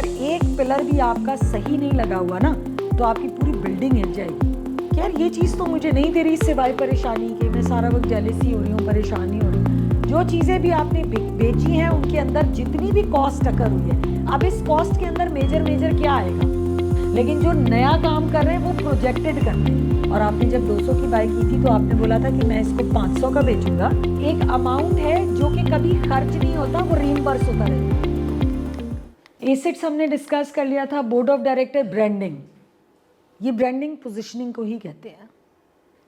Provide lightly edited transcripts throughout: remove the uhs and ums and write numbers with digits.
अगर एक पिलर भी आपका सही नहीं लगा हुआ ना तो आपकी पूरी बिल्डिंग हिल जाएगी कि यार ये चीज़ तो मुझे नहीं दे रही, इससे भाई परेशानी कि मैं सारा वक्त जेलसी हो रही हूँ, परेशानी हो रही हूँ। जो चीज़ें भी आपने बेची हैं उनके अंदर जितनी भी कॉस्ट अकर हुई है, अब इस कॉस्ट के अंदर मेजर क्या आएगा, लेकिन जो नया काम कर रहे हैं वो प्रोजेक्टेड कर रहे हैं। और आपने जब 200 की बाइक की थी तो आपने बोला था कि मैं इसको 500 का बेचूंगा। एक अमाउंट है जो कि कभी खर्च नहीं होता, वो रीइंबर्स होता रहता है। एसेट्स हमने डिस्कस कर लिया था। बोर्ड ऑफ डायरेक्टर, ब्रांडिंग, ये ब्रांडिंग पोजिशनिंग को ही कहते हैं।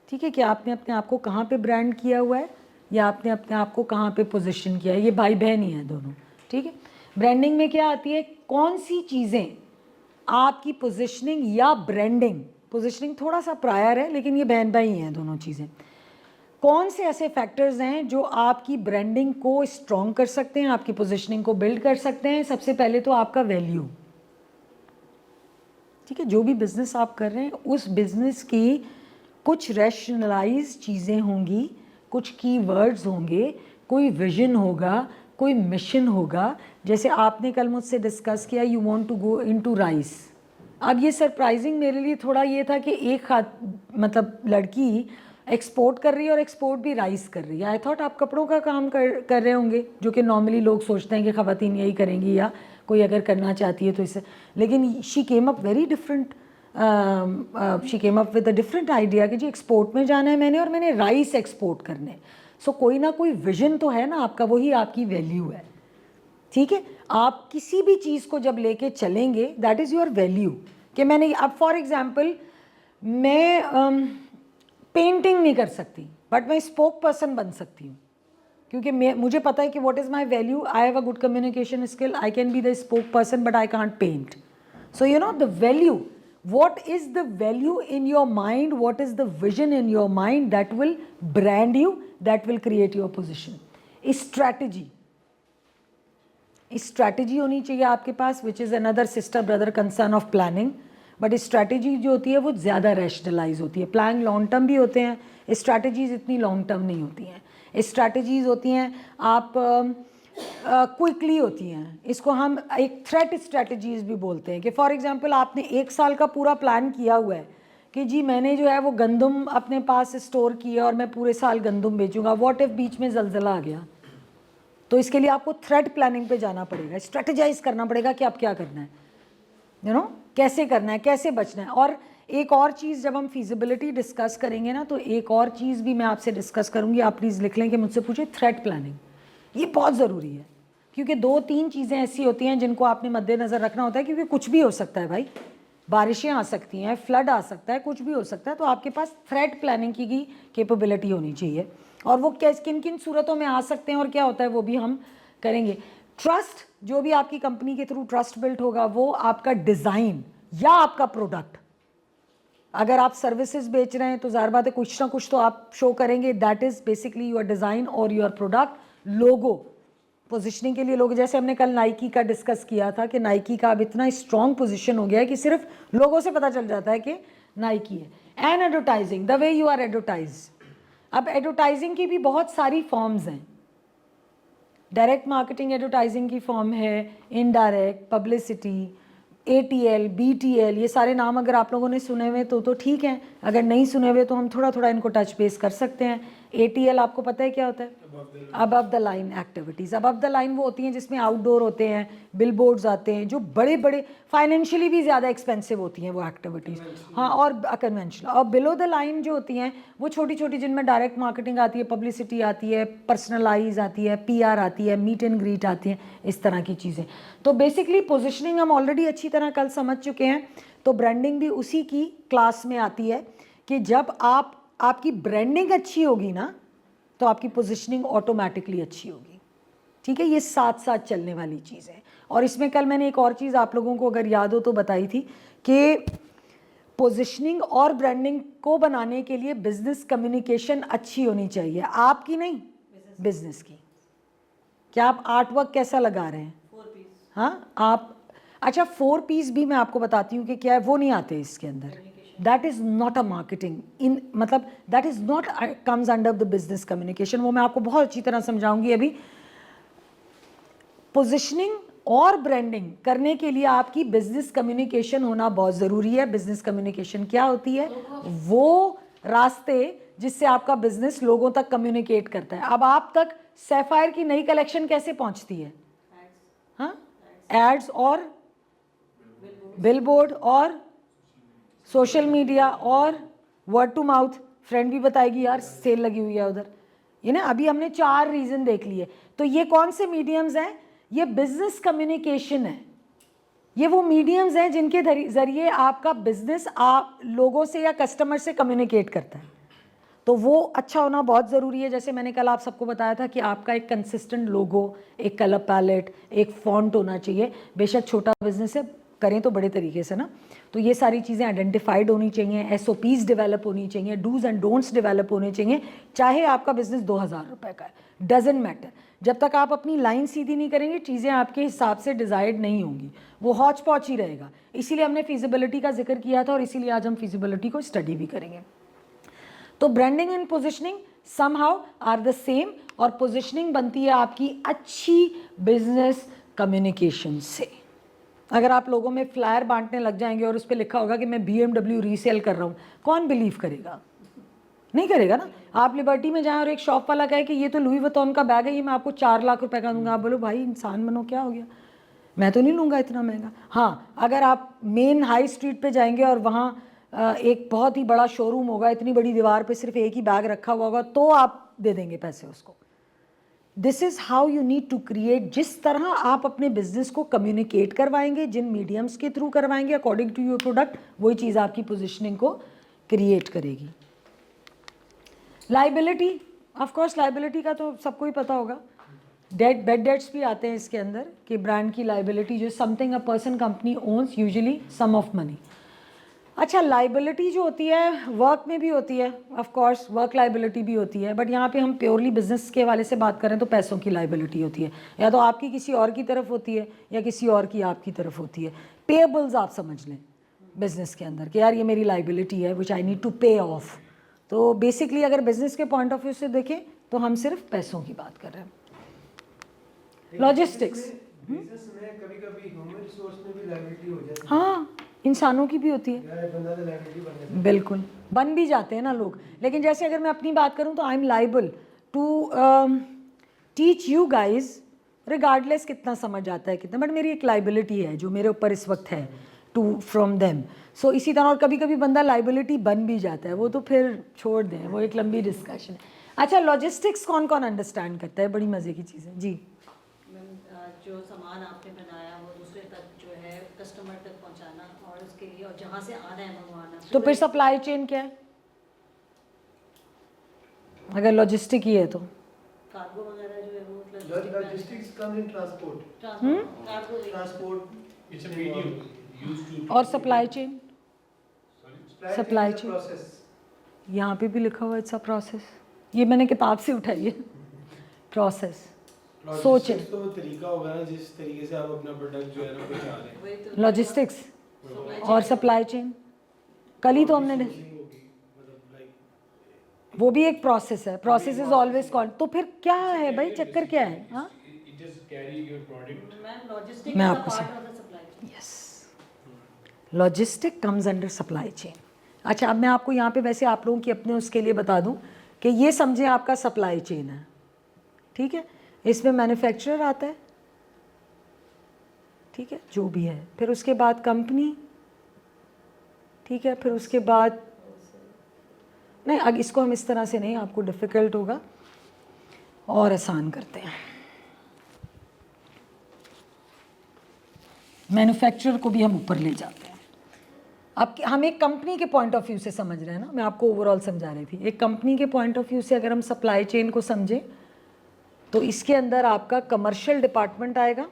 ठीक है, कि आपने अपने आप को कहाँ पे ब्रांड किया हुआ है या आपने अपने आप को कहाँ पे पोजीशन किया है, ये भाई बहन ही है दोनों। ठीक है, ब्रांडिंग में क्या आती है, कौन सी चीज़ें आपकी पोजीशनिंग या ब्रांडिंग, पोजीशनिंग थोड़ा सा प्रायर है लेकिन ये बहन भाई हैं दोनों चीज़ें। कौन से ऐसे फैक्टर्स हैं जो आपकी ब्रांडिंग को स्ट्रॉन्ग कर सकते हैं, आपकी पोजीशनिंग को बिल्ड कर सकते हैं। सबसे पहले तो आपका वैल्यू। ठीक है, जो भी बिजनेस आप कर रहे हैं उस बिजनेस की कुछ रैशनलाइज चीज़ें होंगी, कुछ कीवर्ड्स होंगे, कोई विजन होगा, कोई मिशन होगा। जैसे आपने कल मुझसे डिस्कस किया, you want to go into rice. अब ये सरप्राइजिंग मेरे लिए थोड़ा ये था कि एक मतलब लड़की एक्सपोर्ट कर रही है और एक्सपोर्ट भी राइस कर रही है। आई थॉट आप कपड़ों का काम कर रहे होंगे, जो कि नॉर्मली लोग सोचते हैं कि ख़वातीन यही करेंगी या कोई अगर करना चाहती है तो इससे, लेकिन she came up very different, she came up with a different idea कि जी एक्सपोर्ट में जाना है मैंने और मैंने राइस एक्सपोर्ट करने। सो कोई ना कोई विजन तो है ना आपका, वही आपकी वैल्यू है। ठीक है, आप किसी भी चीज़ को जब लेके चलेंगे दैट इज़ योर वैल्यू। कि मैंने अब फॉर एग्जांपल मैं पेंटिंग नहीं कर सकती बट मैं स्पोक पर्सन बन सकती हूँ, क्योंकि मुझे पता है कि what is my value. I have a good communication skill, I can be the spoke person but I can't paint. So you know the value, what is the value in your mind, what is the vision in your mind that will brand you, that will create your position. strategy होनी चाहिए आपके पास, which is another sister brother concern of planning. But strategy जो होती है वो ज़्यादा rationalise होती है। प्लान लॉन्ग टर्म भी होते हैं, strategies इतनी लॉन्ग टर्म नहीं होती हैं। strategies होती हैं आप क्विकली होती हैं, इसको हम एक थ्रेट स्ट्रेटजीज भी बोलते हैं। कि फॉर एग्जांपल आपने एक साल का पूरा प्लान किया हुआ है कि जी मैंने जो है वो गंदम अपने पास स्टोर किया और मैं पूरे साल गंदम बेचूंगा। व्हाट इफ बीच में जलजला आ गया, तो इसके लिए आपको थ्रेट प्लानिंग पे जाना पड़ेगा, स्ट्रेटेजाइज करना पड़ेगा कि आप क्या करना है, यू नो कैसे करना है, कैसे बचना है। और एक और चीज़ जब हम फिजिबिलिटी डिस्कस करेंगे ना, तो एक और चीज़ भी मैं आपसे डिस्कस करूँगी, आप प्लीज़ लिख लें कि मुझसे पूछे थ्रेट प्लानिंग। ये बहुत ज़रूरी है, क्योंकि 2-3 चीज़ें ऐसी होती हैं जिनको आपने मद्देनज़र रखना होता है, क्योंकि कुछ भी हो सकता है भाई, बारिशें आ सकती हैं, फ्लड आ सकता है, कुछ भी हो सकता है। तो आपके पास थ्रेट प्लानिंग की कैपेबिलिटी होनी चाहिए, और वो किन किन सूरतों में आ सकते हैं और क्या होता है वो भी हम करेंगे। ट्रस्ट, जो भी आपकी कंपनी के थ्रू ट्रस्ट बिल्ट होगा, वो आपका डिज़ाइन या आपका प्रोडक्ट। अगर आप सर्विसेज बेच रहे हैं तो ज़ाहिर बात है कुछ ना कुछ तो आप शो करेंगे, that is basically your design और योर प्रोडक्ट। लोगो, पोजिशनिंग के लिए लोगो, जैसे हमने कल नाइकी का डिस्कस किया था कि नाइकी का अब इतना स्ट्रॉन्ग पोजीशन हो गया है कि सिर्फ लोगों से पता चल जाता है कि नाइकी है। And advertising, the way you are advertise. अब एडवर्टाइजिंग की भी बहुत सारी फॉर्म्स हैं। डायरेक्ट मार्केटिंग एडवर्टाइजिंग की फॉर्म है, इनडायरेक्ट, पब्लिसिटी, ATL, BTL, ये सारे नाम अगर आप लोगों ने सुने हुए तो ठीक हैं, अगर नहीं सुने हुए तो हम थोड़ा थोड़ा इनको टच बेस कर सकते हैं। ATL आपको पता है क्या होता है? Above the line activities. Above the line वो होती हैं जिसमें आउटडोर होते हैं, बिलबोर्ड्स आते हैं, जो बड़े बड़े फाइनेंशियली भी ज़्यादा एक्सपेंसिव होती हैं वो एक्टिविटीज़। हाँ, और कन्वेंशनल। और बिलो द लाइन जो होती हैं वो छोटी छोटी, जिनमें डायरेक्ट मार्केटिंग आती है, पब्लिसिटी आती है, पर्सनलाइज आती है, PR आती है, मीट एंड ग्रीट आती है, इस तरह की चीज़ें। तो बेसिकली पोजिशनिंग हम ऑलरेडी अच्छी तरह कल समझ चुके हैं। तो ब्रांडिंग भी उसी की क्लास में आती है कि जब आपकी ब्रांडिंग अच्छी होगी ना तो आपकी पोजीशनिंग ऑटोमेटिकली अच्छी होगी। ठीक है, ये साथ साथ चलने वाली चीज़ है। और इसमें कल मैंने एक और चीज़ आप लोगों को अगर याद हो तो बताई थी कि पोजीशनिंग और ब्रांडिंग को बनाने के लिए बिजनेस कम्युनिकेशन अच्छी होनी चाहिए, आपकी नहीं, बिजनेस की। क्या आप आर्ट वर्क कैसा लगा रहे हैं? 4 पीस। हाँ, आप अच्छा 4 पीस भी मैं आपको बताती हूँ कि क्या है, वो नहीं आते इसके अंदर। That is not a marketing in, मतलब that is not comes under the business communication. वो मैं आपको बहुत अच्छी तरह समझाऊंगी अभी। पोजिशनिंग और ब्रांडिंग करने के लिए आपकी बिजनेस कम्युनिकेशन होना बहुत ज़रूरी है। बिजनेस कम्युनिकेशन क्या होती है? वो रास्ते जिससे आपका बिजनेस लोगों तक कम्युनिकेट करता है। अब आप तक सैफायर की नई कलेक्शन कैसे पहुंचती है? हाँ, एड्स और बिलबोर्ड और सोशल मीडिया और वर्ड टू माउथ। फ्रेंड भी बताएगी यार सेल लगी हुई है उधर, ये ना। अभी हमने 4 रीज़न देख लिए। तो ये कौन से मीडियम्स हैं? ये बिजनेस कम्युनिकेशन है। ये वो मीडियम्स हैं जिनके ज़रिए आपका बिजनेस आप लोगों से या कस्टमर से कम्युनिकेट करता है। तो वो अच्छा होना बहुत ज़रूरी है। जैसे मैंने कल आप सबको बताया था कि आपका एक कंसिस्टेंट लोगो, एक कलर पैलेट, एक फॉन्ट होना चाहिए। बेशक छोटा बिजनेस है, करें तो बड़े तरीके से ना। तो ये सारी चीज़ें आइडेंटिफाइड होनी चाहिए, SOPs डेवलप होनी चाहिए, डूज एंड डोंट्स डेवलप होने चाहिए। चाहे आपका बिजनेस 2000 रुपये का है, डजेंट मैटर। जब तक आप अपनी लाइन सीधी नहीं करेंगे, चीज़ें आपके हिसाब से डिज़ायर्ड नहीं होंगी, वो हौच पौच ही रहेगा। इसीलिए हमने फिजिबिलिटी का जिक्र किया था और इसीलिए आज हम फिजिबिलिटी को स्टडी भी करेंगे। तो branding and positioning somehow are the same, और पोजिशनिंग बनती है आपकी अच्छी बिजनेस कम्युनिकेशन से। अगर आप लोगों में फ्लायर बांटने लग जाएंगे और उस पर लिखा होगा कि मैं BMW रीसेल कर रहा हूँ, कौन बिलीव करेगा? नहीं करेगा ना। आप लिबर्टी में जाएं और एक शॉप वाला कहे कि ये तो लुई वुइटन का बैग है, ये मैं आपको 4 लाख रुपए का दूंगा, आप बोलो भाई इंसान बनो, क्या हो गया, मैं तो नहीं लूँगा इतना महंगा। हाँ, अगर आप मेन हाई स्ट्रीट पे जाएंगे और वहाँ एक बहुत ही बड़ा शोरूम होगा, इतनी बड़ी दीवार पे सिर्फ एक ही बैग रखा हुआ होगा, तो आप दे देंगे पैसे उसको। This is how you need to create. जिस तरह आप अपने बिजनेस को कम्युनिकेट करवाएंगे, जिन मीडियम्स के थ्रू करवाएंगे अकॉर्डिंग टू योर प्रोडक्ट, वही चीज़ आपकी पोजिशनिंग को क्रिएट करेगी। लाइबिलिटी, ऑफ कोर्स लाइबिलिटी का तो सबको ही पता होगा। डेट, बेड डेट्स भी आते हैं इसके अंदर कि ब्रांड की लाइबिलिटी जो something a person company owns, usually some of money. अच्छा, लाइबिलिटी जो होती है वर्क में भी होती है, ऑफ कोर्स वर्क लाइबिलिटी भी होती है, बट यहाँ पे हम प्योरली बिजनेस के वाले से बात करें तो पैसों की लाइबिलिटी होती है, या तो आपकी किसी और की तरफ होती है या किसी और की आपकी तरफ होती है। पेएबल्स आप समझ लें बिजनेस के अंदर कि यार ये मेरी लाइबिलिटी है विच आई नीड टू पे ऑफ। तो बेसिकली अगर बिजनेस के पॉइंट ऑफ व्यू से देखें तो हम सिर्फ पैसों की बात कर रहे हैं। लॉजिस्टिक्स, बिजनेस में कभी-कभी ह्यूमन रिसोर्स में भी लायबिलिटी हो जाती है। हाँ, इंसानों की भी होती है, बिल्कुल बन भी जाते हैं ना लोग। लेकिन जैसे अगर मैं अपनी बात करूं तो I am liable to teach you guys, regardless कितना समझ आता है कितना, बट मेरी एक लाइबिलिटी है जो मेरे ऊपर इस वक्त है टू फ्रॉम देम। सो इसी तरह, और कभी कभी बंदा लाइबिलिटी बन भी जाता है, वो तो फिर छोड़ दें, वो एक लंबी डिस्कशन है। अच्छा, लॉजिस्टिक्स कौन कौन अंडरस्टैंड करता है? बड़ी मज़े की चीज़ है जी। जो सामान आपने बनाया वो दूसरे तक जो है कस्टमर तक पहुंचाना, और उसके लिए और जहाँ से आना है मंगवाना। तो फिर सप्लाई चेन क्या है अगर लॉजिस्टिक ही है तो? कार्गो वगैरह जो है वो logistics come in transport, cargo transport It's a medium used to. और supply chain, supply chain process. यहाँ पे भी लिखा हुआ है इट्स अ प्रोसेस, ये मैंने किताब से उठाई है। प्रोसेस सोचे, तो वो तरीका होगा ना जिस तरीके से आप अपना प्रोडक्ट जो है ना पहुंचा रहे हैं। वही तो लॉजिस्टिक्स और सप्लाई चेन कल ही तो हमने मतलब लाइक वो भी एक प्रोसेस है। Process is always called. तो फिर क्या है भाई, चक्कर क्या है? हाँ, it just carry your product. Ma'am logistic मैं इज अ आपको part of the supply chain. Yes, logistic comes under supply chain. अच्छा, अब मैं आपको यहाँ पे वैसे आप लोगों की अपने उसके लिए बता दूँ कि ये समझें आपका सप्लाई चेन है, ठीक है। इसमें मैन्युफैक्चरर आता है, ठीक है, जो भी है, फिर उसके बाद कंपनी, ठीक है, फिर उसके बाद नहीं, अब इसको हम इस तरह से नहीं, आपको डिफ़िकल्ट होगा और आसान करते हैं। मैन्युफैक्चरर को भी हम ऊपर ले जाते हैं। अब हम एक कंपनी के पॉइंट ऑफ व्यू से समझ रहे हैं ना, मैं आपको ओवरऑल समझा रही थी। एक कंपनी के पॉइंट ऑफ व्यू से अगर हम सप्लाई चेन को समझें तो इसके अंदर आपका कमर्शियल डिपार्टमेंट आएगा,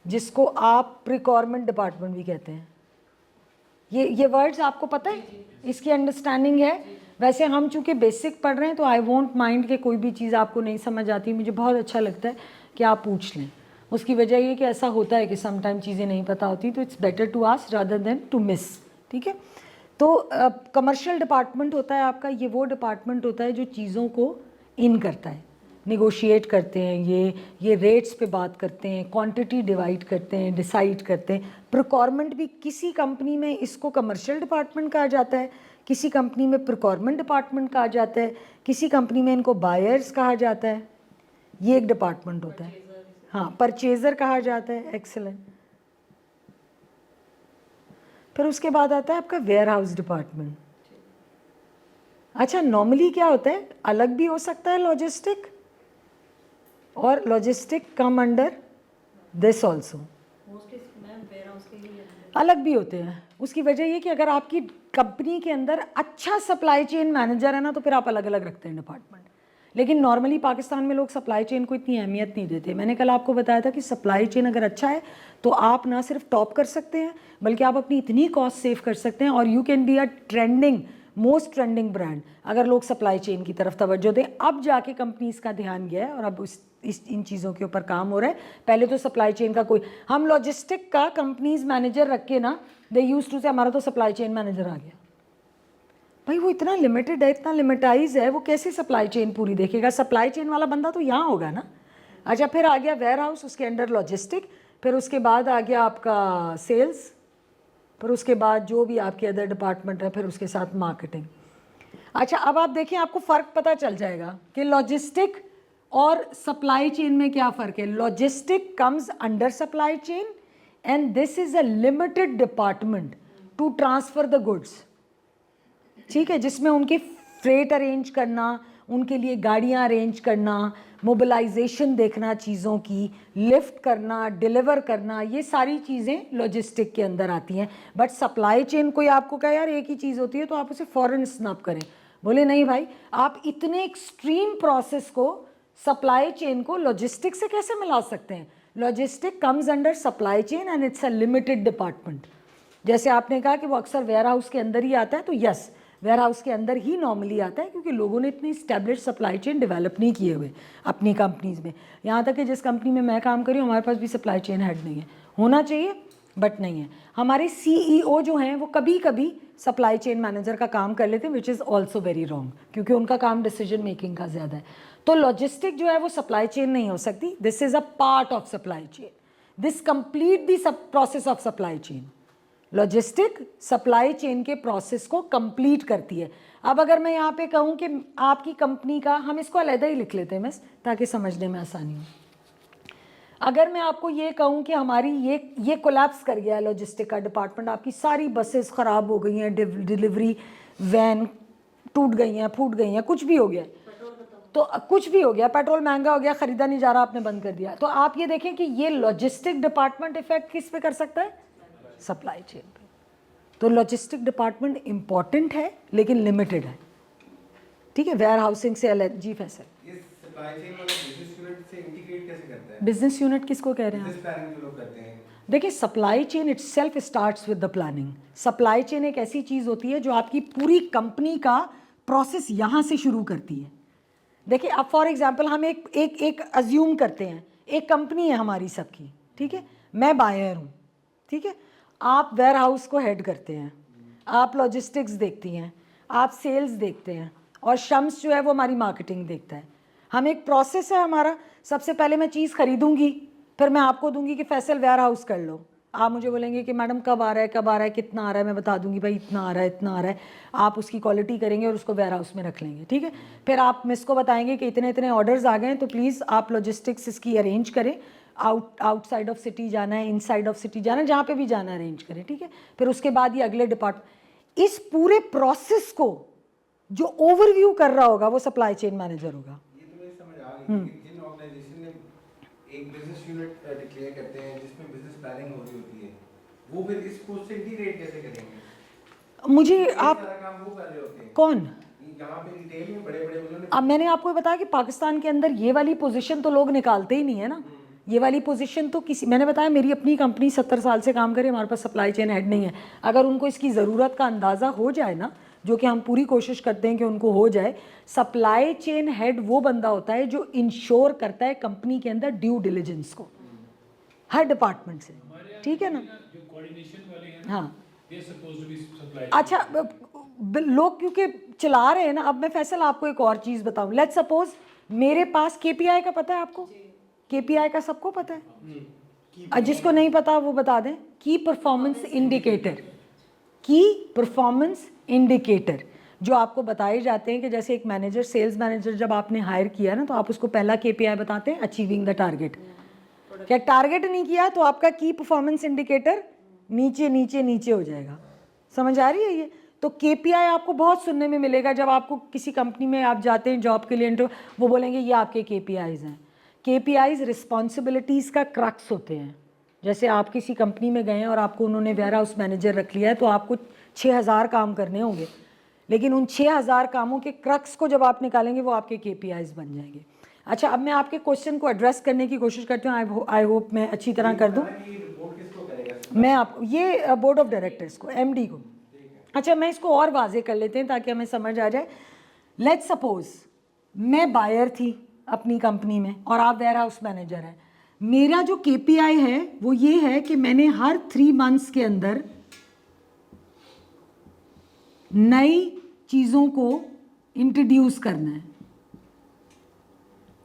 जिसको आप प्रिक्वायरमेंट डिपार्टमेंट भी कहते हैं। ये वर्ड्स आपको पता है, इसकी अंडरस्टैंडिंग है। वैसे हम चूँकि बेसिक पढ़ रहे हैं तो आई वोंट माइंड कि कोई भी चीज़ आपको नहीं समझ आती, मुझे बहुत अच्छा लगता है कि आप पूछ लें। उसकी वजह ये कि ऐसा होता है कि समटाइम चीज़ें नहीं पता होती, तो it's better to ask rather than to miss, ठीक है। तो कमर्शियल डिपार्टमेंट होता है आपका, ये वो डिपार्टमेंट होता है जो चीज़ों को इन करता है, निगोशिएट करते हैं, ये रेट्स पे बात करते हैं, क्वांटिटी डिवाइड करते हैं, डिसाइड करते हैं। प्रोक्योरमेंट भी किसी कंपनी में इसको कमर्शियल डिपार्टमेंट कहा जाता है, किसी कंपनी में प्रोक्योरमेंट डिपार्टमेंट कहा जाता है, किसी कंपनी में इनको बायर्स कहा जाता है। ये एक डिपार्टमेंट होता है। हाँ, परचेज़र कहा जाता है। एक्सेलेंट। फिर उसके बाद आता है आपका वेयर हाउस डिपार्टमेंट। अच्छा, नॉर्मली क्या होता है, अलग भी हो सकता है लॉजिस्टिक, और logistic come under this also. Mostly ma'am warehouse के लिए अलग भी होते हैं। उसकी वजह ये कि अगर आपकी कंपनी के अंदर अच्छा सप्लाई चेन मैनेजर है ना, तो फिर आप अलग अलग रखते हैं डिपार्टमेंट। लेकिन नॉर्मली पाकिस्तान में लोग सप्लाई चेन को इतनी अहमियत नहीं देते। मैंने कल आपको बताया था कि सप्लाई चेन अगर अच्छा है तो आप ना सिर्फ टॉप कर सकते हैं, बल्कि आप अपनी इतनी कॉस्ट सेव कर सकते हैं, और you can be a trending, most trending brand अगर लोग सप्लाई चेन की तरफ तवज्जो दें। अब जाके कंपनीज का ध्यान गया है और अब इन चीज़ों के ऊपर काम हो रहा है। पहले तो सप्लाई चेन का कोई, हम लॉजिस्टिक का कंपनीज मैनेजर रख के ना, दे यूज टू से हमारा तो सप्लाई चेन मैनेजर आ गया। भाई वो इतना लिमिटेड है, इतना लिमिटाइज है, वो कैसे सप्लाई चेन पूरी देखेगा? सप्लाई चेन वाला बंदा तो यहाँ होगा ना। अच्छा, फिर आ गया वेयर हाउस, उसके अंडर लॉजिस्टिक, फिर उसके बाद आ गया आपका सेल्स, फिर उसके बाद जो भी आपके अदर डिपार्टमेंट है, फिर उसके साथ मार्केटिंग। अच्छा, अब आप देखें, आपको फ़र्क पता चल जाएगा कि लॉजिस्टिक और सप्लाई चेन में क्या फ़र्क है। Logistic comes under supply chain and this is a limited department to transfer the goods. ठीक है, जिसमें उनकी फ्रेट अरेंज करना, उनके लिए गाड़ियाँ अरेंज करना, मोबिलाइजेशन देखना चीज़ों की, लिफ्ट करना, डिलीवर करना, ये सारी चीज़ें लॉजिस्टिक के अंदर आती हैं। बट सप्लाई चेन कोई आपको कहे यार एक ही चीज़ होती है, तो आप उसे फ़ौरन स्नैप करें, बोले नहीं भाई, आप इतने एक्सट्रीम प्रोसेस को, सप्लाई चेन को लॉजिस्टिक से कैसे मिला सकते हैं? Logistic comes under supply chain and it's a limited department. जैसे आपने कहा कि वो अक्सर वेयर हाउस के अंदर ही आता है, तो यस, वेयर हाउस के अंदर ही नॉर्मली आता है, क्योंकि लोगों ने इतनी स्टैब्लिश सप्लाई चेन डेवलप नहीं किए हुए अपनी कंपनीज़ में। यहाँ तक कि जिस कंपनी में मैं काम कर रही हूँ, हमारे पास भी सप्लाई चेन हेड नहीं है। होना चाहिए बट नहीं है। हमारे CEO जो हैं वो कभी कभी सप्लाई चेन मैनेजर का काम कर लेते हैं, which is also very wrong, क्योंकि उनका काम डिसीजन मेकिंग का ज़्यादा है। तो लॉजिस्टिक जो है वो सप्लाई चेन नहीं हो सकती। This is a part of supply chain, this complete the process of supply chain. Logistic supply chain के प्रोसेस को कंप्लीट करती है। अब अगर मैं यहाँ पे कहूँ कि आपकी कंपनी का, हम इसको अलग ही लिख लेते हैं मिस, ताकि समझने में आसानी हो। अगर मैं आपको ये कहूँ कि हमारी ये कोलैप्स कर गया है लॉजिस्टिक का डिपार्टमेंट, आपकी सारी बसेस ख़राब हो गई हैं, डिलीवरी वैन टूट गई हैं, फूट गई हैं, कुछ भी हो गया, तो कुछ भी हो गया, पेट्रोल महंगा हो गया, ख़रीदा नहीं जा रहा, आपने बंद कर दिया, तो आप ये देखें कि ये लॉजिस्टिक डिपार्टमेंट इफेक्ट किस पे कर सकता है? सप्लाई चेन पे। तो लॉजिस्टिक डिपार्टमेंट इंपॉर्टेंट है लेकिन लिमिटेड है। ठीक है, वेयर हाउसिंग से अलग। जी फैसल, ये सप्लाई चेन वाला बिजनेस यूनिट से इंटीग्रेट कैसे करता है? बिजनेस यूनिट किसको कह रहे हैं? बिजनेस प्लानिंग जो लोग करते हैं। देखिए, supply chain itself starts with the planning. Supply chain एक ऐसी चीज़ होती है जो आपकी पूरी कंपनी का प्रोसेस यहाँ से शुरू करती है। देखिए, अब फॉर एग्जांपल हम एक अज्यूम करते हैं, एक कंपनी है हमारी सबकी, ठीक है, मैं बायर हूँ, ठीक है, आप वेयर हाउस को हेड करते हैं, आप लॉजिस्टिक्स देखती हैं, आप सेल्स देखते हैं, और शम्स जो है वो हमारी मार्केटिंग देखता है। हम एक प्रोसेस है हमारा, सबसे पहले मैं चीज़ खरीदूंगी, फिर मैं आपको दूंगी कि फैसल वेयर हाउस कर लो। आप मुझे बोलेंगे कि मैडम कब आ रहा है, कब आ रहा है, कितना आ रहा है, मैं बता दूंगी भाई इतना आ रहा है, इतना आ रहा है। आप उसकी क्वालिटी करेंगे और उसको वेयर हाउस में रख लेंगे, ठीक है। फिर आप मिस को बताएंगे कि इतने इतने ऑर्डर्स आ गए हैं, तो प्लीज़ आप लॉजिस्टिक्स इसकी अरेंज करें, आउटसाइड ऑफ सिटी जाना है, इनसाइड ऑफ सिटी जाना है, जहाँ पे भी जाना है अरेंज करें, ठीक है। फिर उसके बाद ये अगले डिपार्टमेंट, इस पूरे प्रोसेस को जो ओवरव्यू कर रहा होगा वो सप्लाई चेन मैनेजर होगा। ये तो मुझे समझ आ गई कि जिन ऑर्गेनाइजेशन ने एक बिजनेस यूनिट डिक्लेयर करते हैं जिसमें बिजनेस प्लानिंग हो रही होती है, वो फिर इस पोस्ट से इंटीग्रेट कैसे करेंगे? मुझे ये आप सारा काम वो कर रहे होते हैं। कौन? यहाँ पे डिटेल में बड़े-बड़े उन्होंने, अब मैंने आपको बताया कि पाकिस्तान के अंदर ये वाली पोजीशन तो लोग निकालते ही नहीं है ना। ये वाली पोजीशन तो किसी, मैंने बताया मेरी अपनी कंपनी 70 साल से काम करे, हमारे पास सप्लाई चेन हेड नहीं है। अगर उनको इसकी ज़रूरत का अंदाज़ा हो जाए ना, जो कि हम पूरी कोशिश करते हैं कि उनको हो जाए, सप्लाई चेन हेड वो बंदा होता है जो इंश्योर करता है कंपनी के अंदर ड्यू डिलिजेंस को, हर डिपार्टमेंट से, ठीक है ना। जो कोऑर्डिनेशन वाले हैं, हाँ, they are supposed to be supply अच्छा, लोग क्योंकि चला रहे हैं ना। अब मैं फैसल आपको एक और चीज़ बताऊं, लेट्स सपोज मेरे पास KPI का पता है आपको? KPI का सबको पता है? जिसको नहीं पता वो बता दें। की परफॉर्मेंस इंडिकेटर, की परफॉर्मेंस इंडिकेटर जो आपको बताए जाते हैं कि जैसे एक मैनेजर, सेल्स मैनेजर जब आपने हायर किया ना, तो आप उसको पहला KPI बताते हैं अचीविंग द टारगेट। क्या टारगेट नहीं किया तो आपका की परफॉर्मेंस इंडिकेटर नीचे नीचे नीचे हो जाएगा। समझ आ रही है ये? तो KPI आपको बहुत सुनने में मिलेगा जब आपको किसी कंपनी में आप जाते हैं जॉब के लिए, इंटरव्यू, वो बोलेंगे ये आपके KPIs हैं। KPIs रिस्पॉन्सिबिलिटीज़ का क्रक्स होते हैं। जैसे आप किसी कंपनी में गए हैं और आपको उन्होंने वेयर हाउस मैनेजर रख लिया है, तो आपको 6000 काम करने होंगे, लेकिन उन 6000 कामों के क्रक्स को जब आप निकालेंगे वो आपके KPIs बन जाएंगे। अच्छा, अब मैं आपके क्वेश्चन को एड्रेस करने की कोशिश करती हूँ। आई होप मैं अच्छी तरह कर दूँ। रिपोर्ट किसको करेगा? मैं आप ये बोर्ड ऑफ डायरेक्टर्स को, MD को। अच्छा, मैं इसको और वाजे कर लेते हैं ताकि हमें समझ आ जाए। लेट्स सपोज मैं बायर थी अपनी कंपनी में और आप वेयर हाउस मैनेजर हैं। मेरा जो KPI है वो ये है कि मैंने हर 3 मंथ्स के अंदर नई चीज़ों को इंट्रोड्यूस करना है,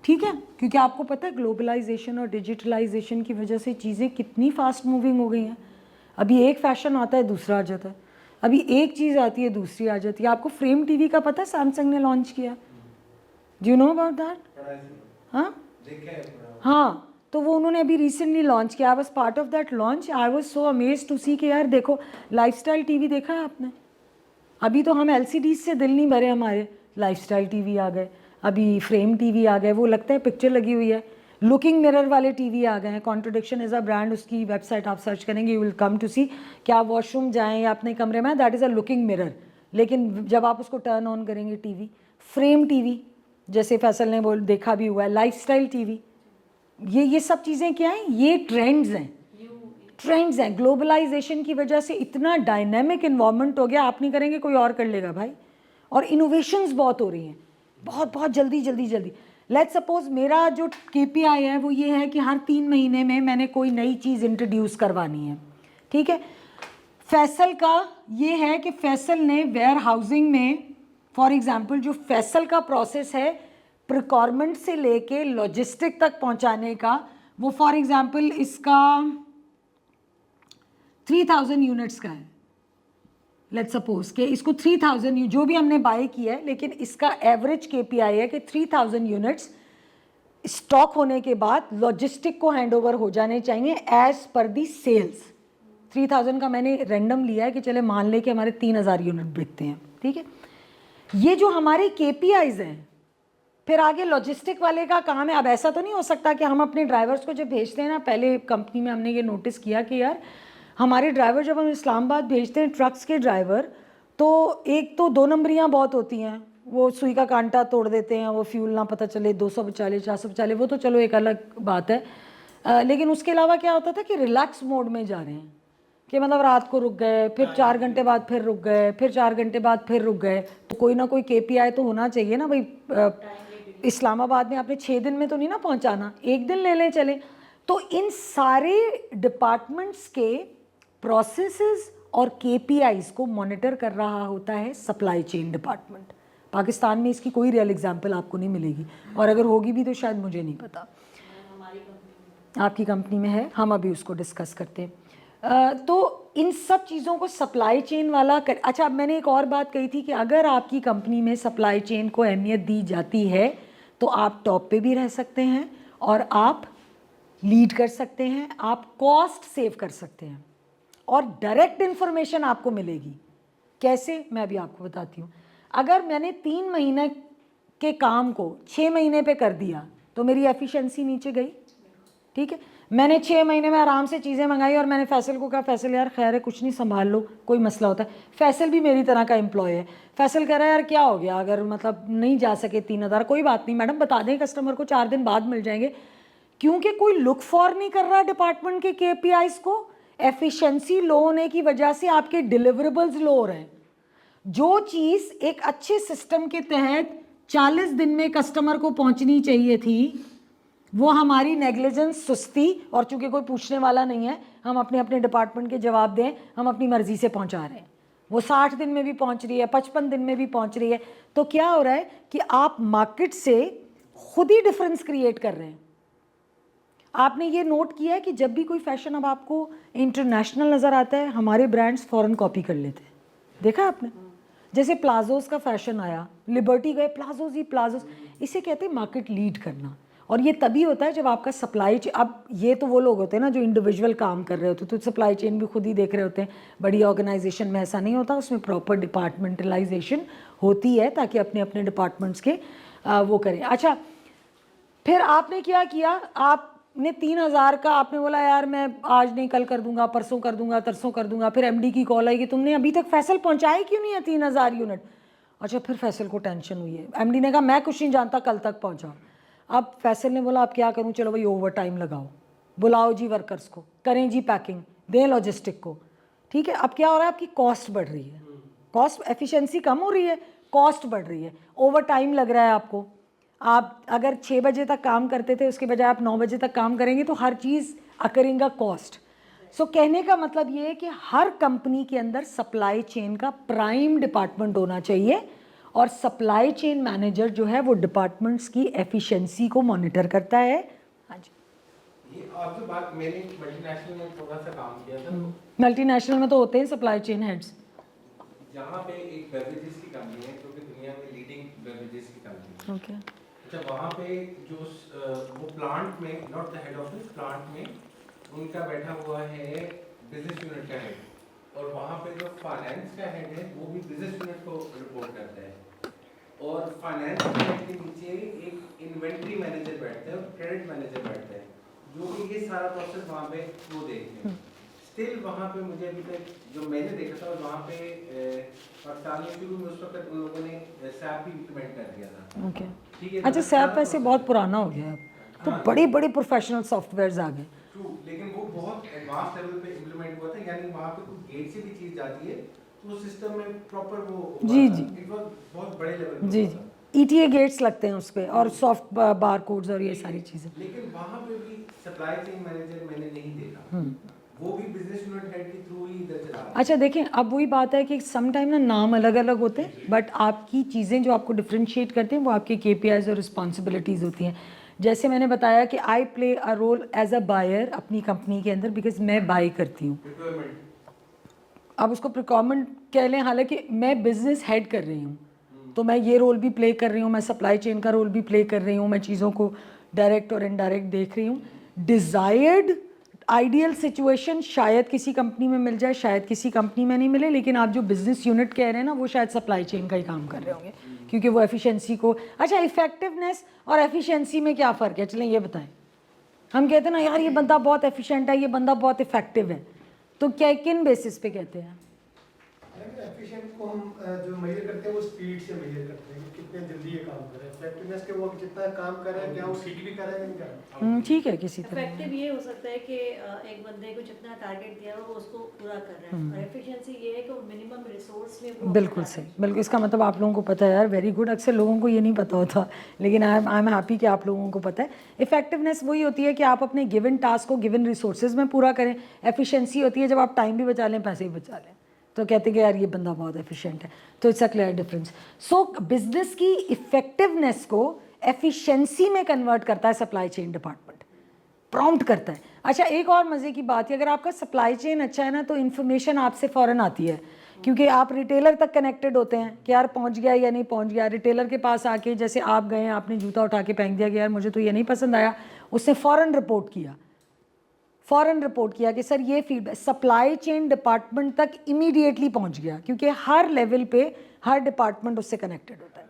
ठीक है? क्योंकि आपको पता है ग्लोबलाइजेशन और डिजिटलाइजेशन की वजह से चीज़ें कितनी फास्ट मूविंग हो गई हैं। अभी एक फैशन आता है दूसरा आ जाता है, अभी एक चीज़ आती है दूसरी आ जाती है। आपको फ्रेम टीवी का पता है सैमसंग ने लॉन्च किया? Do you know about that? हाँ हाँ, तो वो उन्होंने अभी रिसेंटली लॉन्च किया। I was part of that launch. I was so amazed to see कि यार देखो, लाइफस्टाइल टीवी देखा है आपने? अभी तो हम LCD से दिल नहीं भरे हमारे, लाइफस्टाइल टीवी आ गए, अभी फ्रेम टीवी आ गए, वो लगता है पिक्चर लगी हुई है। लुकिंग मिरर वाले टीवी आ गए हैं। कॉन्ट्रडिक्शन इज़ अ ब्रांड, उसकी वेबसाइट आप सर्च करेंगे, you will come to see कि आप वॉशरूम जाएँ या अपने कमरे में, that is a looking mirror. लेकिन जब आप उसको टर्न ऑन करेंगे टीवी, फ्रेम टीवी जैसे फैसल ने बोल देखा भी हुआ है, लाइफस्टाइल टीवी, ये सब चीज़ें क्या हैं? ये ट्रेंड्स हैं, ट्रेंड्स हैं। ग्लोबलाइजेशन की वजह से इतना डायनेमिक इन्वायरमेंट हो गया, आप नहीं करेंगे कोई और कर लेगा भाई। और इनोवेशंस बहुत हो रही हैं, बहुत बहुत जल्दी जल्दी जल्दी। लेट्स सपोज मेरा जो KPI है वो ये है कि हर 3 महीने में मैंने कोई नई चीज़ इंट्रोड्यूस करवानी है, ठीक है? फैसल का ये है कि फैसल ने वेयर हाउसिंग में, फॉर एग्जांपल, जो फैसल का प्रोसेस है प्रिक्वायरमेंट से लेके लॉजिस्टिक तक पहुंचाने का, वो फॉर एग्जांपल इसका 3000 यूनिट्स का है। लेट्स सपोज कि इसको 3000 जो भी हमने बाय किया है, लेकिन इसका एवरेज KPI है कि 3000 यूनिट्स स्टॉक होने के बाद लॉजिस्टिक को हैंडओवर हो जाने चाहिए एज पर दी सेल्स। 3000 का मैंने रैंडम लिया है कि चले मान ले कि हमारे 3000 यूनिट बिकते हैं, ठीक है? ये जो हमारे KPIs हैं, फिर आगे लॉजिस्टिक वाले का काम है। अब ऐसा तो नहीं हो सकता कि हम अपने ड्राइवर्स को जब भेजते हैं ना, पहले कंपनी में हमने ये नोटिस किया कि यार हमारे ड्राइवर जब हम इस्लामाबाद भेजते हैं, ट्रक्स के ड्राइवर, तो एक तो 2 नंबरियाँ बहुत होती हैं, वो सुई का कांटा तोड़ देते हैं, वो फ्यूल ना पता चले, 240 440, वो तो चलो एक अलग बात है। लेकिन उसके अलावा क्या होता था कि रिलैक्स मोड में जा रहे हैं, कि मतलब रात को रुक गए, फिर 4 घंटे बाद फिर रुक गए, फिर 4 घंटे बाद फिर रुक गए। तो कोई ना कोई KPI तो होना चाहिए ना भाई। इस्लामाबाद में आपने 6 दिन में तो नहीं ना पहुंचाना, 1 दिन ले लें चले। तो इन सारे डिपार्टमेंट्स के प्रोसेसेस और KPIs को मॉनिटर कर रहा होता है सप्लाई चेन डिपार्टमेंट। पाकिस्तान में इसकी कोई रियल एग्जांपल आपको नहीं मिलेगी, और अगर होगी भी तो शायद मुझे नहीं पता। आपकी कंपनी में है, हम अभी उसको डिस्कस करते हैं। तो इन सब चीज़ों को सप्लाई चेन वाला कर। अच्छा, अब मैंने एक और बात कही थी कि अगर आपकी कंपनी में सप्लाई चेन को अहमियत दी जाती है तो आप टॉप पे भी रह सकते हैं और आप लीड कर सकते हैं, आप कॉस्ट सेव कर सकते हैं और डायरेक्ट इन्फॉर्मेशन आपको मिलेगी। कैसे, मैं अभी आपको बताती हूँ। अगर मैंने 3 महीने के काम को 6 महीने पे कर दिया तो मेरी एफिशिएंसी नीचे गई, ठीक है? मैंने 6 महीने में आराम से चीज़ें मंगाई और मैंने फैसल को कहा, फैसल यार खैर है, कुछ नहीं, संभाल लो, कोई मसला होता है। फैसल भी मेरी तरह का एम्प्लॉय है। फैसल कह रहा है यार क्या हो गया, अगर मतलब नहीं जा सके 3000, कोई बात नहीं मैडम, बता दें कस्टमर को 4 दिन बाद मिल जाएंगे। क्योंकि कोई लुक फॉर नहीं कर रहा डिपार्टमेंट के KPIs को। एफिशिएंसी लो होने की वजह से आपके डिलीवरेबल्स लो हो रहे हैं। जो चीज़ एक अच्छे सिस्टम के तहत 40 दिन में कस्टमर को पहुंचनी चाहिए थी, वो हमारी नेग्लिजेंस, सुस्ती, और चूंकि कोई पूछने वाला नहीं है, हम अपने अपने डिपार्टमेंट के जवाब दें, हम अपनी मर्जी से पहुंचा रहे हैं। वो 60 दिन में भी पहुंच रही है, 55 दिन में भी पहुंच रही है। तो क्या हो रहा है कि आप मार्केट से खुद ही डिफरेंस क्रिएट कर रहे हैं। आपने ये नोट किया है कि जब भी कोई फैशन अब आपको इंटरनेशनल नज़र आता है, हमारे ब्रांड्स फ़ौरन कॉपी कर लेते हैं। देखा आपने? जैसे प्लाजोस का फैशन आया, लिबर्टी गए, प्लाजोस ही प्लाजोस, इसे कहते हैं मार्केट लीड करना। और ये तभी होता है जब आपका सप्लाई चेन, अब ये तो वो लोग होते हैं ना जो इंडिविजुअल काम कर रहे होते हैं, तो सप्लाई चेन भी खुद ही देख रहे होते हैं। बड़ी ऑर्गेनाइजेशन में ऐसा नहीं होता, उसमें प्रॉपर डिपार्टमेंटलाइजेशन होती है ताकि अपने अपने डिपार्टमेंट्स के वो करें। अच्छा, फिर आपने क्या किया, आपने 3,000 का आपने बोला यार मैं आज नहीं, कल कर दूंगा, परसों कर दूंगा, तरसों कर दूंगा। फिर एमडी की कॉल आई कि तुमने अभी तक फैसल पहुंचाए क्यों नहीं है 3,000 यूनिट। अच्छा, फिर फैसल को टेंशन हुई है, एमडी ने कहा मैं कुछ नहीं जानता, कल तक पहुंचाओ। अब फैसल ने बोला अब क्या करूं, चलो भाई ओवर टाइम लगाओ, बुलाओ जी वर्कर्स को, करें जी पैकिंग, दें लॉजिस्टिक को। ठीक है, अब क्या हो रहा है, आपकी कॉस्ट बढ़ रही है, कॉस्ट एफिशिएंसी कम हो रही है, कॉस्ट बढ़ रही है, ओवर टाइम लग रहा है आपको। आप अगर 6 बजे तक काम करते थे, उसके बजाय आप 9 बजे तक काम करेंगे तो हर चीज़ अकरिंग कॉस्ट। सो कहने का मतलब ये है कि हर कंपनी के अंदर सप्लाई चेन का प्राइम डिपार्टमेंट होना चाहिए, और सप्लाई चेन मैनेजर जो है वो डिपार्टमेंट्स की एफिशिएंसी को मॉनिटर करता है। हाँ जी, ये आपसे बात, मैंने मल्टीनेशनल में थोड़ा सा काम किया था, मल्टीनेशनल में तो होते हैं सप्लाई चेन हेड्स। जहाँ पे एक बेवरेजेस की कंपनी है जो कि दुनिया में लीडिंग बेवरेजेस की कंपनी है। ओके, अच्छा, वहाँ पे जो वो प्लांट में, not the head office, plant में उनका बैठा हुआ है बिजनेस यूनिट का हेड, और वहाँ पे जो फाइनेंस का हेड है वो भी बिजनेस यूनिट को रिपोर्ट करता है, और फाइनेंस के हेड के नीचे एक इन्वेंट्री मैनेजर बैठता है और क्रेडिट मैनेजर बैठता है, जो कि ये सारा प्रोसेस वहाँ पे वो देखते हैं। स्टिल वहाँ पे मुझे अभी तक जो मैंने देखा था, और वहाँ पे पाकिस्तान में शुरू में उस वक्त उन लोगों ने सैप भी इम्प्लीमेंट कर दिया था। ओके। ठीक है, अच्छा, सैप ऐसे बहुत पुराना हो गया है अब, तो बड़ी बड़ी प्रोफेशनल सॉफ्टवेयर्स आ गए। ट्रू, लेकिन वो बहुत एडवांस लेवल पे इम्प्लीमेंट हुआ था, यानी वहाँ पे कुछ गेट से भी चीज़ जाती है तो उस सिस्टम में प्रॉपर वो जी, जी। इट वाज बहुत बड़े लेवल पे जी हुआ जी, था। ETA गेट्स लगते हैं उस पर, और सॉफ्ट बार कोड्स और ये सारी चीज़ें। लेकिन वहाँ पे भी सप्लाई चेन मैनेजर मैंने नहीं देखा, वो भी बिजनेस यूनिट हेड के थ्रू ही इधर चला रहा है। अच्छा देखें, अब वही बात है कि सम टाइम ना नाम अलग अलग होते हैं, बट आपकी चीज़ें जो आपको डिफ्रेंशिएट करते हैं वो आपके KPIs और रिस्पॉन्सिबिलिटीज़ होती हैं। जैसे मैंने बताया कि I play a role as a buyer अपनी कंपनी के अंदर, बिकॉज मैं बाई करती हूँ। रिक्वायरमेंट, अब उसको प्रिकॉर्मेंट कह लें, हालांकि मैं बिजनेस हेड कर रही हूँ, तो मैं ये रोल भी प्ले कर रही हूँ, मैं सप्लाई चेन का रोल भी प्ले कर रही हूँ, मैं चीज़ों को डायरेक्ट और इनडायरेक्ट देख रही हूँ। डिज़ायर्ड आइडियल सिचुएशन शायद किसी कंपनी में मिल जाए, शायद किसी कंपनी में नहीं मिले, लेकिन आप जो बिजनेस यूनिट कह रहे हैं ना, वो शायद सप्लाई चेन का ही काम कर रहे होंगे, क्योंकि वो एफिशिएंसी को। अच्छा, इफेक्टिवनेस और एफिशिएंसी में क्या फ़र्क है, चलें ये बताएं। हम कहते हैं ना यार ये बंदा बहुत एफिशिएंट है, ये बंदा बहुत इफेक्टिव है, तो क्या किन बेसिस पे कहते हैं? एफिशिएंट को हम जो मेजर करते हैं वो स्पीड से मेजर करते हैं कि कितने जल्दी ये काम कर रहे हैं। इफेक्टिवनेस के वो जितना काम कर रहे हैं, क्या वो सीख भी कर रहे हैं नहीं कर रहे हैं। ठीक है, किसी तरह इफेक्टिव ये हो सकता है कि एक बंदे को जितना टारगेट दिया हो वो उसको पूरा कर रहा है, और एफिशिएंसी ये है कि वो मिनिमम रिसोर्स में वो बिल्कुल सही, बिल्कुल। इसका मतलब आप लोगों को पता है यार, वेरी गुड। अक्सर लोगों को ये नहीं पता होता, लेकिन आई एम हैप्पी कि आप लोगों को पता है। इफेक्टिवनेस वही होती है कि आप अपने गिवन टास्क को गिवन रिसोर्सेज में पूरा करें। एफिशिएंसी होती है जब आप टाइम भी बचा लें, पैसे भी बचा लें, तो कहते हैं कि यार ये बंदा बहुत एफिशिएंट है। तो it's a clear difference. So business की इफेक्टिवनेस को एफिशिएंसी में कन्वर्ट करता है सप्लाई चेन डिपार्टमेंट, प्रॉम्प्ट करता है। अच्छा, एक और मज़े की बात है, अगर आपका सप्लाई चेन अच्छा है ना, तो इन्फॉर्मेशन आपसे फ़ौरन आती है, क्योंकि आप रिटेलर तक कनेक्टेड होते हैं कि यार पहुंच गया या नहीं पहुंच गया। रिटेलर के पास आके, जैसे आप गए, आपने जूता उठा के फेंक दिया कि यार मुझे तो ये नहीं पसंद आया, उसने फ़ौरन रिपोर्ट किया, फ़ौरन रिपोर्ट किया कि सर ये फीडबैक सप्लाई चेन डिपार्टमेंट तक इमीडिएटली पहुंच गया, क्योंकि हर लेवल पे हर डिपार्टमेंट उससे कनेक्टेड होता है,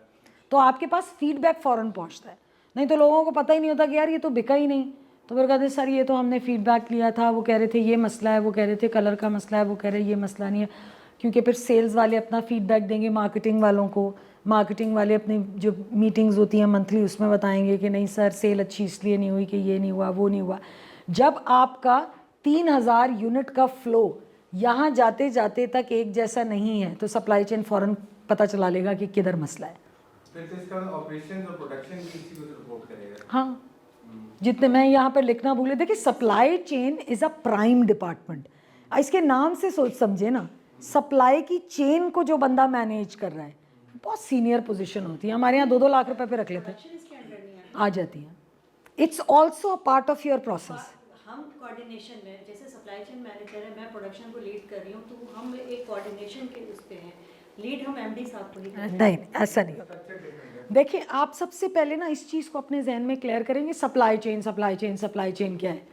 तो आपके पास फीडबैक फ़ौरन पहुंचता है। नहीं तो लोगों को पता ही नहीं होता कि यार ये तो बिका ही नहीं, तो फिर कहते सर ये तो हमने फीडबैक लिया था, वो कह रहे थे ये मसला है, वो कह रहे थे कलर का मसला है, वो कह रहे ये मसला नहीं है। क्योंकि फिर सेल्स वाले अपना फीडबैक देंगे मार्केटिंग वालों को, मार्केटिंग वाले अपनी जो मीटिंग्स होती हैं मंथली उसमें बताएंगे कि नहीं सर सेल अच्छी इसलिए नहीं हुई कि ये नहीं हुआ, वो नहीं हुआ। जब आपका 3,000 यूनिट का फ्लो यहाँ जाते जाते तक एक जैसा नहीं है, तो सप्लाई चेन फ़ौरन पता चला लेगा कि किधर मसला है। फिर तो इसका ऑपरेशन और प्रोडक्शन भी इसी को रिपोर्ट करेगा। हाँ, जितने मैं यहाँ पर लिखना भूले, देखिए supply chain is a prime department. इसके नाम से सोच समझे ना, सप्लाई की चेन को जो बंदा मैनेज कर रहा है बहुत सीनियर पोजीशन होती है। हमारे यहाँ 2-2 लाख रुपए पे रख लेते हैं। इसके अंडर नहीं आ जाती हैं। It's also a part of your process. हम कोऑर्डिनेशन में, जैसे सप्लाई चेन मैनेजर है, मैं प्रोडक्शन को लीड कर रही हूँ, तो हम एक कोऑर्डिनेशन के उस पे हैं, लीड हम एमडी साहब को ही करते हैं। नहीं, ऐसा नहीं होता। देखिए, आप सबसे पहले ना इस चीज़ को अपने जहन में क्लियर करेंगे, supply chain, supply chain, supply chain क्या है।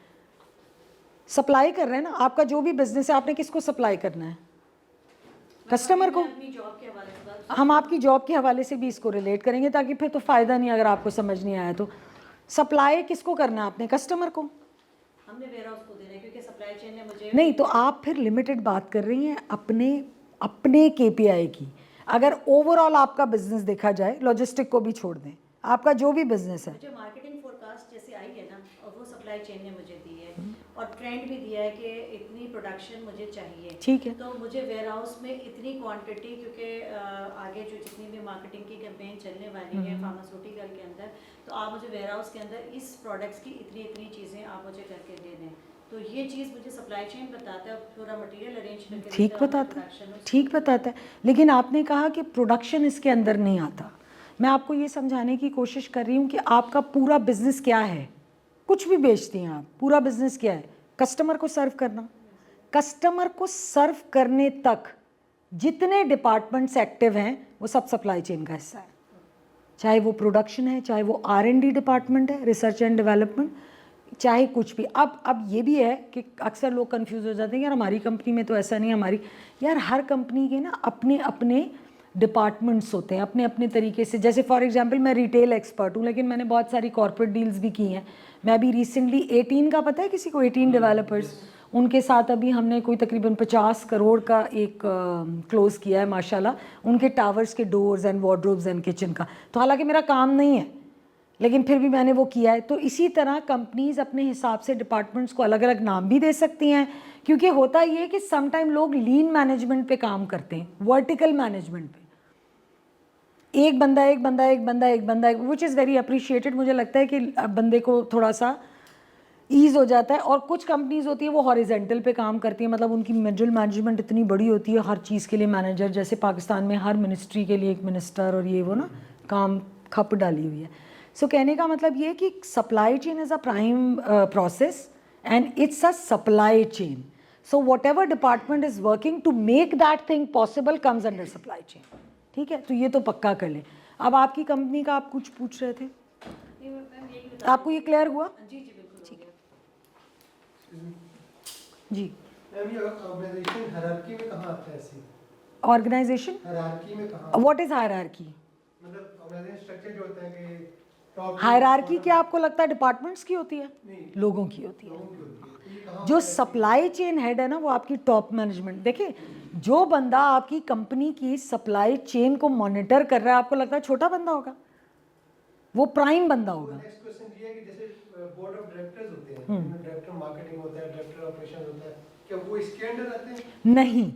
सप्लाई कर रहे हैं ना, आपका जो भी बिजनेस है, आपने किसको सप्लाई करना है? कस्टमर को। मैं अपनी जॉब के हवाले से बात, हम आपकी जॉब के हवाले से भी इसको रिलेट करेंगे, ताकि फिर तो फ़ायदा नहीं अगर आपको समझ नहीं आया तो। सप्लाई किसको करना है आपने? कस्टमर को। हमने वेयर हाउस को देना है, क्योंकि सप्लाई चेन ने मुझे नहीं, तो आप फिर लिमिटेड बात कर रही हैं अपने केपीआई की। अगर ओवरऑल आपका बिजनेस देखा जाए, लॉजिस्टिक को भी छोड़ दें, आपका जो भी बिजनेस है, मुझे मार्केटिंग फोरकास्ट जैसे आई है ना, और वो सप्लाई चेन ने मुझे दी है, और ट्रेंड भी दिया है कि इतनी प्रोडक्शन मुझे चाहिए। ठीक है। तो मुझे वेयर हाउस में इतनी क्वांटिटी, क्योंकि आगे जो जितनी भी मार्केटिंग की कैंपेन चलने वाली है फार्मास्यूटिकल के अंदर, तो आप मुझे वेयर हाउस के अंदर इस प्रोडक्ट्स की इतनी इतनी चीज़ें आप मुझे करके दे दें। तो ये चीज़ मुझे सप्लाई चेन बताता है, पूरा मटेरियल अरेंज करके ठीक देता है, बताता है, production ठीक बताता है। लेकिन आपने कहा कि प्रोडक्शन इसके अंदर नहीं आता। मैं आपको ये समझाने की कोशिश कर रही हूँ कि आपका पूरा बिजनेस क्या है। कुछ भी बेचती हैं आप, पूरा बिजनेस क्या है? कस्टमर को सर्व करना। कस्टमर को सर्व करने तक जितने डिपार्टमेंट्स एक्टिव हैं, वो सब सप्लाई चेन का हिस्सा है। चाहे वो प्रोडक्शन है, चाहे वो R&D डिपार्टमेंट है, रिसर्च एंड डेवलपमेंट, चाहे कुछ भी। अब ये भी है कि अक्सर लोग कंफ्यूज हो जाते हैं, यार हमारी कंपनी में तो ऐसा नहीं है। हमारी, यार हर कंपनी के ना अपने अपने डिपार्टमेंट्स होते हैं, अपने अपने तरीके से। जैसे फॉर एग्जांपल, मैं रिटेल एक्सपर्ट हूँ, लेकिन मैंने बहुत सारी कॉर्पोरेट डील्स भी की हैं। मैं अभी रिसेंटली 18 का, पता है किसी को? 18 डेवलपर्स, उनके साथ अभी हमने कोई तकरीबन 50 करोड़ का एक क्लोज़ किया है माशाल्लाह, उनके टावर्स के doors and wardrobes and kitchen का। तो हालांकि मेरा काम नहीं है, लेकिन फिर भी मैंने वो किया है। तो इसी तरह कंपनीज अपने हिसाब से डिपार्टमेंट्स को अलग अलग नाम भी दे सकती हैं, क्योंकि होता ये है कि समटाइम लोग लीन मैनेजमेंट पे काम करते हैं, वर्टिकल मैनेजमेंट पे। एक बंदा एक बंदा एक बंदा एक बंदा, विच इज़ वेरी अप्रिशिएटेड। मुझे लगता है कि बंदे को थोड़ा सा ईज़ हो जाता है। और कुछ कंपनीज होती है वो हॉरिजेंटल पे काम करती है, मतलब उनकी मिडल मैनेजमेंट इतनी बड़ी होती है, हर चीज़ के लिए मैनेजर। जैसे पाकिस्तान में हर मिनिस्ट्री के लिए एक मिनिस्टर, और ये वो ना काम खप डाली हुई है। सो कहने का मतलब ये कि supply chain is a prime process and it's a supply chain. So whatever department is working to make that thing possible comes under supply chain. ठीक है, तो ये तो पक्का कर लें। अब आपकी कंपनी का आप कुछ पूछ रहे थे, नहीं, मैम यही बता आपको ये क्लियर हुआ? जी जी बिल्कुल ठीक है। जी। मैम ये ऑर्गेनाइजेशन हायरार्की में कहाँ आता है? ऐसी ऑर्गेनाइजेशन, हायरार्की में कहाँ? What is hierarchy? मतलब ऑर्गेनाइजेशन स्ट्रक्चर जो होता है कि टॉप हायरार्की क्या आपको लगता है डिपार्टमेंट्स की होती है? नहीं, लोगों की होती है। लोगों की होती है। तो ये कहाँ जो होता है? सप्लाई चेन हेड है ना, वो आपकी टॉप मैनेजमेंट। देखिए, जो बंदा आपकी कंपनी की सप्लाई चेन को मॉनिटर कर रहा है, आपको लगता है छोटा बंदा होगा? वो प्राइम बंदा होगा। नेक्स्ट क्वेश्चन ये है कि जैसे बोर्ड ऑफ डायरेक्टर्स होते हैं, जिनमें डायरेक्टर मार्केटिंग होता है, डायरेक्टर ऑपरेशन होता है, क्या वो इसके अंडर आते हैं? नहीं,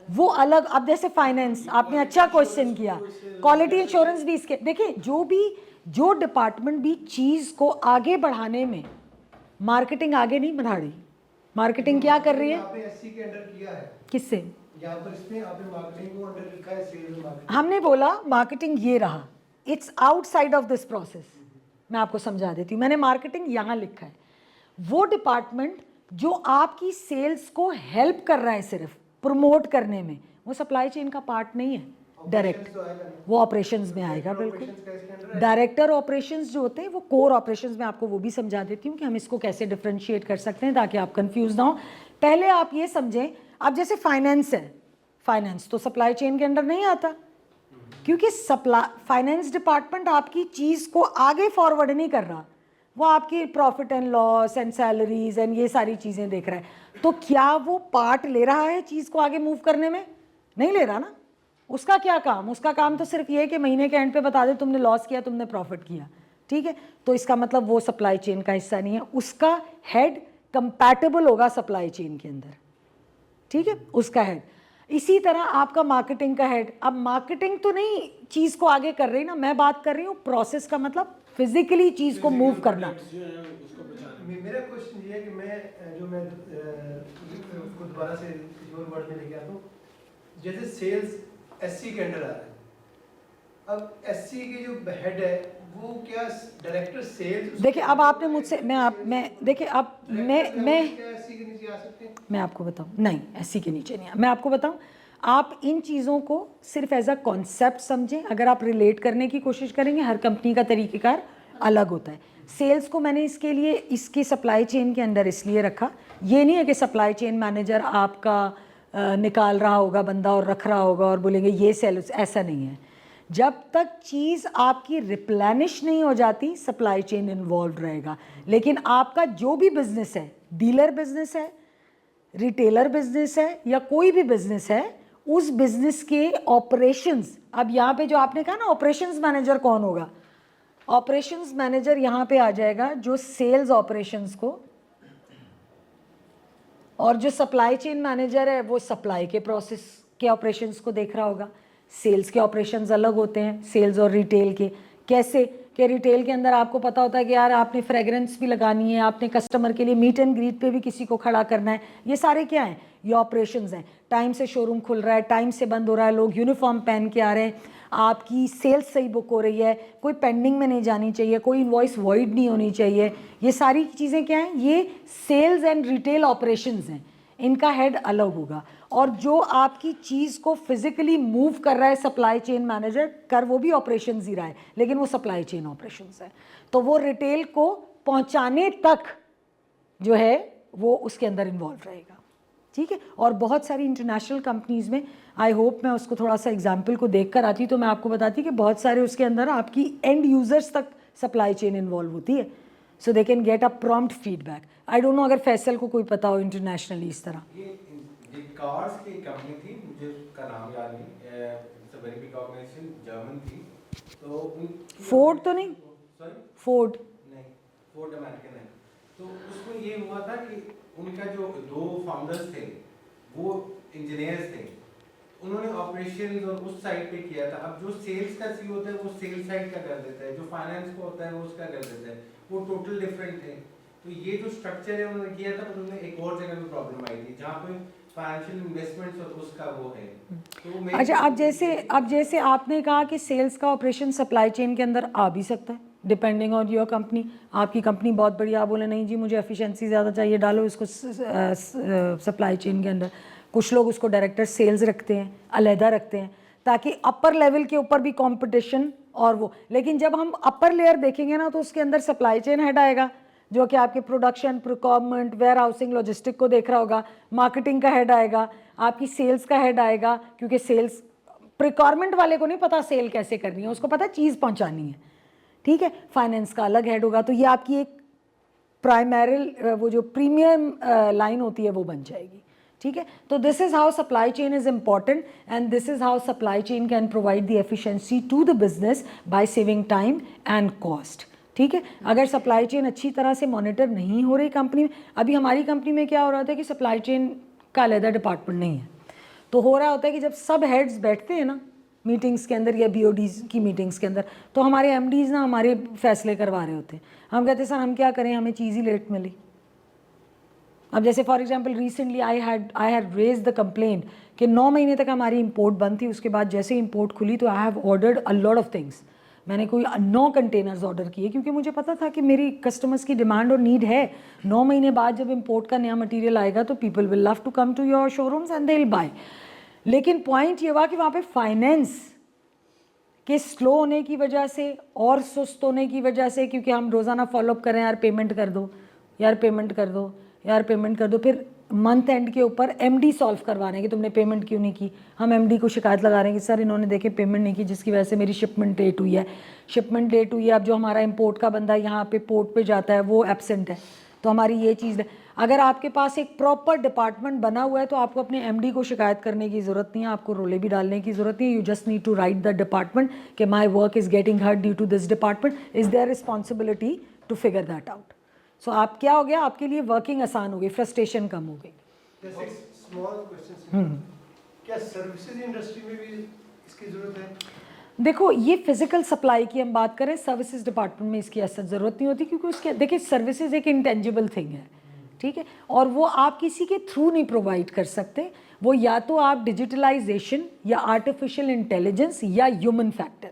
वो अलग। अब जैसे फाइनेंस, आपने अच्छा क्वेश्चन किया, क्वालिटी इंश्योरेंस भी इसके। देखिए, जो डिपार्टमेंट भी चीज़ को आगे बढ़ाने में, मार्केटिंग आगे नहीं बढ़ा रही, मार्केटिंग क्या कर रही है? आपने एससी के अंडर किया है किससे? यहाँ पर, इसमें आपने मार्केटिंग को अंडर लिखा है, सेल्स मार्केटिंग। हमने बोला मार्केटिंग ये रहा, it's outside of this process. मैं आपको समझा देती हूँ, मैंने मार्केटिंग यहाँ लिखा है। वो डिपार्टमेंट जो आपकी सेल्स को हेल्प कर रहा है सिर्फ प्रमोट करने में, वो सप्लाई चेन का पार्ट नहीं है डायरेक्ट, तो आएगा नहीं। वो ऑपरेशंस में आएगा। बिल्कुल, ऑपरेशंस का इसके अंडर है। डायरेक्टर ऑपरेशंस जो होते हैं वो कोर ऑपरेशंस में, आपको वो भी समझा देती हूँ कि हम इसको कैसे डिफरेंशिएट कर सकते हैं ताकि आप कंफ्यूज ना हो। पहले आप ये समझें, अब जैसे फाइनेंस है, फाइनेंस तो सप्लाई चेन के अंडर नहीं आता, क्योंकि फाइनेंस डिपार्टमेंट आपकी चीज़ को आगे फॉरवर्ड नहीं कर रहा, वो आपकी profit and loss and salaries and ये सारी चीज़ें देख रहा है। तो क्या वो पार्ट ले रहा है चीज़ को आगे मूव करने में? नहीं ले रहा ना। उसका क्या काम? उसका काम तो सिर्फ ये है कि महीने के एंड पे बता दे तुमने लॉस किया, तुमने प्रॉफिट किया। ठीक है, तो इसका मतलब वो सप्लाई चेन का हिस्सा नहीं है। उसका हेड कंपैटिबल होगा सप्लाई चेन के अंदर। ठीक है, उसका हेड। इसी तरह आपका मार्केटिंग का हेड, अब मार्केटिंग तो नहीं चीज़ को आगे कर रही ना, मैं बात कर रही हूँ प्रोसेस का, मतलब फिजिकली चीज़ को मूव करना। मेरा क्वेश्चन ये है कि मैं उसको दोबारा से किसी और वर्ड में लेके आता हूँ। जैसे सेल्स एससी के अंडर आ रहा है, अब एससी की जो हेड है वो क्या डायरेक्टर सेल्स देखिए अब आपने मुझसे मैं देखिए अब मैं ऐसी के नीचे आ सकते हैं? मैं आपको बताऊं, नहीं ऐसी के नीचे नहीं है। मैं आपको बताऊं, आप इन चीज़ों को सिर्फ एज अ कॉन्सेप्ट समझें। अगर आप रिलेट करने की कोशिश करेंगे, हर कंपनी का तरीक़ेकार अलग होता है। सेल्स को मैंने इसके लिए इसकी सप्लाई चेन के अंदर इसलिए रखा, ये नहीं है कि सप्लाई चेन मैनेजर आपका निकाल रहा होगा बंदा और रख रहा होगा और बोलेंगे ये सेल्स, ऐसा नहीं है। जब तक चीज़ आपकी रिप्लेनिश नहीं हो जाती, सप्लाई चेन इन्वॉल्व रहेगा। लेकिन आपका जो भी बिजनेस है, डीलर बिजनेस है, रिटेलर बिजनेस है या कोई भी बिजनेस है, उस बिजनेस के ऑपरेशंस, अब यहाँ पे जो आपने कहा ना ऑपरेशंस मैनेजर कौन होगा, ऑपरेशंस मैनेजर यहाँ पे आ जाएगा जो सेल्स ऑपरेशंस को, और जो सप्लाई चेन मैनेजर है वो सप्लाई के प्रोसेस के ऑपरेशंस को देख रहा होगा। सेल्स के ऑपरेशंस अलग होते हैं, सेल्स और रिटेल के। कैसे कि रिटेल के अंदर आपको पता होता है कि यार आपने फ्रेगरेंस भी लगानी है, आपने कस्टमर के लिए मीट एंड ग्रीट पे भी किसी को खड़ा करना है। ये सारे क्या हैं, ये ऑपरेशंस हैं। टाइम से शोरूम खुल रहा है, टाइम से बंद हो रहा है, लोग यूनिफॉर्म पहन के आ रहे हैं, आपकी सेल्स सही बुक हो रही है, कोई पेंडिंग में नहीं जानी चाहिए, कोई इनवॉइस वॉइड नहीं होनी चाहिए। ये सारी चीज़ें क्या हैं, ये सेल्स एंड रिटेल ऑपरेशंस हैं। इनका हेड अलग होगा। और जो आपकी चीज़ को फिजिकली मूव कर रहा है सप्लाई चेन मैनेजर, कर वो भी ऑपरेशंस ही रहा है, लेकिन वो सप्लाई चेन ऑपरेशंस है। तो वो रिटेल को पहुंचाने तक जो है वो उसके अंदर इन्वॉल्व रहेगा। ठीक है। और बहुत सारी इंटरनेशनल कंपनीज़ में, आई होप मैं उसको थोड़ा सा एग्जाम्पल को देख कर आती तो मैं आपको बताती कि बहुत सारे उसके अंदर आपकी एंड यूज़र्स तक सप्लाई चेन इन्वॉल्व होती है, so they can get a prompt feedback. I don't know अगर फैसल को कोई पता हो इंटरनेशनली इस तरह। ये कार्स की कंपनी थी, मुझे उसका नाम याद नहीं, it's a very big organization, German थी। तो फोर्ड तो नहीं, सॉरी फोर्ड नहीं, फोर्ड अमेरिकन है। तो उसमें ये हुआ था कि उनका जो दो फाउंडर्स थे वो इंजीनियर्स थे, उन्होंने ऑपरेशंस और उस साइड पे किया था। अब जो सेल्स का सी होता है वो सेल्स साइड का कर देता है, जो फाइनेंस को होता है वो उसका कर देता है, वो टोटल डिफरेंट थे। तो ये जो स्ट्रक्चर है उन्होंने किया था, उन्होंने एक और जगह में प्रॉब्लम आई थी जहाँ पे फाइनेंशियल इन्वेस्टमेंट्स और उसका वो है। तो अच्छा, अब जैसे आपने कहा कि सेल्स का ऑपरेशन सप्लाई चेन के अंदर आ भी सकता है, डिपेंडिंग ऑन योर कंपनी। आपकी कंपनी बहुत बढ़िया, आप बोले नहीं जी मुझे एफिशिएंसी ज़्यादा चाहिए, डालो इसको सप्लाई चेन के अंदर। कुछ लोग उसको डायरेक्टर सेल्स रखते हैं, अलहदा रखते हैं, ताकि अपर लेवल के ऊपर भी कंपटीशन और वो। लेकिन जब हम अपर लेयर देखेंगे ना, तो उसके अंदर सप्लाई चेन हेड आएगा जो कि आपके production, procurement, warehousing, logistic को देख रहा होगा। मार्केटिंग का हेड आएगा, आपकी सेल्स का हेड आएगा, क्योंकि सेल्स प्रोक्योरमेंट वाले को नहीं पता सेल कैसे करनी है, उसको पता चीज़ पहुंचानी है। ठीक है। फाइनेंस का अलग हेड होगा। तो ये आपकी एक प्राइमरी वो जो प्रीमियम लाइन होती है वो बन जाएगी। ठीक है। तो this is how supply chain is important and this is how supply chain can provide the efficiency to the business by saving time and cost. ठीक है। अगर सप्लाई चेन अच्छी तरह से मॉनिटर नहीं हो रही कंपनी में, अभी हमारी कंपनी में क्या हो रहा था कि सप्लाई चेन का अलग डिपार्टमेंट नहीं है, तो हो रहा होता है कि जब सब हेड्स बैठते हैं ना मीटिंग्स के अंदर या बीओडीज की मीटिंग्स के अंदर, तो हमारे एमडीज ना हमारे फैसले करवा रहे होते हैं। हम कहते हैं सर हम क्या करें, हमें चीज़ ही लेट मिली। अब जैसे for example recently I had raise the complaint कि 9 महीने तक हमारी इंपोर्ट बंद थी। उसके बाद जैसे इंपोर्ट खुली तो I have ordered a lot of things. मैंने कोई 9 कंटेनर्स ऑर्डर किए, क्योंकि मुझे पता था कि मेरी कस्टमर्स की डिमांड और नीड है। 9 महीने बाद जब इंपोर्ट का नया मटीरियल आएगा तो people will love to come to your showrooms and they will buy. लेकिन पॉइंट ये हुआ कि वहाँ पे फाइनेंस के स्लो होने की वजह से और सुस्त होने की वजह से, क्योंकि हम रोज़ाना फॉलोअप करें, यार पेमेंट कर दो, यार पेमेंट कर दो, यार पेमेंट कर दो, फिर मंथ एंड के ऊपर एमडी सॉल्व करवा रहे हैं कि तुमने पेमेंट क्यों नहीं की। हम एमडी को शिकायत लगा रहे हैं कि सर इन्होंने देखे पेमेंट नहीं की, जिसकी वजह से मेरी शिपमेंट लेट हुई है। शिपमेंट लेट हुई है, अब जो हमारा इंपोर्ट का बंदा यहाँ पे पोर्ट पे जाता है वो एब्सेंट है, तो हमारी ये चीज़ है। अगर आपके पास एक प्रॉपर डिपार्टमेंट बना हुआ है तो आपको अपने एमडी को शिकायत करने की ज़रूरत नहीं है, आपको रोले भी डालने की ज़रूरत नहीं है। You just need to write the department कि my work is getting hurt due to this department, is there responsibility to figure that out. So आप क्या हो गया, आपके लिए वर्किंग आसान हो गई, फ्रस्ट्रेशन कम हो गई। जैसे स्मॉल क्वेश्चन, क्या सर्विसेज इंडस्ट्री में भी इसकी जरूरत है? देखो, ये फिजिकल सप्लाई की हम बात करें, सर्विसेज डिपार्टमेंट में इसकी असर ज़रूरत नहीं होती, क्योंकि उसके देखिए सर्विसेज एक इंटेंजिबल थिंग है। ठीक है। और वो आप किसी के थ्रू नहीं प्रोवाइड कर सकते, वो या तो आप डिजिटलाइजेशन या आर्टिफिशियल इंटेलिजेंस या ह्यूमन फैक्टर,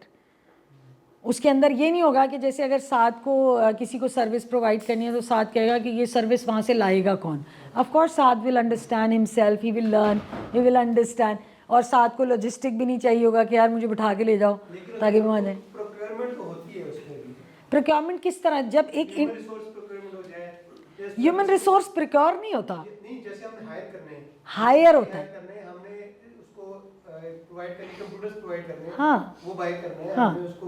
उसके अंदर ये नहीं होगा कि जैसे अगर साथ को किसी को सर्विस प्रोवाइड करनी है तो साथ कहेगा कि ये सर्विस वहाँ से लाएगा कौन। ऑफ कोर्स साथ will understand himself, he will learn, he will understand. और साथ को लॉजिस्टिक भी नहीं चाहिए होगा कि यार मुझे बिठा के ले जाओ ताकि मैं वहाँ जाए। प्रोक्योरमेंट तो होती है उसमें भी, प्रोक्योरमेंट किस तरह, जब एक रिसोर्स प्रोक्योरमेंट हो जाए, ह्यूमन रिसोर्स प्रोक्योर नहीं होता, नहीं जैसे हमने हायर करने हैं, हायर होता है। करने हैं, हमने उसको प्रोवाइड करने, कंप्यूटर्स प्रोवाइड करने हैं, हाँ। वो बाय करने हैं, हाँ। हमें उसको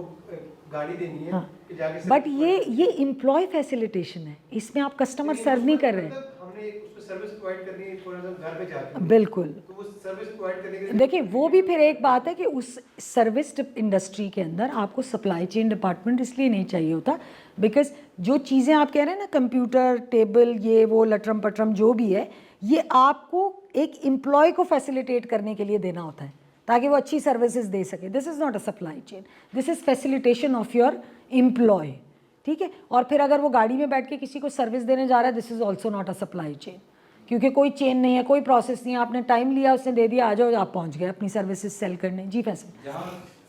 गाड़ी देनी है हाँ। कि जाके बट service ये provide ये एम्प्लॉय फैसिलिटेशन है, इसमें आप कस्टमर लेकिन सर्व नहीं उसमें कर रहे। मतलब हमने उसको सर्विस प्रोवाइड करनी है, फॉर एग्जांपल घर पे जाके, बिल्कुल। तो वो सर्विस प्रोवाइड करने के लिए देखिए वो भी फिर एक बात है कि उस सर्विस इंडस्ट्री के अंदर आपको सप्लाई चेन डिपार्टमेंट इसलिए नहीं चाहिए होता बिकॉज जो चीज़ें आप कह रहे हैं ना, कंप्यूटर, टेबल, ये वो लटरम पटरम जो भी है, ये आपको एक एम्प्लॉय को फैसिलिटेट करने के लिए देना होता है ताकि वो अच्छी सर्विसेज दे सके। This is not a supply chain, this is facilitation of your employ, ठीक है। और फिर अगर वो गाड़ी में बैठ के किसी को सर्विस देने जा रहा है, this is also not a supply chain, क्योंकि कोई चेन नहीं है, कोई प्रोसेस नहीं है, आपने टाइम लिया, उसने दे दिया, आ जाओ, आप पहुंच गए अपनी सर्विसेज सेल करने। जी फैसल। जहाँ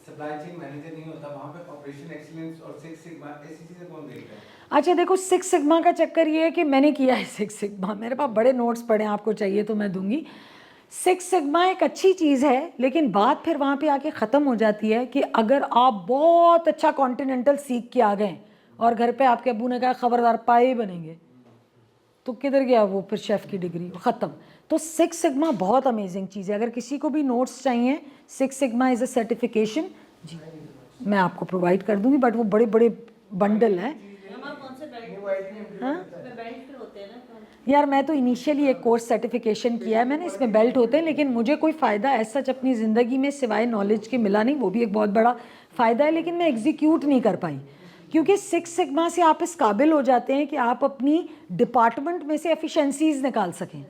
सप्लाई चेन मैनेजर नहीं होता वहाँ पे ऑपरेशन एक्सीलेंस और सिक्स सिग्मा ऐसी चीजें कौन देखता है? अच्छा देखो, सिक्स सिग्मा का चक्कर ये है कि मैंने किया है सिक्स सिग्मा, मेरे पास बड़े नोट्स पड़े हैं, आपको चाहिए तो मैं दूंगी। सिक्स सिग्मा एक अच्छी चीज़ है, लेकिन बात फिर वहाँ पे आके ख़त्म हो जाती है कि अगर आप बहुत अच्छा कॉन्टिनेंटल सीख के आ गए और घर पे आपके अब्बू ने कहा खबरदार पाए बनेंगे, तो किधर गया वो फिर शेफ़ की डिग्री, ख़त्म। तो सिक्स सिग्मा बहुत अमेजिंग चीज़ है। अगर किसी को भी नोट्स चाहिए, six sigma is a certification, जी मैं आपको प्रोवाइड कर दूंगी, बट वो बड़े बड़े बंडल हैं। हमारा कौन से बेल्ट हाँ बेल्ट पे होते हैं ना कौन? यार, मैं तो इनिशियली एक कोर्स सर्टिफिकेशन किया है मैंने, इसमें बेल्ट होते हैं, लेकिन मुझे कोई फ़ायदा ऐसा सच अपनी ज़िंदगी में सिवाय नॉलेज के मिला नहीं। वो भी एक बहुत बड़ा फ़ायदा है, लेकिन मैं एग्जीक्यूट नहीं कर पाई, क्योंकि सिक्स सिग्मा से आप इस काबिल हो जाते हैं कि आप अपनी डिपार्टमेंट में से एफिशिएंसीज निकाल सकें।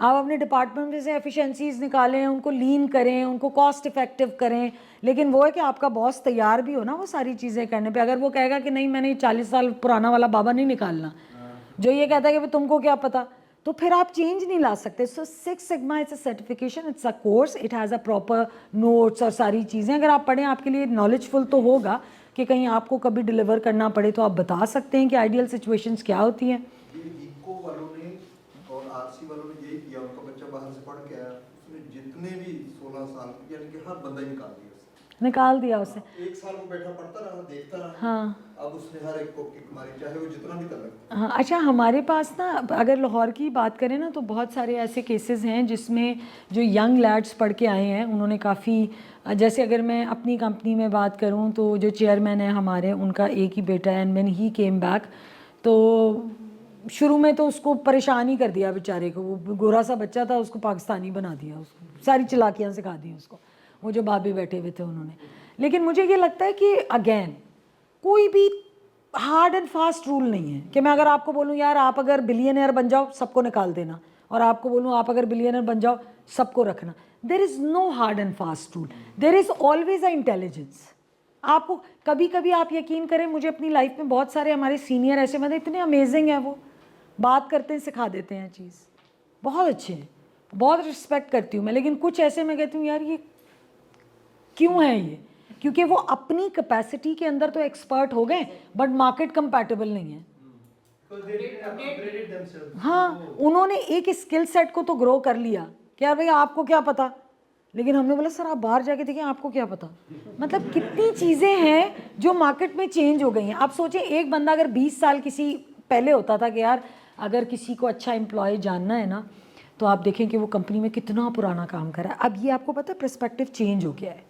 आप अपने डिपार्टमेंट में से एफिशिएंसीज निकालें, उनको लीन करें, उनको कॉस्ट इफेक्टिव करें, लेकिन वो है कि आपका बॉस तैयार भी हो ना वो सारी चीज़ें करने पे। अगर वो कहेगा कि नहीं मैंने 40 साल पुराना वाला बाबा नहीं निकालना, जो ये कहता है कि भाई तुमको क्या पता, तो फिर आप चेंज नहीं ला सकते। So six sigma it's a certification, it's a course, it has a proper notes और सारी चीज़ें। अगर आप पढ़ें आपके लिए नॉलेजफुल तो होगा कि कहीं आपको कभी डिलीवर करना पड़े तो आप बता सकते हैं कि आइडियल सिचुएशंस क्या होती हैं। ये इको वालों ने और आरसी वालों ने यही किया, उनका बच्चा बाहर से पढ़ के आया, उसने जितने भी 16 साल यानी कि हर बंदा ही निकाल दिया उससे। एक साल वो बैठा पढ़ता रहा, देखता रहा। हाँ। अब उसने हर एक को किक मारी, चाहे वो जितना भी कर ले। हाँ अच्छा, हमारे पास ना अगर लाहौर की बात करें ना तो बहुत सारे ऐसे केसेस हैं जिसमें जो यंग लैड्स पढ़ के आए हैं उन्होंने काफ़ी, जैसे अगर मैं अपनी कंपनी में बात करूं तो जो चेयरमैन है हमारे, उनका एक ही बेटा है, and when he came back तो शुरू में तो उसको परेशान ही कर दिया बेचारे को, वो गोरा सा बच्चा था, उसको पाकिस्तानी बना दिया, उसको सारी चालाकियाँ सिखा दी उसको, वो जो बाबी बैठे हुए थे उन्होंने। लेकिन मुझे ये लगता है कि अगेन कोई भी हार्ड एंड फास्ट रूल नहीं है कि मैं अगर आपको बोलूँ यार आप अगर बिलियनर बन जाओ सबको निकाल देना, और आपको बोलूँ आप अगर बिलियनर बन जाओ सबको रखना। There is no hard and fast rule, there is always a intelligence. आपको कभी कभी आप यकीन करें, मुझे अपनी लाइफ में बहुत सारे हमारे सीनियर ऐसे बंदे इतने अमेजिंग हैं, वो बात करते हैं सिखा देते हैं चीज़, बहुत अच्छे हैं, बहुत रिस्पेक्ट करती हूँ मैं। लेकिन कुछ ऐसे मैं कहती हूँ यार ये क्यों है ये, क्योंकि वो अपनी कैपेसिटी के अंदर तो एक्सपर्ट हो गए बट मार्केट कंपैटिबल नहीं है। हाँ, उन्होंने एक स्किल सेट को तो ग्रो कर लिया कि यार भैया आपको क्या पता, लेकिन हमने बोला सर आप बाहर जाके देखिए आपको क्या पता। मतलब कितनी चीज़ें हैं जो मार्केट में चेंज हो गई हैं। आप सोचें एक बंदा अगर 20 साल किसी पहले होता था कि यार अगर किसी को अच्छा एम्प्लॉय जानना है ना तो आप देखें कि वो कंपनी में कितना पुराना काम कर रहा है। अब ये आपको पता है पर्सपेक्टिव चेंज हो गया है,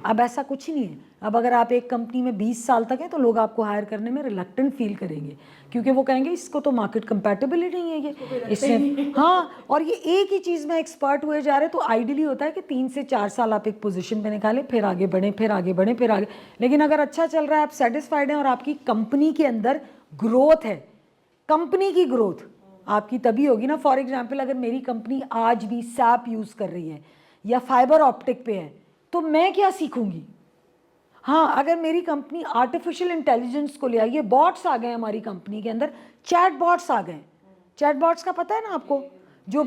अब ऐसा कुछ ही नहीं है। अब अगर आप एक कंपनी में 20 साल तक हैं तो लोग आपको हायर करने में रिलक्टेंट फील करेंगे, क्योंकि वो कहेंगे इसको तो मार्केट कंपैटिबल ही नहीं है ये इससे। हाँ, और ये एक ही चीज़ में एक्सपर्ट हुए जा रहे हैं। तो आइडियली होता है कि 3 से 4 साल आप एक पोजीशन पे निकालें, फिर आगे बढ़ें, फिर आगे बढ़ें, फिर आगे। लेकिन अगर अच्छा चल रहा है, आप सेटिस्फाइड हैं और आपकी कंपनी के अंदर ग्रोथ है, कंपनी की ग्रोथ आपकी तभी होगी ना। फॉर एग्जाम्पल अगर मेरी कंपनी आज भी सैप यूज़ कर रही है या फाइबर ऑप्टिक पे है तो मैं क्या सीखूंगी। हाँ, अगर मेरी कंपनी आर्टिफिशियल इंटेलिजेंस को ले आई, ये बॉट्स आ गए हमारी कंपनी के अंदर, चैट बॉट्स आ गए। चैट बॉट्स का पता है ना आपको, जो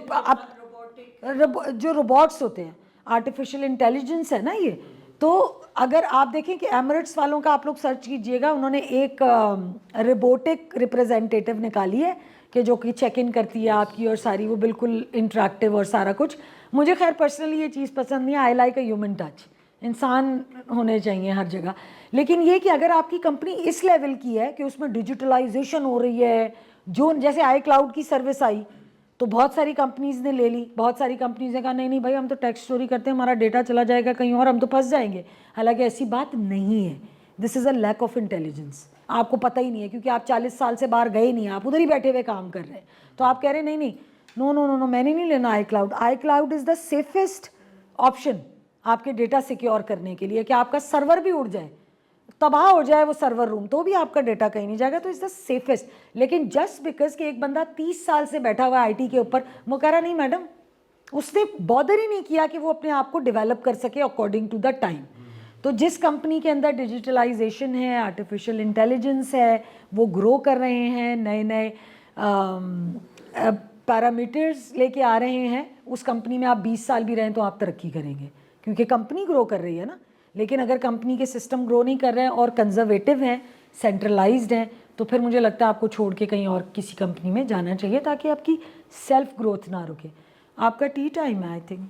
जो रोबोट्स होते हैं, आर्टिफिशियल इंटेलिजेंस है ना ये। तो अगर आप देखें कि एमिरेट्स वालों का आप लोग सर्च कीजिएगा, उन्होंने एक रोबोटिक रिप्रेजेंटेटिव निकाली है कि जो कि चेक इन करती है आपकी और सारी, वो बिल्कुल इंटरेक्टिव और सारा कुछ। मुझे खैर पर्सनली ये चीज़ पसंद नहीं है। I like a human touch, इंसान होने चाहिए हर जगह। लेकिन ये कि अगर आपकी कंपनी इस लेवल की है कि उसमें डिजिटलाइजेशन हो रही है, जो जैसे आई क्लाउड की सर्विस आई तो बहुत सारी कंपनीज़ ने ले ली, बहुत सारी कंपनीज़ ने कहा नहीं नहीं भाई हम तो टेक्स्ट स्टोरी करते हैं, हमारा डेटा चला जाएगा कहीं और, हम तो फंस जाएंगे। हालांकि ऐसी बात नहीं है। This is a lack of intelligence. आपको पता ही नहीं है क्योंकि आप 40 साल से बाहर गए नहीं, आप उधर ही बैठे हुए काम कर रहे हैं। तो आप कह रहे हैं नहीं नहीं, नो नो नो नो, मैंने नहीं लेना iCloud. ICloud is the safest option आपके डेटा सिक्योर करने के लिए, कि आपका सर्वर भी उड़ जाए, तबाह हो जाए वो सर्वर रूम, तो भी आपका डेटा कहीं नहीं जाएगा। तो इज़ द सेफेस्ट। लेकिन जस्ट बिकॉज कि एक बंदा 30 साल से बैठा हुआ है आईटी के ऊपर, वो कह रहा नहीं मैडम, उसने बॉदर ही नहीं किया कि वो अपने आप को डेवलप कर सके अकॉर्डिंग टू द टाइम। तो जिस कंपनी के अंदर डिजिटलाइजेशन है, आर्टिफिशियल इंटेलिजेंस है, वो ग्रो कर रहे हैं, नए नए पैरामीटर्स लेके आ रहे हैं, उस कंपनी में आप 20 साल भी रहें तो आप तरक्की करेंगे, क्योंकि कंपनी ग्रो कर रही है ना। लेकिन अगर कंपनी के सिस्टम ग्रो नहीं कर रहे हैं और कंजर्वेटिव हैं, सेंट्रलाइज्ड हैं, तो फिर मुझे लगता है आपको छोड़ के कहीं और किसी कंपनी में जाना चाहिए ताकि आपकी सेल्फ ग्रोथ ना रुके। आपका टी टाइम है आई थिंक,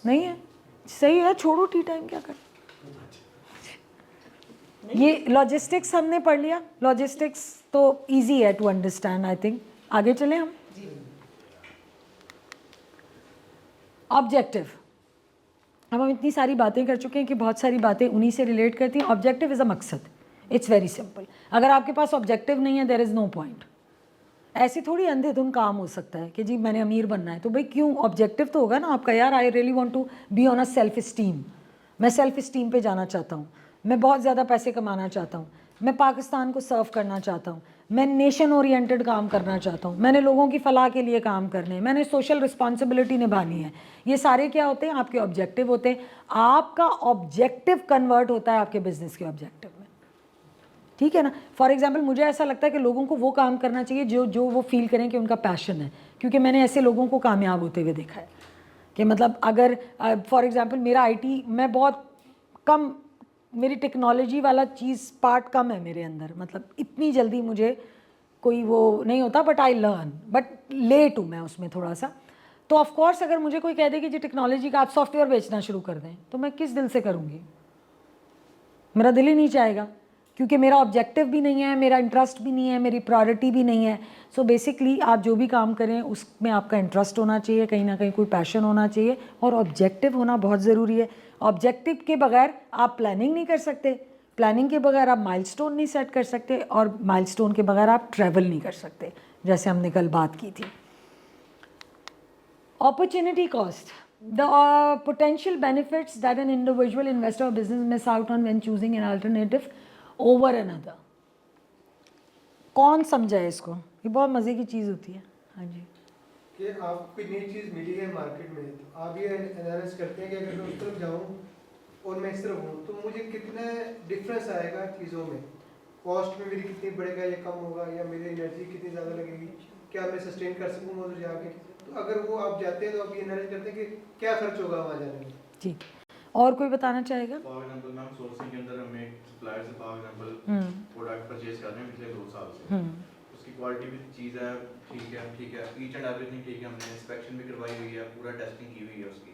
नहीं है? सही है, छोड़ो टी टाइम, क्या कर। ये लॉजिस्टिक्स हमने पढ़ लिया। लॉजिस्टिक्स तो इजी है टू अंडरस्टैंड आई थिंक। आगे चलें हम। ऑब्जेक्टिव, अब हम इतनी सारी बातें कर चुके हैं कि बहुत सारी बातें उन्हीं से रिलेट करती हैं। ऑब्जेक्टिव इज़ अ मकसद, इट्स वेरी सिंपल। अगर आपके पास ऑब्जेक्टिव नहीं है, देयर इज़ नो पॉइंट। ऐसे थोड़ी अंधेधुन काम हो सकता है कि जी मैंने अमीर बनना है, तो भाई क्यों, ऑब्जेक्टिव तो होगा ना आपका, यार I really want to be on a self esteem, मैं सेल्फ इस्टीम पे जाना चाहता हूँ, मैं बहुत ज़्यादा पैसे कमाना चाहता हूँ, मैं पाकिस्तान को सर्व करना चाहता हूँ, मैं नेशन ओरिएंटेड काम करना चाहता हूँ, मैंने लोगों की फलाह के लिए काम करने हैं, मैंने सोशल रिस्पॉन्सिबिलिटी निभानी है। ये सारे क्या होते हैं, आपके ऑब्जेक्टिव होते हैं। आपका ऑब्जेक्टिव कन्वर्ट होता है आपके बिजनेस के ऑब्जेक्टिव में, ठीक है ना। फॉर एग्जाम्पल मुझे ऐसा लगता है कि लोगों को वो काम करना चाहिए जो वो फील करें कि उनका पैशन है, क्योंकि मैंने ऐसे लोगों को कामयाब होते हुए देखा है कि मतलब अगर फॉर एग्जाम्पल मेरा आईटी, मैं बहुत कम, मेरी टेक्नोलॉजी वाला चीज़ पार्ट कम है मेरे अंदर, मतलब इतनी जल्दी मुझे कोई वो नहीं होता, but I learn, but let हूँ मैं उसमें थोड़ा सा। तो ऑफ कोर्स अगर मुझे कोई कह दे कि जी टेक्नोलॉजी का आप सॉफ्टवेयर बेचना शुरू कर दें, तो मैं किस दिल से करूँगी, मेरा दिल ही नहीं चाहेगा, क्योंकि मेरा ऑब्जेक्टिव भी नहीं है, मेरा इंटरेस्ट भी नहीं है, मेरी प्रायोरिटी भी नहीं है। सो बेसिकली आप जो भी काम करें उसमें आपका इंटरेस्ट होना चाहिए, कहीं ना कहीं कोई पैशन होना चाहिए, और ऑब्जेक्टिव होना बहुत ज़रूरी है। ऑब्जेक्टिव के बगैर आप प्लानिंग नहीं कर सकते, प्लानिंग के बगैर आप माइलस्टोन नहीं सेट कर सकते, और माइलस्टोन के बगैर आप ट्रैवल नहीं कर सकते, जैसे हमने कल बात की थी। Opportunity cost, the potential benefits that an individual investor or business miss out on when choosing an alternative over another। कौन समझाए इसको, ये बहुत मज़े की चीज़ होती है। हाँ जी, कि आपको कोई नई चीज़ मिली है मार्केट में, तो आप ये एनालाइज करते हैं कि अगर मैं उस तरफ जाऊँ और मैं इस तरफ हूँ तो मुझे कितना डिफरेंस आएगा चीज़ों में, कॉस्ट में मेरी कितनी बढ़ेगा या कम होगा, या मेरी एनर्जी कितनी ज़्यादा लगेगी, क्या मैं सस्टेन कर सकूँगा उधर जाके। तो अगर वो आप जाते हैं तो आप ये एनालाइज करते हैं कि क्या खर्च होगा वहाँ जाने में। ठीक। और कोई बताना चाहेगा? फॉर एग्जांपल मैम सोर्सिंग के अंदर हमें सप्लायर से फॉर एग्जांपल प्रोडक्ट परचेज कर रहे हैं पिछले 2 साल से, उसकी क्वालिटी भी चीज़ है, ठीक है ईच एंड एवरीथिंग ठीक है, हमने इंस्पेक्शन भी करवाई हुई है, पूरा टेस्टिंग की हुई है उसकी,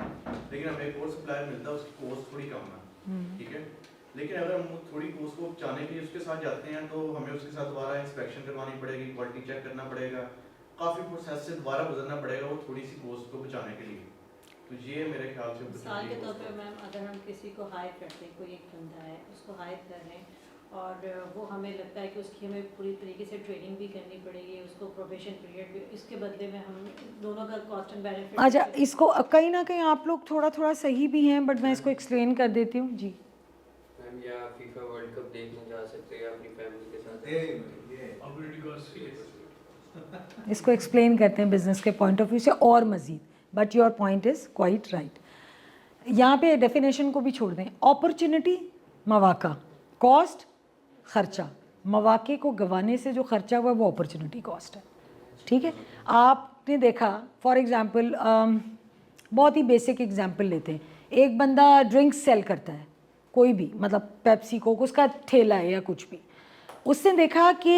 लेकिन हमें एक और सप्लायर मिलता है, उसकी कॉस्ट थोड़ी कम है, ठीक है। लेकिन अगर हम थोड़ी कॉस्ट को बचाने के लिए उसके साथ जाते हैं तो हमें उसके साथ दोबारा इंस्पेक्शन करवानी पड़ेगी, क्वालिटी चेक करना पड़ेगा, काफ़ी प्रोसेस से दोबारा गुजरना पड़ेगा वो थोड़ी सी कॉस्ट को बचाने के लिए। तो ये मेरे ख्याल से मिसाल के तौर पे मैम, अगर हम किसी को हायर करते हैं, कोई एक बंदा है उसको हायर कर रहे हैं और वो हमें लगता है कि उसकी हमें पूरी तरीके से ट्रेनिंग भी करनी पड़ेगी, उसको प्रोबेशन पीरियड भी, इसके बदले में हम दोनों का कॉस्ट एंड बेनिफिट। अच्छा, इसको कहीं ना कहीं आप लोग थोड़ा थोड़ा सही भी हैं, बट मैं इसको एक्सप्लेन कर देती हूँ। जी मैम, या फीफा वर्ल्ड कप देखने जा सकते हैं अपनी फैमिली के साथ। अपॉर्चुनिटी कॉस्ट इसको एक्सप्लेन करते हैं बिजनेस के पॉइंट ऑफ व्यू से और मज़ीद, but your point is quite right. यहाँ पे डेफिनेशन को भी छोड़ दें। अपॉर्चुनिटी मौका, कॉस्ट खर्चा, मौके को गंवाने से जो खर्चा हुआ वो अपॉर्चुनिटी कॉस्ट है, ठीक है। आपने देखा फॉर एग्जांपल, बहुत ही बेसिक एग्जांपल लेते हैं, एक बंदा ड्रिंक्स सेल करता है, कोई भी, मतलब पेप्सी कोक उसका ठेला है या कुछ भी, उसने देखा कि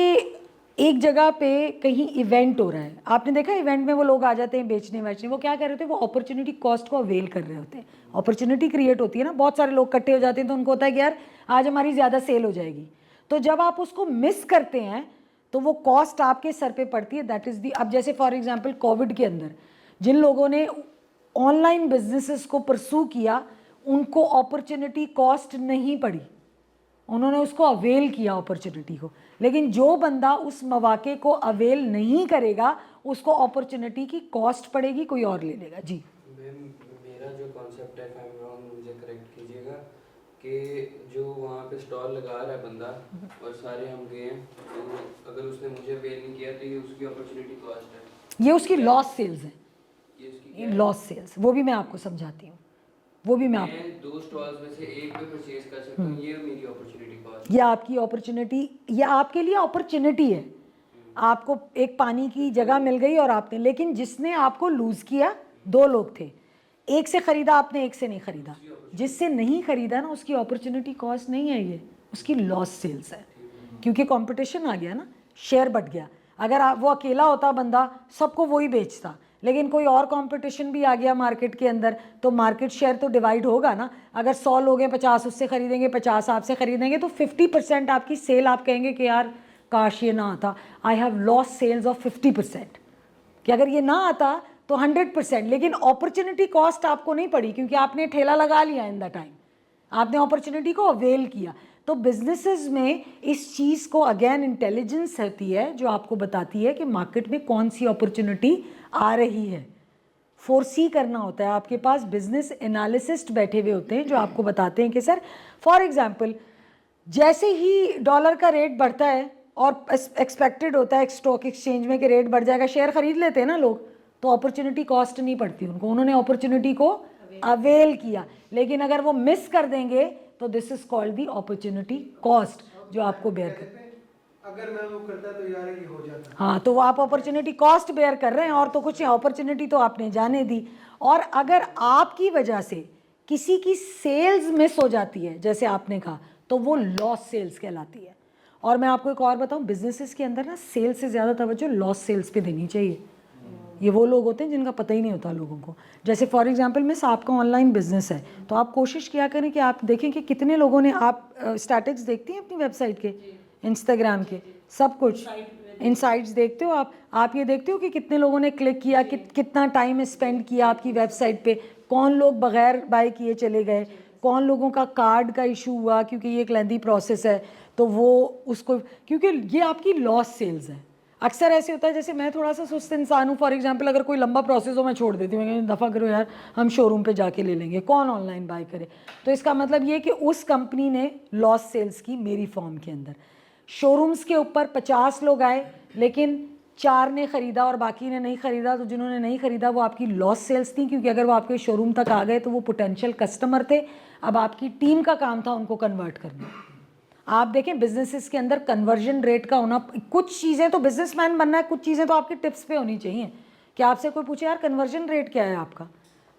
एक जगह पे कहीं इवेंट हो रहा है, आपने देखा इवेंट में वो लोग आ जाते हैं बेचने वेचने, वो क्या कर रहे होते हैं, वो अपॉर्चुनिटी कॉस्ट को अवेल कर रहे होते हैं। अपॉर्चुनिटी क्रिएट होती है ना, बहुत सारे लोग इकट्ठे हो जाते हैं तो उनको होता है कि यार आज हमारी ज़्यादा सेल हो जाएगी, तो जब आप उसको मिस करते हैं तो वो कॉस्ट आपके सर पे पड़ती है। दैट इज़ दी, अब जैसे फॉर एग्जांपल कोविड के अंदर जिन लोगों ने ऑनलाइन बिजनेसेस को परसू किया उनको अपॉर्चुनिटी कॉस्ट नहीं पड़ी, उन्होंने उसको अवेल किया अपॉर्चुनिटी को। लेकिन जो बंदा उस मौके को अवेल नहीं करेगा उसको अपॉर्चुनिटी की कॉस्ट पड़ेगी, कोई और ले लेगा। जी मेरा जो कॉन्सेप्ट है, मुझे करेक्ट कीजिएगा, कि जो वहाँ पे स्टॉल लगा रहा है बंदा और सारे हम गए हैं, तो अगर उसने मुझे अवेल नहीं किया तो ये उसकी अपॉर्चुनिटी कॉस्ट है, ये उसकी लॉस सेल्स है, ये उसकी ये लॉस सेल्स, वो भी मैं आपको समझाती हूँ, वो भी मैं मैं 2 स्टॉल्स में से एक पे परचेज कर सकता हूँ, ये मेरी अपॉर्चुनिटी कॉस्ट। ये आपकी अपॉर्चुनिटी, ये आपके लिए अपॉर्चुनिटी है, आपको एक पानी की जगह मिल गई और आपने, लेकिन जिसने आपको लूज़ किया 2 लोग थे, एक से ख़रीदा आपने, एक से नहीं ख़रीदा, जिससे नहीं ख़रीदा ना उसकी अपॉर्चुनिटी कॉस्ट नहीं है, ये उसकी लॉस सेल्स है, क्योंकि कंपटीशन आ गया ना, शेयर बढ़ गया। अगर आप वो अकेला होता बंदा सबको वही बेचता, लेकिन कोई और कंपटीशन भी आ गया मार्केट के अंदर तो मार्केट शेयर तो डिवाइड होगा ना। अगर 100 लोग हैं, 50 उससे ख़रीदेंगे, 50 आपसे ख़रीदेंगे, तो 50% आपकी सेल, आप कहेंगे कि यार काश ये ना आता, I have loss sales of 50%, कि अगर ये ना आता तो 100%, लेकिन अपॉर्चुनिटी कॉस्ट आपको नहीं पड़ी क्योंकि आपने ठेला लगा लिया इन द टाइम, आपने अपॉर्चुनिटी को अवेल किया। तो बिजनेसेस में इस चीज़ को अगेन इंटेलिजेंस होती है जो आपको बताती है कि मार्केट में कौन सी अपॉर्चुनिटी आ रही है, फोरसी करना होता है। आपके पास बिजनेस एनालिसिस्ट बैठे हुए होते हैं जो आपको बताते हैं कि सर फॉर एग्जांपल जैसे ही डॉलर का रेट बढ़ता है और एक्सपेक्टेड होता है स्टॉक एक्सचेंज में कि रेट बढ़ जाएगा, शेयर खरीद लेते हैं ना लोग, तो अपॉर्चुनिटी कॉस्ट नहीं पड़ती उनको, उन्होंने अपॉर्चुनिटी को अवेल किया। लेकिन अगर वो मिस कर देंगे तो this is called the opportunity cost, जो आपको बेयर कर, अगर मैं वो करता तो यार ये हो जाता। हाँ, तो वो आप अपॉर्चुनिटी कॉस्ट बेयर कर रहे हैं और तो कुछ नहीं, अपॉर्चुनिटी तो आपने जाने दी। और अगर आपकी वजह से किसी की सेल्स मिस हो जाती है जैसे आपने कहा, तो वो लॉस सेल्स कहलाती है। और मैं आपको एक और बताऊं, बिजनेसेस के अंदर ना सेल्स से ज़्यादा तवज्जो लॉस सेल्स पे देनी चाहिए। ये वो लोग होते हैं जिनका पता ही नहीं होता लोगों को। जैसे फॉर एग्जांपल मिस आपका ऑनलाइन बिजनेस है तो आप कोशिश किया करें कि आप देखें कि कितने लोगों ने, आप स्टैटिक्स देखती हैं अपनी वेबसाइट के, इंस्टाग्राम के, सब कुछ इनसाइट्स देखते हो आप ये देखते हो कि कितने लोगों ने क्लिक किया, कितना टाइम स्पेंड किया आपकी वेबसाइट पे, कौन लोग बगैर बाय किए चले गए, कौन लोगों का कार्ड का इशू हुआ क्योंकि ये एक लेंदी प्रोसेस है तो वो उसको, क्योंकि ये आपकी लॉस सेल्स है। अक्सर ऐसे होता है, जैसे मैं थोड़ा सा सुस्त इंसान हूँ, फॉर एग्जांपल अगर कोई लंबा प्रोसेस हो मैं छोड़ देती हूँ, मैं दफ़ा करो यार हम शोरूम पे जाके ले लेंगे, कौन ऑनलाइन बाय करे। तो इसका मतलब ये कि उस कंपनी ने लॉस सेल्स की मेरी फॉर्म के अंदर। शोरूम्स के ऊपर 50 लोग आए लेकिन 4 ने ख़रीदा और बाकी ने नहीं ख़रीदा, तो जिन्होंने नहीं ख़रीदा वो आपकी लॉस सेल्स थी, क्योंकि अगर वो आपके शोरूम तक आ गए तो वो पोटेंशियल कस्टमर थे। अब आपकी टीम का काम था उनको कन्वर्ट करना। आप देखें बिजनेसेस के अंदर कन्वर्जन रेट का होना, कुछ चीज़ें तो बिजनेसमैन बनना है, कुछ चीज़ें तो आपकी टिप्स पे होनी चाहिए। कि आपसे कोई पूछे यार कन्वर्जन रेट क्या है आपका,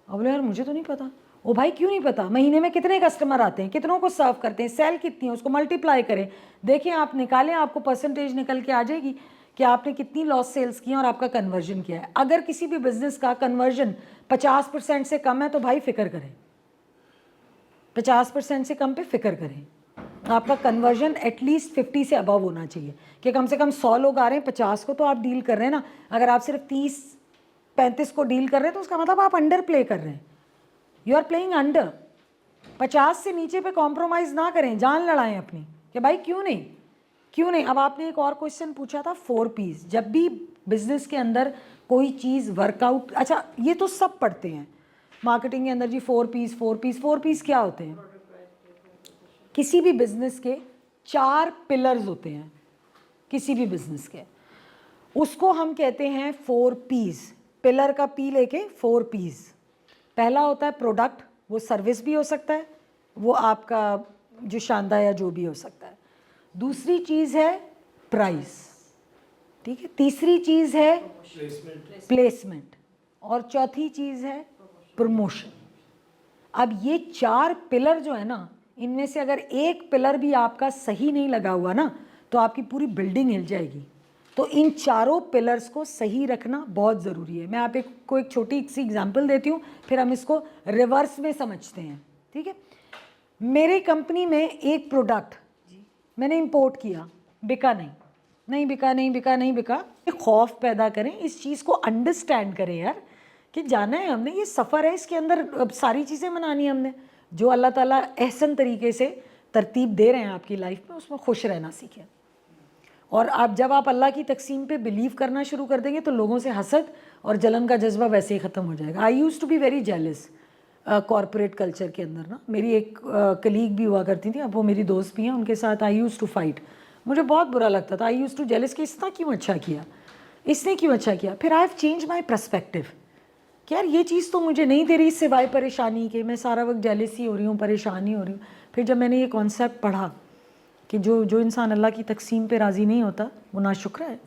अब बोले यार मुझे तो नहीं पता। ओ भाई क्यों नहीं पता, महीने में कितने कस्टमर आते हैं, कितनों को सर्व करते हैं, सेल कितनी है, उसको मल्टीप्लाई करें, देखें आप निकालें, आपको परसेंटेज निकल के आ जाएगी कि आपने कितनी लॉस सेल्स की और आपका कन्वर्जन क्या है। अगर किसी भी बिजनेस का कन्वर्जन 50% से कम है तो भाई फिक्र करें, 50% से कम पे फिक्र करें। आपका कन्वर्जन एटलीस्ट 50 से अबव होना चाहिए कि कम से कम 100 लोग आ रहे हैं, 50 को तो आप डील कर रहे हैं ना। अगर आप सिर्फ 30-35 को डील कर रहे हैं तो उसका मतलब आप अंडर प्ले कर रहे हैं, यू आर प्लेइंग अंडर। 50 से नीचे पे कॉम्प्रोमाइज़ ना करें, जान लड़ाएं अपनी कि भाई क्यों नहीं। अब आपने एक और क्वेश्चन पूछा था 4 P's। जब भी बिजनेस के अंदर कोई चीज़ वर्कआउट, अच्छा ये तो सब पढ़ते हैं मार्केटिंग के अंदर जी, 4 P's क्या होते हैं? किसी भी बिजनेस के 4 पिलर्स होते हैं, किसी भी बिजनेस के, उसको हम कहते हैं 4 P's। पिलर का P लेके 4 P's। पहला होता है प्रोडक्ट, वो सर्विस भी हो सकता है, वो आपका जो शानदार या जो भी हो सकता है। दूसरी चीज़ है प्राइस, ठीक है। तीसरी चीज़ है प्लेसमेंट और चौथी चीज़ है प्रमोशन। अब ये 4 पिलर जो है ना, इनमें से अगर एक पिलर भी आपका सही नहीं लगा हुआ ना तो आपकी पूरी बिल्डिंग हिल जाएगी। तो इन चारों पिलर्स को सही रखना बहुत ज़रूरी है। मैं आप को एक छोटी सी एग्जांपल देती हूँ, फिर हम इसको रिवर्स में समझते हैं, ठीक है। मेरी कंपनी में एक प्रोडक्ट मैंने इंपोर्ट किया, बिका नहीं बिका, नहीं बिका, नहीं बिका। खौफ पैदा करें, इस चीज़ को अंडरस्टैंड करें यार कि जाना है हमने, ये सफ़र है, इसके अंदर सारी चीज़ें मनानी है हमने। जो अल्लाह ताला एहसन तरीके से तरतीब दे रहे हैं आपकी लाइफ में, उसमें खुश रहना सीखें। और आप जब आप अल्लाह की तकसीम पे बिलीव करना शुरू कर देंगे तो लोगों से हसद और जलन का जज्बा वैसे ही ख़त्म हो जाएगा। I use to be very jealous corporate culture के अंदर ना। मेरी एक कलीग भी हुआ करती थी, अब वो मेरी दोस्त भी हैं, उनके साथ आई यूज़ टू फाइट। मुझे बहुत बुरा लगता था, आई यूज़ टू जेलस कि इसने क्यों अच्छा किया, इसने क्यों अच्छा किया। फिर I have change my perspective कि यार ये चीज़ तो मुझे नहीं दे रही सिवाय परेशानी के, मैं सारा वक्त जेलस ही हो रही हूँ, परेशानी हो रही हूँ। फिर जब मैंने ये कॉन्सेप्ट पढ़ा कि जो इंसान अल्लाह की तकसीम पे राज़ी नहीं होता वो नाशुक्र है,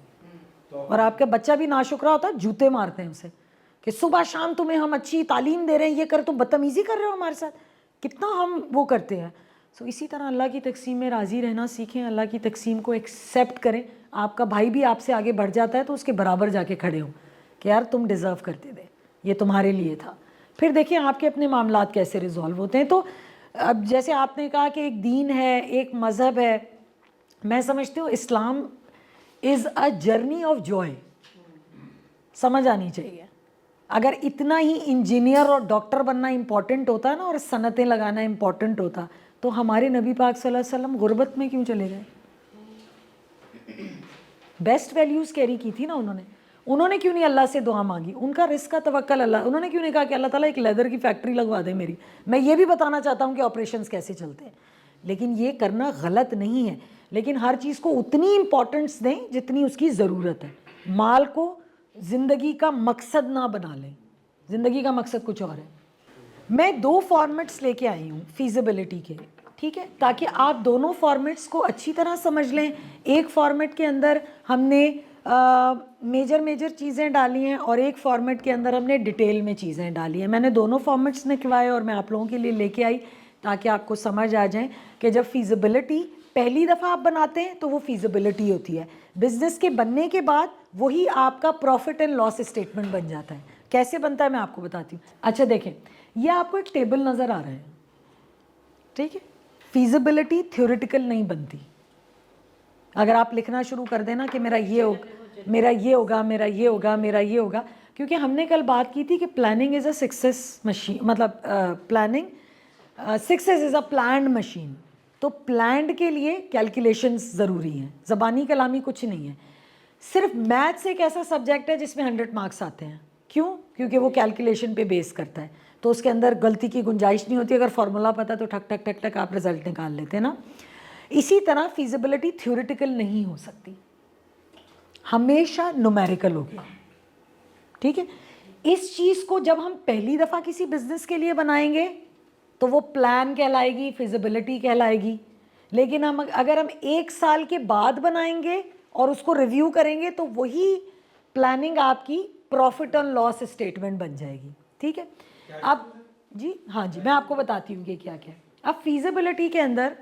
और आपका बच्चा भी नाशुक्रा होता है, जूते मारते हैं उसे कि सुबह शाम तुम्हें हम अच्छी तालीम दे रहे हैं, ये कर, तुम बदतमीज़ी कर रहे हो हमारे साथ, कितना हम वो करते हैं। सो इसी तरह अल्लाह की तकसीम में राज़ी रहना सीखें, अल्लाह की तकसीम को एक्सेप्ट करें। आपका भाई भी आपसे आगे बढ़ जाता है तो उसके बराबर जाके खड़े हो कि यार तुम डिज़र्व करते थे, ये तुम्हारे लिए था। फिर देखिए आपके अपने मामलात कैसे रिजॉल्व होते हैं। तो अब जैसे आपने कहा कि एक दीन है, एक मज़हब है, मैं समझती हूँ Islam is a journey of joy, समझ आनी चाहिए। अगर इतना ही इंजीनियर और डॉक्टर बनना इम्पॉर्टेंट होता है ना, और सनतें लगाना इम्पॉर्टेंट होता, तो हमारे नबी पाक सल्लल्लाहु अलैहि वसल्लम गुर्बत में क्यों चले गए? बेस्ट वैल्यूज़ कैरी की थी ना उन्होंने क्यों नहीं अल्लाह से दुआ मांगी? उनका रिस्क का तवक्कल अल्लाह, उन्होंने क्यों नहीं कहा कि अल्लाह ताला एक लेदर की फैक्ट्री लगवा दे मेरी। मैं ये भी बताना चाहता हूँ कि ऑपरेशंस कैसे चलते हैं, लेकिन ये करना गलत नहीं है। लेकिन हर चीज़ को उतनी इम्पोर्टेंस दें जितनी उसकी ज़रूरत है। माल को ज़िंदगी का मकसद ना बना लें, ज़िंदगी का मकसद कुछ और है। मैं 2 फॉर्मेट्स लेके आई हूँ फीजिबिलिटी के, ठीक है, ताकि आप दोनों फॉर्मेट्स को अच्छी तरह समझ लें। एक फॉर्मेट के अंदर हमने मेजर चीज़ें डाली हैं और एक फॉर्मेट के अंदर हमने डिटेल में चीज़ें डाली हैं। मैंने दोनों फॉर्मेट्स निकलवाए और मैं आप लोगों के लिए लेके आई ताकि आपको समझ आ जाए कि जब फीजिबिलिटी पहली दफ़ा आप बनाते हैं तो वो फीजिबिलिटी होती है, बिज़नेस के बनने के बाद वही आपका प्रॉफिट एंड लॉस स्टेटमेंट बन जाता है। कैसे बनता है मैं आपको बताती हूँ। अच्छा देखें, ये आपको एक टेबल नज़र आ रहा है, ठीक है। फीजिबिलिटी थ्योरेटिकल नहीं बनती। अगर आप लिखना शुरू कर देना कि मेरा ये होगा, मेरा ये होगा, मेरा ये होगा, मेरा ये होगा, क्योंकि हमने कल बात की थी कि planning is a success machine, मतलब planning success is a planned machine. तो प्लान्ड के लिए कैलकुलेशंस ज़रूरी हैं, ज़बानी कलामी कुछ नहीं है। सिर्फ मैथ्स एक ऐसा सब्जेक्ट है जिसमें 100 मार्क्स आते हैं। क्यों? क्योंकि वो कैलकुलेशन पे बेस करता है, तो उसके अंदर गलती की गुंजाइश नहीं होती। अगर फार्मूला पता तो ठक ठक ठक ठक आप रिजल्ट निकाल लेते हैं ना। इसी तरह फिजिबिलिटी थ्योरेटिकल नहीं हो सकती, हमेशा न्यूमेरिकल होगी, ठीक है। इस चीज़ को जब हम पहली दफ़ा किसी बिजनेस के लिए बनाएंगे तो वो प्लान कहलाएगी, फिजिबिलिटी कहलाएगी। लेकिन अगर हम 1 साल के बाद बनाएंगे और उसको रिव्यू करेंगे तो वही प्लानिंग आपकी प्रॉफिट एंड लॉस स्टेटमेंट बन जाएगी, ठीक है। अब जी हाँ जी, मैं आपको बताती हूँ कि क्या क्या है। अब फिजिबिलिटी के अंदर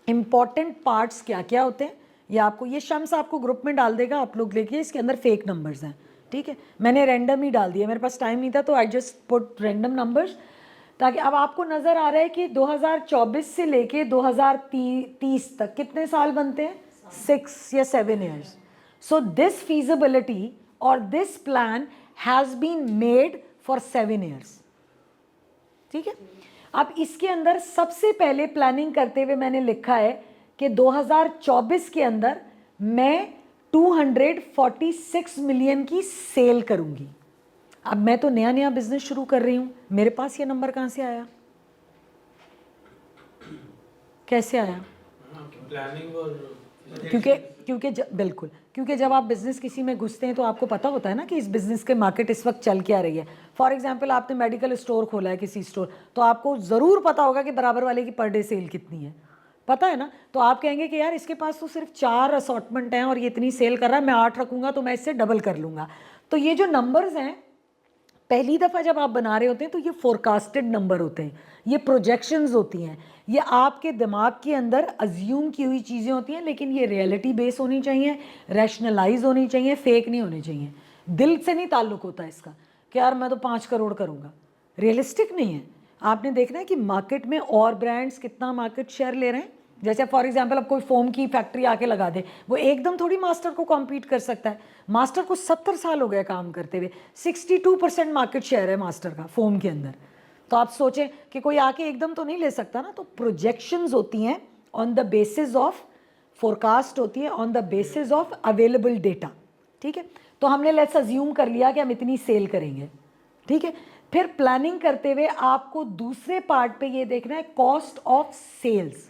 इम्पॉर्टेंट पार्ट्स क्या क्या होते हैं, ये आपको, ये शम्स आपको ग्रुप में डाल देगा, आप लोग देखिए। इसके अंदर फेक नंबर्स हैं, ठीक है। मैंने रैंडम ही डाल दिया, मेरे पास टाइम नहीं था तो I just put random numbers, ताकि अब आपको नज़र आ रहा है कि 2024 से लेके 2030 तक कितने साल बनते हैं? 6 या 7 ईयर्स। सो दिस फीजिबिलिटी और this plan has been made for 7 years, ठीक है। अब इसके अंदर सबसे पहले प्लानिंग करते हुए मैंने लिखा है कि 2024 के अंदर मैं 246 मिलियन की सेल करूंगी। अब मैं तो नया बिजनेस शुरू कर रही हूँ, मेरे पास ये नंबर कहाँ से आया, कैसे आया? प्लानिंग और बिल्कुल, क्योंकि जब आप बिज़नेस किसी में घुसते हैं तो आपको पता होता है ना कि इस बिज़नेस के मार्केट इस वक्त चल क्या रही है। फॉर एग्जांपल आपने मेडिकल स्टोर खोला है, किसी स्टोर, तो आपको ज़रूर पता होगा कि बराबर वाले की पर डे सेल कितनी है, पता है ना। तो आप कहेंगे कि यार इसके पास तो सिर्फ 4 असॉर्टमेंट हैं और ये इतनी सेल कर रहा है, मैं 8 रखूँगा तो मैं इससे डबल कर लूँगा। तो ये जो नंबर्स हैं पहली दफ़ा जब आप बना रहे होते हैं तो ये फोरकास्टेड नंबर होते हैं, ये प्रोजेक्शंस होती हैं, ये आपके दिमाग के अंदर अज्यूम की हुई चीज़ें होती हैं, लेकिन ये रियलिटी बेस होनी चाहिए, रैशनलाइज होनी चाहिए, फेक नहीं होनी चाहिए। दिल से नहीं ताल्लुक़ होता इसका कि यार मैं तो 5 करोड़ करूँगा, रियलिस्टिक नहीं है। आपने देखना है कि मार्केट में और ब्रांड्स कितना मार्केट शेयर ले रहे हैं। जैसे फॉर एग्जांपल अब कोई फोम की फैक्ट्री आके लगा दे, वो एकदम थोड़ी मास्टर को कॉम्पीट कर सकता है। मास्टर को 70 साल हो गए काम करते हुए, 62% मार्केट शेयर है मास्टर का फोम के अंदर। तो आप सोचें कि कोई आके एकदम तो नहीं ले सकता ना। तो प्रोजेक्शंस होती हैं on the basis of, forecast होती है on the basis of available data, ठीक है। तो हमने लेट्स अज्यूम कर लिया कि हम इतनी सेल करेंगे, ठीक है। फिर प्लानिंग करते हुए आपको दूसरे पार्ट पे ये देखना है कॉस्ट ऑफ सेल्स।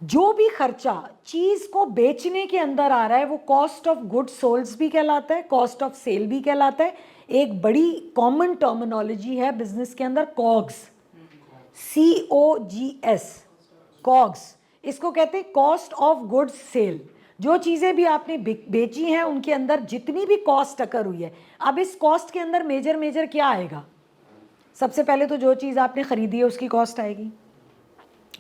जो भी खर्चा चीज को बेचने के अंदर आ रहा है वो कॉस्ट ऑफ गुड्स सोल्ड भी कहलाता है, कॉस्ट ऑफ सेल भी कहलाता है। एक बड़ी कॉमन टर्मिनोलॉजी है बिजनेस के अंदर, कॉग्स, COGS, कॉग्स, इसको कहते हैं कॉस्ट ऑफ गुड्स सेल। जो चीज़ें भी आपने बेची हैं उनके अंदर जितनी भी कॉस्ट अकर हुई है, अब इस कॉस्ट के अंदर मेजर क्या आएगा? सबसे पहले तो जो चीज़ आपने ख़रीदी है उसकी कॉस्ट आएगी,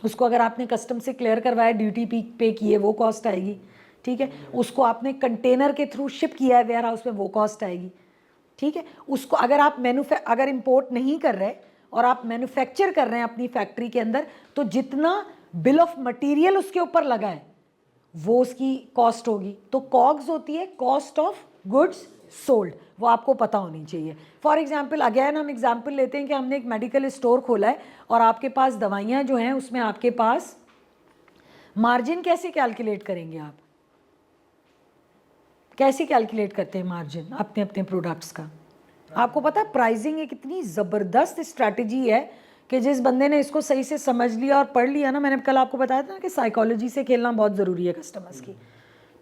उसको अगर आपने कस्टम से क्लियर करवाया, ड्यूटी पे की है, वो कॉस्ट आएगी, ठीक है। उसको आपने कंटेनर के थ्रू शिप किया है वेयर हाउस में, वो कॉस्ट आएगी, ठीक है। उसको अगर आप अगर इंपोर्ट नहीं कर रहे और आप मैन्युफैक्चर कर रहे हैं अपनी फैक्ट्री के अंदर, तो जितना बिल ऑफ मटीरियल उसके ऊपर लगा है वो उसकी कॉस्ट होगी। तो कॉग्स होती है कॉस्ट ऑफ गुड्स सोल्ड, वो आपको पता होनी चाहिए। फॉर एग्जाम्पल अगेन हम एग्जाम्पल लेते हैं कि हमने एक मेडिकल स्टोर खोला है और आपके पास दवाइयाँ जो हैं उसमें आपके पास मार्जिन कैसे कैलकुलेट करेंगे? आप कैसे कैलकुलेट करते हैं मार्जिन अपने अपने प्रोडक्ट्स का? आपको पता है प्राइसिंग एक इतनी ज़बरदस्त स्ट्रैटेजी है कि जिस बंदे ने इसको सही से समझ लिया और पढ़ लिया ना, मैंने कल आपको बताया था ना कि साइकोलॉजी से खेलना बहुत ज़रूरी है कस्टमर्स की,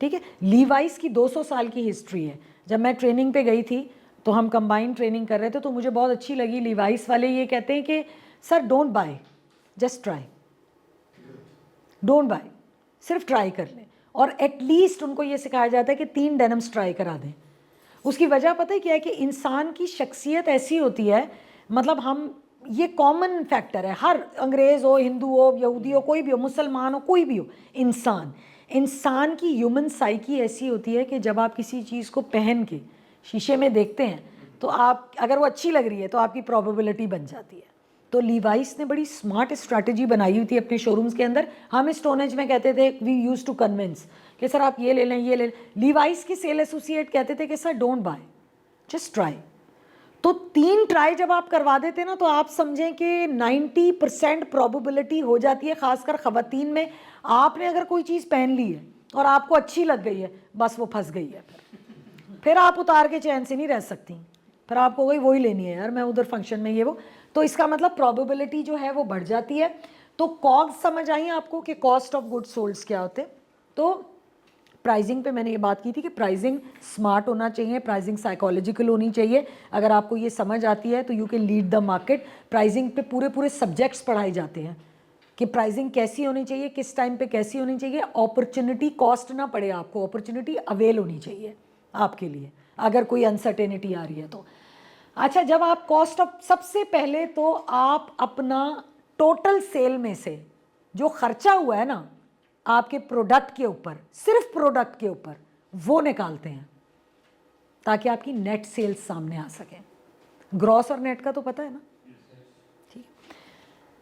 ठीक है। लीवाइस की 200 साल की हिस्ट्री है। जब मैं ट्रेनिंग पे गई थी तो हम कंबाइंड ट्रेनिंग कर रहे थे, तो मुझे बहुत अच्छी लगी। लीवाइस वाले ये कहते हैं कि sir don't buy, just try, don't buy, सिर्फ ट्राई कर लें। और एटलीस्ट उनको ये सिखाया जाता है कि 3 डेनिम्स ट्राई करा दें। उसकी वजह पता है क्या है कि इंसान की शख्सियत ऐसी होती है, मतलब हम, ये कॉमन फैक्टर है, हर अंग्रेज़ हो, हिंदू हो, यहूदी हो, कोई भी हो, मुसलमान हो, कोई भी हो, इंसान की ह्यूमन साइकी ऐसी होती है कि जब आप किसी चीज़ को पहन के शीशे में देखते हैं तो आप, अगर वो अच्छी लग रही है तो आपकी प्रोबेबिलिटी बन जाती है। तो लीवाइस ने बड़ी स्मार्ट स्ट्रैटेजी बनाई हुई थी अपने शोरूम्स के अंदर। हम स्टोनेज में कहते थे वी यूज़ टू कन्विंस कि सर आप ये ले लें, ये ले लें। लीवाइस के सेल एसोसिएट कहते थे कि sir don't buy, just try. तो 3 ट्राई जब आप करवा देते ना तो आप समझें कि 90% प्रोबेबिलिटी हो जाती है, ख़ासकर ख़वातीन में। आपने अगर कोई चीज़ पहन ली है और आपको अच्छी लग गई है, बस वो फंस गई है, फिर आप उतार के चैन से नहीं रह सकती, फिर आपको वही लेनी है, यार मैं उधर फंक्शन में ये वो। तो इसका मतलब प्रोबेबिलिटी जो है वो बढ़ जाती है। तो कॉग्स समझ आई आपको कि कॉस्ट ऑफ गुड्स सोल्ड क्या होते हैं। तो प्राइसिंग पे मैंने ये बात की थी कि प्राइसिंग स्मार्ट होना चाहिए, प्राइसिंग साइकोलॉजिकल होनी चाहिए। अगर आपको ये समझ आती है तो you can lead the market. Pricing पे पूरे सब्जेक्ट्स पढ़ाए जाते हैं कि प्राइसिंग कैसी होनी चाहिए, किस टाइम पे कैसी होनी चाहिए। अपॉर्चुनिटी कॉस्ट ना पड़े आपको, अपॉर्चुनिटी अवेल होनी चाहिए आपके लिए अगर कोई अनसर्टेनिटी आ रही है तो। अच्छा, जब आप कॉस्ट ऑफ, सबसे पहले तो आप अपना टोटल सेल में से जो खर्चा हुआ है ना आपके प्रोडक्ट के ऊपर, सिर्फ प्रोडक्ट के ऊपर, वो निकालते हैं ताकि आपकी नेट सेल्स सामने आ सके। ग्रॉस और नेट का तो पता है ना, ठीक।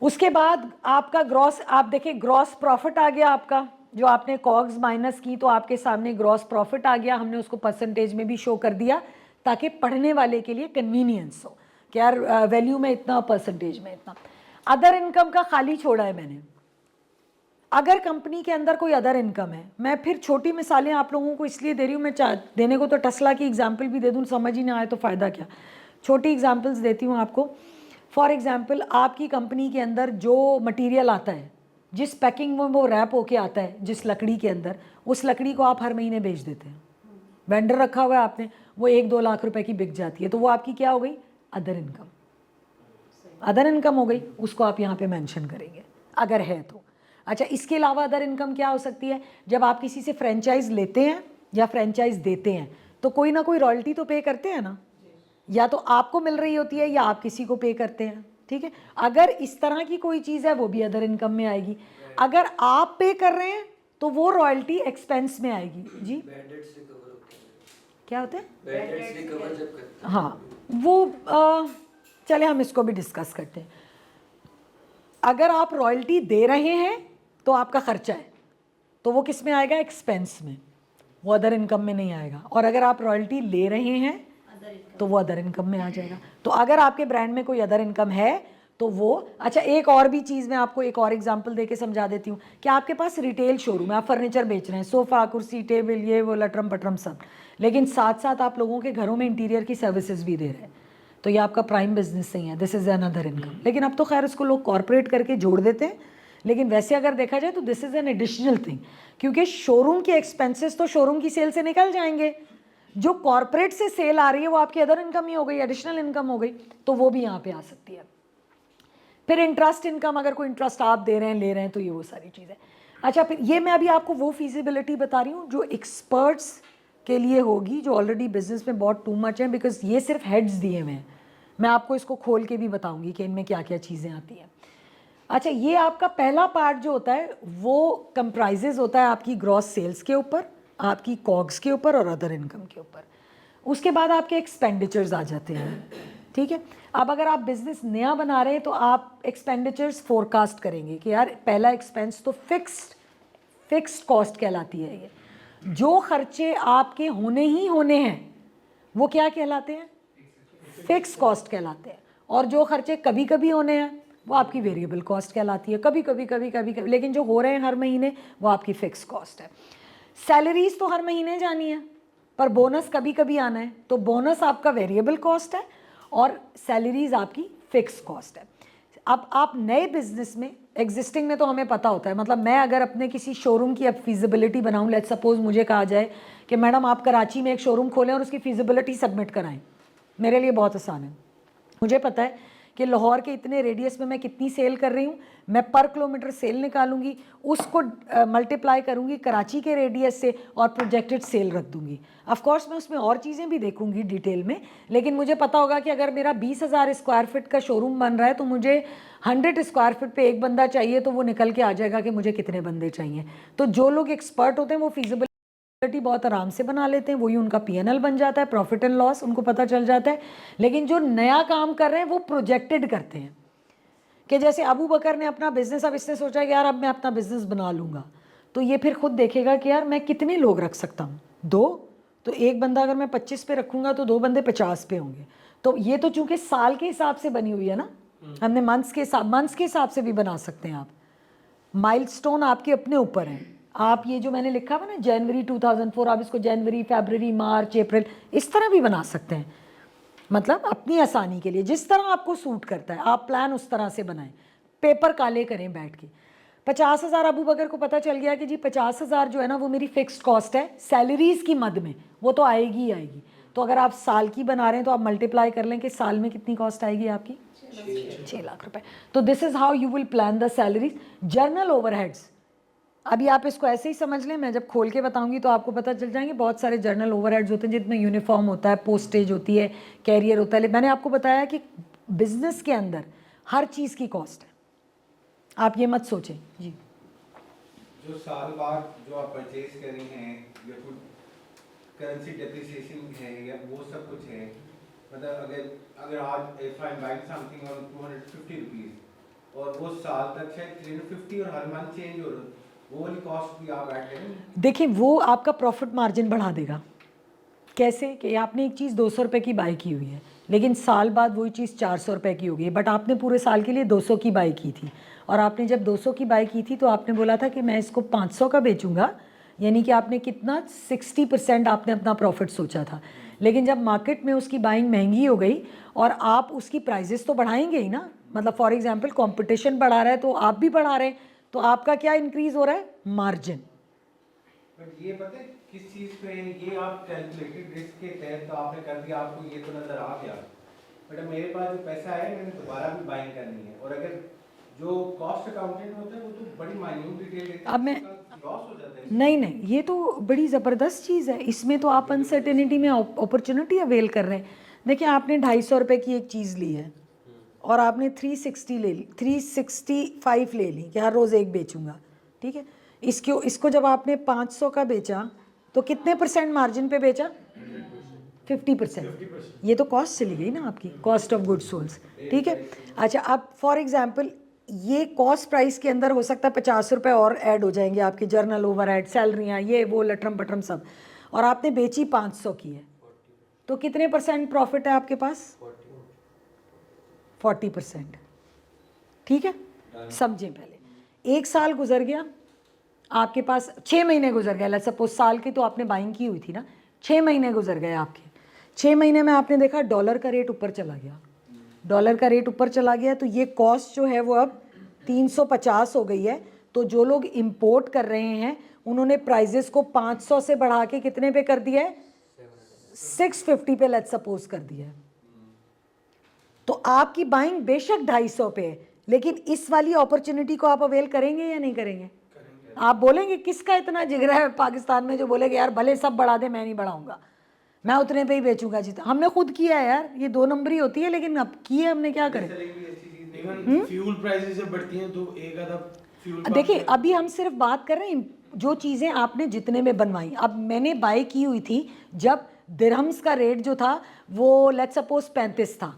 उसके बाद आपका ग्रॉस, आप देखें ग्रॉस प्रॉफिट आ गया आपका, जो आपने कॉग्स माइनस की तो आपके सामने ग्रॉस प्रॉफिट आ गया। हमने उसको परसेंटेज में भी शो कर दिया ताकि पढ़ने वाले के लिए कन्वीनियंस हो कि यार वैल्यू में इतना, परसेंटेज में इतना। अदर इनकम का खाली छोड़ा है मैंने। अगर कंपनी के अंदर कोई अदर इनकम है, मैं फिर छोटी मिसालें आप लोगों को इसलिए दे रही हूँ, मैं देने को तो टेस्ला की एग्जांपल भी दे दूँ, समझ ही ना आए तो फ़ायदा क्या। छोटी एग्जांपल्स देती हूँ आपको। फॉर एग्जांपल आपकी कंपनी के अंदर जो मटेरियल आता है, जिस पैकिंग में वो रैप होके आता है, जिस लकड़ी के अंदर, उस लकड़ी को आप हर महीने बेच देते हैं। वेंडर रखा हुआ है आपने, वो 1-2 लाख रुपए की बिक जाती है, तो वो आपकी क्या हो गई? अदर इनकम, अदर इनकम हो गई। उसको आप यहाँ पे मेंशन करेंगे अगर है तो। अच्छा, इसके अलावा अदर इनकम क्या हो सकती है? जब आप किसी से फ्रेंचाइज लेते हैं या फ्रेंचाइज देते हैं तो कोई ना कोई रॉयल्टी तो पे करते हैं ना, या तो आपको मिल रही होती है या आप किसी को पे करते हैं, ठीक है। अगर इस तरह की कोई चीज़ है वो भी अदर इनकम में आएगी। अगर आप पे कर रहे हैं तो वो रॉयल्टी एक्सपेंस में आएगी। जी बैड डेट्स रिकवर होते हैं, क्या होते हैं? बैड डेट्स रिकवर जब करते हैं। हाँ वो चले हम इसको भी डिस्कस करते हैं। अगर आप रॉयल्टी दे रहे हैं तो आपका खर्चा है, तो वो किस में आएगा? एक्सपेंस में, वो अदर इनकम में नहीं आएगा। और अगर आप रॉयल्टी ले रहे हैं अदर इनकम तो वो अदर इनकम में आ जाएगा। तो अगर आपके ब्रांड में कोई अदर इनकम है तो वो, अच्छा एक और भी चीज़ मैं आपको एक और एग्जांपल देके समझा देती हूँ कि आपके पास रिटेल शोरूम है, आप फर्नीचर बेच रहे हैं, सोफ़ा कुर्सी टेबल ये वो लटरम पटरम सब, लेकिन साथ साथ आप लोगों के घरों में इंटीरियर की सर्विसेज भी दे रहे हैं, तो ये आपका प्राइम बिजनेस नहीं है, दिस इज़ अनदर इनकम। लेकिन अब तो खैर उसको लोग कॉर्पोरेट करके जोड़ देते हैं, लेकिन वैसे अगर देखा जाए तो this is an additional thing, क्योंकि शोरूम के एक्सपेंसेस तो शोरूम की सेल से निकल जाएंगे, जो कॉर्पोरेट से सेल आ रही है वो आपकी अदर इनकम ही हो गई, एडिशनल इनकम हो गई, तो वो भी यहाँ पे आ सकती है। फिर इंटरेस्ट इनकम, अगर कोई इंटरेस्ट आप दे रहे हैं ले रहे हैं तो ये वो सारी चीज़ है। अच्छा फिर ये मैं अभी आपको वो फीजिबिलिटी बता रही हूँ जो एक्सपर्ट्स के लिए होगी, जो ऑलरेडी बिजनेस में बहुत टू मच है, बिकॉज ये सिर्फ हेड्स दिए हुए हैं, मैं आपको इसको खोल के भी बताऊंगी कि इनमें क्या क्या चीज़ें आती हैं। अच्छा ये आपका पहला पार्ट जो होता है वो कंप्राइजेज होता है आपकी ग्रॉस सेल्स के ऊपर, आपकी कॉग्स के ऊपर और अदर इनकम के ऊपर। उसके बाद आपके एक्सपेंडिचर्स आ जाते हैं, ठीक है। अब अगर आप बिजनेस नया बना रहे हैं तो आप एक्सपेंडिचर्स फोरकास्ट करेंगे कि यार पहला एक्सपेंस तो फिक्स्ड कॉस्ट कहलाती है। ये जो खर्चे आपके होने ही होने हैं वो क्या कहलाते हैं? फिक्स कॉस्ट कहलाते हैं। और जो खर्चे कभी कभी होने हैं वो आपकी वेरिएबल कॉस्ट कहलाती है, कभी कभी, लेकिन जो हो रहे हैं हर महीने वो आपकी फिक्स कॉस्ट है। सैलरीज तो हर महीने जानी है, पर बोनस कभी कभी आना है, तो बोनस आपका वेरिएबल कॉस्ट है और सैलरीज आपकी फिक्स कॉस्ट है। अब आप नए बिजनेस में, एग्जिस्टिंग में तो हमें पता होता है, मतलब मैं अगर अपने किसी शोरूम की अब फीजिबिलिटी बनाऊं, लेट्स सपोज मुझे कहा जाए कि मैडम आप कराची में एक शोरूम खोलें और उसकी फीजिबिलिटी सबमिट कराएं, मेरे लिए बहुत आसान है। मुझे पता है कि लाहौर के इतने रेडियस में मैं कितनी सेल कर रही हूँ, मैं पर किलोमीटर सेल निकालूंगी, उसको मल्टीप्लाई करूँगी कराची के रेडियस से और प्रोजेक्टेड सेल रख दूँगी। ऑफ कोर्स मैं उसमें और चीज़ें भी देखूँगी डिटेल में, लेकिन मुझे पता होगा कि अगर मेरा 20,000 स्क्वायर फीट का शोरूम बन रहा है तो मुझे 100 स्क्वायर फीट पे एक बंदा चाहिए, तो वो निकल के आ जाएगा कि मुझे कितने बंदे चाहिए। तो जो लोग एक्सपर्ट होते हैं वो फीजिबिलिटी बहुत आराम से बना लेते हैं, वही उनका पीएनएल बन जाता है, प्रॉफिट एंड लॉस उनको पता चल जाता है। लेकिन जो नया काम कर रहे हैं वो प्रोजेक्टेड करते हैं कि जैसे अबू बकर ने अपना बिजनेस, अब इसने सोचा कि यार अब मैं अपना बिजनेस बना लूँगा, तो ये फिर खुद देखेगा कि यार मैं कितने लोग रख सकता हूँ, 2, तो एक बंदा अगर मैं 25 पे रखूँगा तो 2 बंदे 50 पे होंगे। तो ये तो चूँकि साल के हिसाब से बनी हुई है ना, हमने मंथ्स के हिसाब से भी बना सकते हैं आप, माइलस्टोन आपके अपने ऊपर हैं। आप ये जो मैंने लिखा हुआ ना जनवरी 2004, आप इसको जनवरी, फरवरी, मार्च, अप्रैल इस तरह भी बना सकते हैं, मतलब अपनी आसानी के लिए जिस तरह आपको सूट करता है आप प्लान उस तरह से बनाएं, पेपर काले करें बैठ के। 50,000 अबू बकर को पता चल गया कि जी 50,000 जो है ना वो मेरी फिक्स्ड कॉस्ट है, सैलरीज की मद में वो तो आएगी ही आएगी। तो अगर आप साल की बना रहे हैं तो आप मल्टीप्लाई कर लें कि साल में कितनी कॉस्ट आएगी आपकी, 6 लाख रुपए। तो this is how you will plan the salaries. Journal overheads, अभी आप इसको ऐसे ही समझ लें, मैं जब खोल के बताऊंगी तो आपको पता चल जाएंगे। बहुत सारे जर्नल ओवरहेड्स होते हैं जिनमें यूनिफॉर्म होता है, पोस्टेज होती है, कैरियर होता है। मैंने आपको बताया कि बिजनेस के अंदर हर चीज़ की कॉस्ट है, आप ये मत सोचें जी। जो साल बाद जो आप परचेज कर रही हैं या कुछ करेंसी डेप्रिसिएशन है या वो सब कुछ है, मतलब अगर आज if I am buying something on 250 rupees और वो साल तक शायद 350 और हर मंथ चेंज हो रहा है, वो वाली कॉस्ट भी आप ऐड करें। देखिए वो आपका प्रॉफिट मार्जिन बढ़ा देगा। कैसे कि आपने एक चीज़ 200 रुपये की बाई की हुई है, लेकिन साल बाद वही चीज़ 400 रुपये की हो गई, बट आपने पूरे साल के लिए 200 की बाई की थी, और आपने जब 200 की बाई की थी तो आपने बोला था कि मैं इसको 500 का बेचूंगा, यानी कि आपने कितना 60% आपने अपना प्रॉफिट सोचा था। लेकिन जब मार्केट में उसकी बाइंग महंगी हो गई और आप उसकी प्राइजेस तो बढ़ाएंगे ही ना, मतलब फॉर एग्जांपल कंपटीशन बढ़ा रहा है तो आप भी बढ़ा रहे हैं, तो आपका क्या इंक्रीज हो रहा है, मार्जिन। बट ये पता है किस चीज़ पे ये आप कैलकुलेटेड रिस्क के तहत तो आपने कर दिया, आपको ये तो नज़र आ गया, बट मेरे पास जो पैसा है मैंने दोबारा भी बाइंग करनी है, और अगर जो कॉस्ट अकाउंटेंट होता है वो तो बड़ी माइन्यूट डिटेल देता है, अब मैं लॉस हो जाता है। नहीं, ये तो बड़ी ज़बरदस्त चीज़ है, इसमें तो आप अनसर्टेनिटी में अपॉर्चुनिटी अवेल कर रहे हैं। देखिए आपने 250 रुपये की एक चीज़ ली है और आपने 360 ले ली, 365 ले ली कि हर रोज़ एक बेचूंगा, ठीक है। इसको जब आपने 500 का बेचा तो कितने % मार्जिन पे बेचा? 50%। ये तो कॉस्ट चली गई ना आपकी, कॉस्ट ऑफ गुड्स सोल्ड, ठीक है। अच्छा, अब फॉर एग्जांपल ये कॉस्ट प्राइस के अंदर हो सकता है 50 रुपये और ऐड हो जाएंगे आपके, जर्नल ओवरहेड, सैलरियाँ, ये वो लटरम पटरम सब, और आपने बेची 500 की है, तो कितने % प्रॉफिट है आपके पास? 40%, ठीक है। समझें पहले, 1 साल गुजर गया आपके पास, 6 महीने गुजर गए, लेट्स सपोज साल की तो आपने बाइंग की हुई थी ना, 6 महीने गुजर गए आपके, 6 महीने में आपने देखा डॉलर का रेट ऊपर चला गया, डॉलर का रेट ऊपर चला गया, तो ये कॉस्ट जो है वो अब 350 हो गई है। तो जो लोग इंपोर्ट कर रहे हैं उन्होंने प्राइजेस को 500 से बढ़ा के कितने पे कर दिया है? 650 पे लेट्स सपोज कर दिया है। तो आपकी बाइंग बेशक 250 पे है, लेकिन इस वाली अपॉर्चुनिटी को आप अवेल करेंगे या नहीं करेंगे? आप बोलेंगे किसका इतना जिगरा है पाकिस्तान में जो बोलेगा यार भले सब बढ़ा दे मैं नहीं बढ़ाऊंगा, मैं उतने पे ही बेचूंगा जितना। हमने खुद किया है यार, ये 2 नंबरी होती है, लेकिन अब किए हमने, क्या करें। इवन फ्यूल प्राइसेस जब बढ़ती हैं तो एक आधा फ्यूल देखिए अभी हम सिर्फ बात कर रहे हैं जो चीज़ें आपने जितने में बनवाई। अब मैंने बाय की हुई थी जब दिरहम्स का रेट जो था वो लेट्स सपोज 35 था,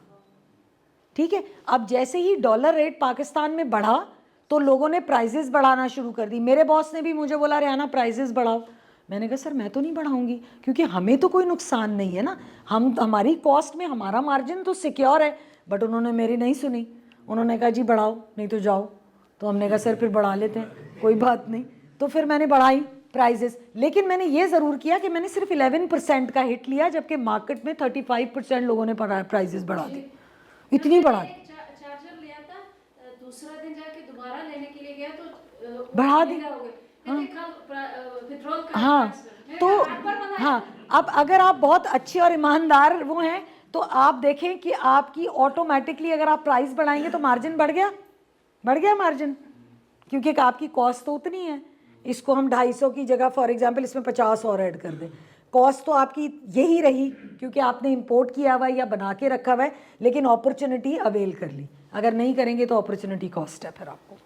ठीक है। अब जैसे ही डॉलर रेट पाकिस्तान में बढ़ा तो लोगों ने प्राइजेस बढ़ाना शुरू कर दी। मेरे बॉस ने भी मुझे बोला रेहाना प्राइजेस बढ़ाओ, मैंने कहा सर मैं तो नहीं बढ़ाऊंगी क्योंकि हमें तो कोई नुकसान नहीं है ना, हमारी कॉस्ट में हमारा मार्जिन तो सिक्योर है। बट उन्होंने मेरी नहीं सुनी, उन्होंने कहा जी बढ़ाओ नहीं तो जाओ। तो हमने कहा सर फिर बढ़ा लेते हैं, कोई बात नहीं। तो फिर मैंने बढ़ाई प्राइजेस, लेकिन मैंने ये ज़रूर किया कि मैंने सिर्फ 11% का हिट लिया, जबकि मार्केट में 35% लोगों ने प्राइजेस बढ़ा दी, इतनी बढ़ा दी, चार्जर लिया था, दूसरा दिन जाके दोबारा लेने के लिए गया तो बढ़ा दी। हाँ तो हाँ, अब अगर आप बहुत अच्छे और ईमानदार वो हैं तो आप देखें कि आपकी ऑटोमेटिकली अगर आप प्राइस बढ़ाएंगे तो मार्जिन बढ़ गया मार्जिन, क्योंकि आपकी कॉस्ट तो उतनी है। इसको हम 250 की जगह फॉर एग्जांपल इसमें 50 और ऐड कर दें, कॉस्ट तो आपकी यही रही क्योंकि आपने इंपोर्ट किया हुआ है या बना के रखा हुआ है, लेकिन अपॉर्चुनिटी अवेल कर ली। अगर नहीं करेंगे तो अपॉर्चुनिटी कॉस्ट है फिर आपको।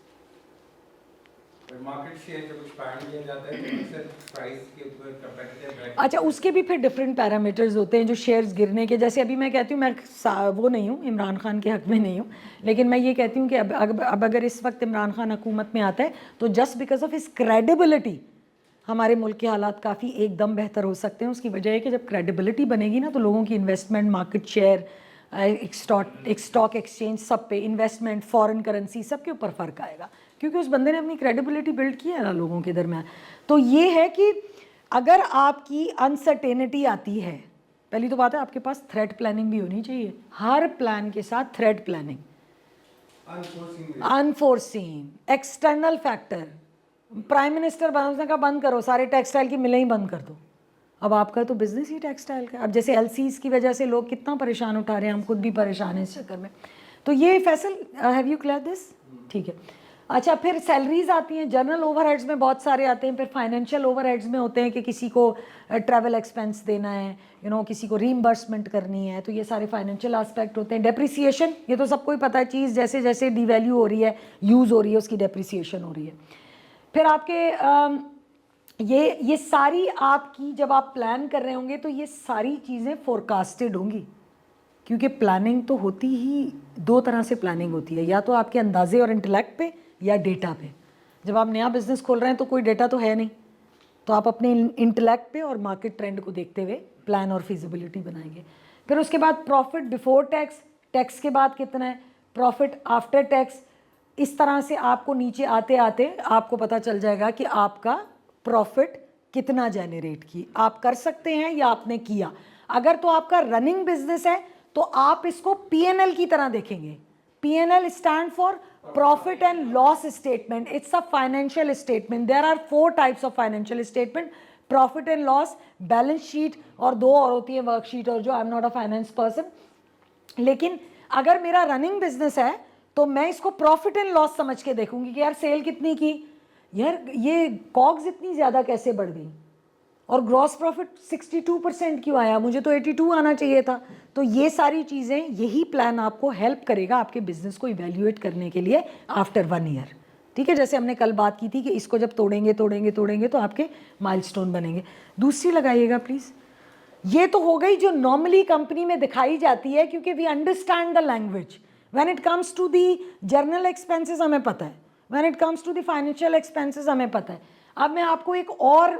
मार्केट शेयर जब एक्सपैंड किया जाता है तो उससे प्राइस के ऊपर कंपैरेटिव। अच्छा, उसके भी फिर डिफरेंट पैरामीटर्स होते हैं जो शेयर्स गिरने के। जैसे अभी मैं कहती हूँ, मैं वो नहीं हूँ, इमरान खान के हक़ में नहीं हूँ, लेकिन मैं ये कहती हूँ कि अब अगर इस वक्त इमरान खान हुकूमत में आता है तो just because of his credibility हमारे मुल्क के हालात काफ़ी एकदम बेहतर हो सकते हैं। उसकी वजह है कि जब क्रेडिबिलिटी बनेगी ना तो लोगों की इन्वेस्टमेंट, मार्केट शेयर, एक स्टॉक एक्सचेंज, सब पे इन्वेस्टमेंट, फॉरेन करेंसी, सब के ऊपर फ़र्क आएगा क्योंकि उस बंदे ने अपनी क्रेडिबिलिटी बिल्ड की है ना लोगों के दरमियान। तो ये है कि अगर आपकी अनसर्टेनिटी आती है, पहली तो बात है आपके पास थ्रेट प्लानिंग भी होनी चाहिए, हर प्लान के साथ threat planning, unforeseen external factor. Prime minister उसने कहा बंद करो, सारे टेक्सटाइल की मिलें ही बंद कर दो। अब आपका तो बिजनेस ही टेक्सटाइल का। अब जैसे एलसीज की वजह से लोग कितना परेशान उठा रहे हैं, हम खुद भी परेशान हैं इस चक्कर में। तो ये Faisal, have you clear this? ठीक है। अच्छा, फिर सैलरीज आती हैं, जर्नल ओवरहेड्स में बहुत सारे आते हैं, फिर फाइनेंशियल ओवरहेड्स में होते हैं कि किसी को ट्रैवल एक्सपेंस देना है, किसी को रीइंबर्समेंट करनी है, तो ये सारे फाइनेंशियल एस्पेक्ट होते हैं। डेप्रिसिएशन, ये तो सबको ही पता है, चीज़ जैसे जैसे डिवैल्यू हो रही है, यूज़ हो रही है, उसकी डेप्रिसिएशन हो रही है। फिर आपके ये सारी आपकी जब आप प्लान कर रहे होंगे तो ये सारी चीज़ें फोरकास्टेड होंगी, क्योंकि प्लानिंग तो होती ही 2 तरह से प्लानिंग होती है, या तो आपके अंदाजे और इंटेलेक्ट पे या डेटा पे। जब आप नया बिज़नेस खोल रहे हैं तो कोई डेटा तो है नहीं, तो आप अपने इंटेलेक्ट पे और मार्केट ट्रेंड को देखते हुए प्लान और फिजिबिलिटी बनाएंगे। फिर उसके बाद प्रॉफिट बिफोर टैक्स, टैक्स के बाद कितना है, प्रॉफिट आफ्टर टैक्स। इस तरह से आपको नीचे आते आते आपको पता चल जाएगा कि आपका प्रॉफिट कितना जेनरेट की आप कर सकते हैं या आपने किया। अगर तो आपका रनिंग बिजनेस है तो आप इसको पीएनएल की तरह देखेंगे। PNL stand for profit and loss statement. It's a financial statement. There are 4 types of financial statement, profit and loss, balance sheet, और 2 और होती है वर्कशीट, और जो I am not a finance person. लेकिन अगर मेरा रनिंग बिजनेस है तो मैं इसको प्रॉफिट एंड लॉस समझ के देखूंगी कि यार सेल कितनी की, यार ये कॉग्स इतनी ज़्यादा कैसे बढ़ गई, और ग्रॉस प्रॉफिट 62% क्यों आया, मुझे तो 82 आना चाहिए था। तो ये सारी चीज़ें, यही प्लान आपको हेल्प करेगा आपके बिजनेस को इवेल्युएट करने के लिए आफ्टर 1 ईयर। ठीक है, जैसे हमने कल बात की थी कि इसको जब तोड़ेंगे तो आपके माइलस्टोन बनेंगे। दूसरी लगाइएगा प्लीज़। ये तो हो गई जो नॉर्मली कंपनी में दिखाई जाती है, क्योंकि we understand the language. When it comes to the journal expenses हमें पता है, when it comes to the financial expenses हमें पता है। अब मैं आपको एक और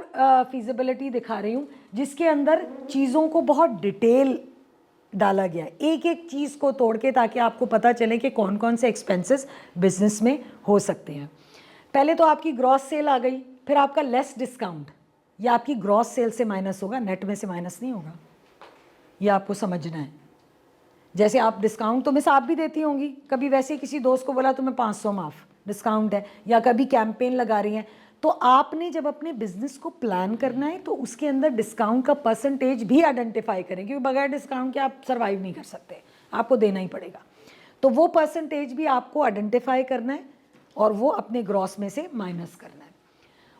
फिजिबिलिटी दिखा रही हूँ जिसके अंदर चीज़ों को बहुत डिटेल डाला गया है, एक एक चीज़ को तोड़ के, ताकि आपको पता चले कि कौन कौन से एक्सपेंसेस बिजनेस में हो सकते हैं। पहले तो आपकी ग्रॉस सेल आ गई, फिर आपका लेस डिस्काउंट, ये आपकी ग्रॉस सेल से माइनस होगा, नेट में से माइनस नहीं होगा, ये आपको समझना है। जैसे आप डिस्काउंट तो मिस आप भी देती होंगी, कभी वैसे ही किसी दोस्त को बोला तुम्हें 500 माफ़ डिस्काउंट है, या कभी कैंपेन लगा रही हैं, तो आपने जब अपने बिजनेस को प्लान करना है तो उसके अंदर डिस्काउंट का परसेंटेज भी आइडेंटिफाई करें, क्योंकि बगैर डिस्काउंट के आप सर्वाइव नहीं कर सकते, आपको देना ही पड़ेगा। तो वो परसेंटेज भी आपको आइडेंटिफाई करना है और वो अपने ग्रॉस में से माइनस करना है।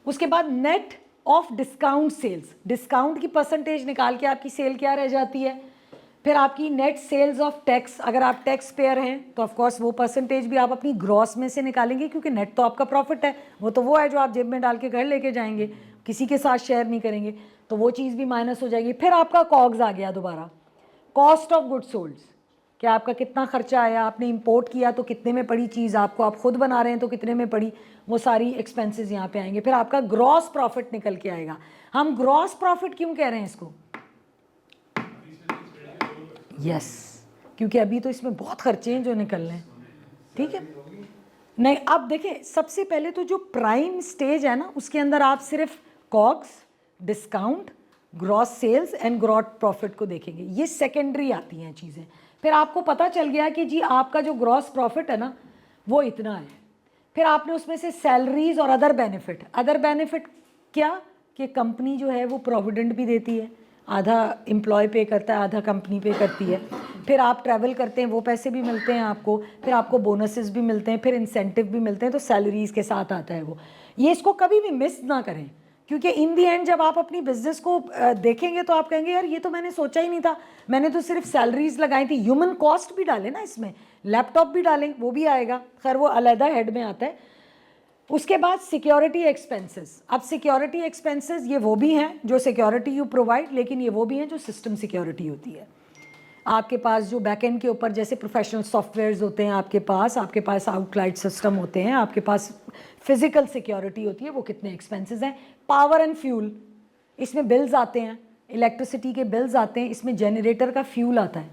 उसके बाद net of discount sales, discount की परसेंटेज निकाल के आपकी सेल क्या रह जाती है। फिर आपकी नेट सेल्स ऑफ टैक्स, अगर आप टैक्स पेयर हैं तो ऑफकोर्स वो परसेंटेज भी आप अपनी ग्रॉस में से निकालेंगे, क्योंकि नेट तो आपका प्रॉफिट है, वो है जो आप जेब में डाल के घर लेके जाएंगे, किसी के साथ शेयर नहीं करेंगे, तो वो चीज़ भी माइनस हो जाएगी। फिर आपका कॉग्स आ गया दोबारा, कॉस्ट ऑफ गुड्स सोल्ड, कि आपका कितना खर्चा आया, आपने इंपोर्ट किया तो कितने में पड़ी चीज़, आपको आप खुद बना रहे हैं तो कितने में पड़ी, वो सारी एक्सपेंसेस यहाँ पे आएंगे। फिर आपका ग्रॉस प्रॉफिट निकल के आएगा। हम ग्रॉस प्रॉफिट क्यों कह रहे हैं इसको? यस, क्योंकि अभी तो इसमें बहुत खर्चे हैं जो निकल रहे हैं। ठीक है, नहीं अब देखिए, सबसे पहले तो जो प्राइम स्टेज है ना, उसके अंदर आप सिर्फ COGS, discount, gross sales and gross profit को देखेंगे, ये सेकेंडरी आती हैं चीज़ें। फिर आपको पता चल गया कि जी आपका जो ग्रॉस प्रॉफिट है ना वो इतना है। फिर आपने उसमें से सैलरीज और अदर बेनिफिट क्या, कि कंपनी जो है वो प्रोविडेंट भी देती है, आधा एम्प्लॉय पे करता है, आधा कंपनी पे करती है। फिर आप ट्रैवल करते हैं, वो पैसे भी मिलते हैं आपको, फिर आपको बोनसेस भी मिलते हैं, फिर इंसेंटिव भी मिलते हैं, तो सैलरीज के साथ आता है वो। ये इसको कभी भी मिस ना करें, क्योंकि इन दी एंड जब आप अपनी बिजनेस को देखेंगे तो आप कहेंगे यार ये तो मैंने सोचा ही नहीं था, मैंने तो सिर्फ सैलरीज लगाई थी। ह्यूमन कॉस्ट भी डालें ना इसमें, लैपटॉप भी डालें, वो भी आएगा, खैर वो अलहदा हेड में आता है। उसके बाद सिक्योरिटी एक्सपेंसेस। अब सिक्योरिटी एक्सपेंसेस ये वो भी हैं जो सिक्योरिटी यू प्रोवाइड, लेकिन ये वो भी हैं जो सिस्टम सिक्योरिटी होती है। आपके पास जो बैकएंड के ऊपर जैसे प्रोफेशनल सॉफ्टवेयर्स होते हैं, आपके पास आउटलाइट सिस्टम होते हैं, आपके पास फिजिकल सिक्योरिटी होती है, वो कितने एक्सपेंसेस हैं। पावर एंड फ्यूल, इसमें बिल्स आते हैं, इलेक्ट्रिसिटी के बिल्स आते हैं, इसमें जनरेटर का फ्यूल आता है।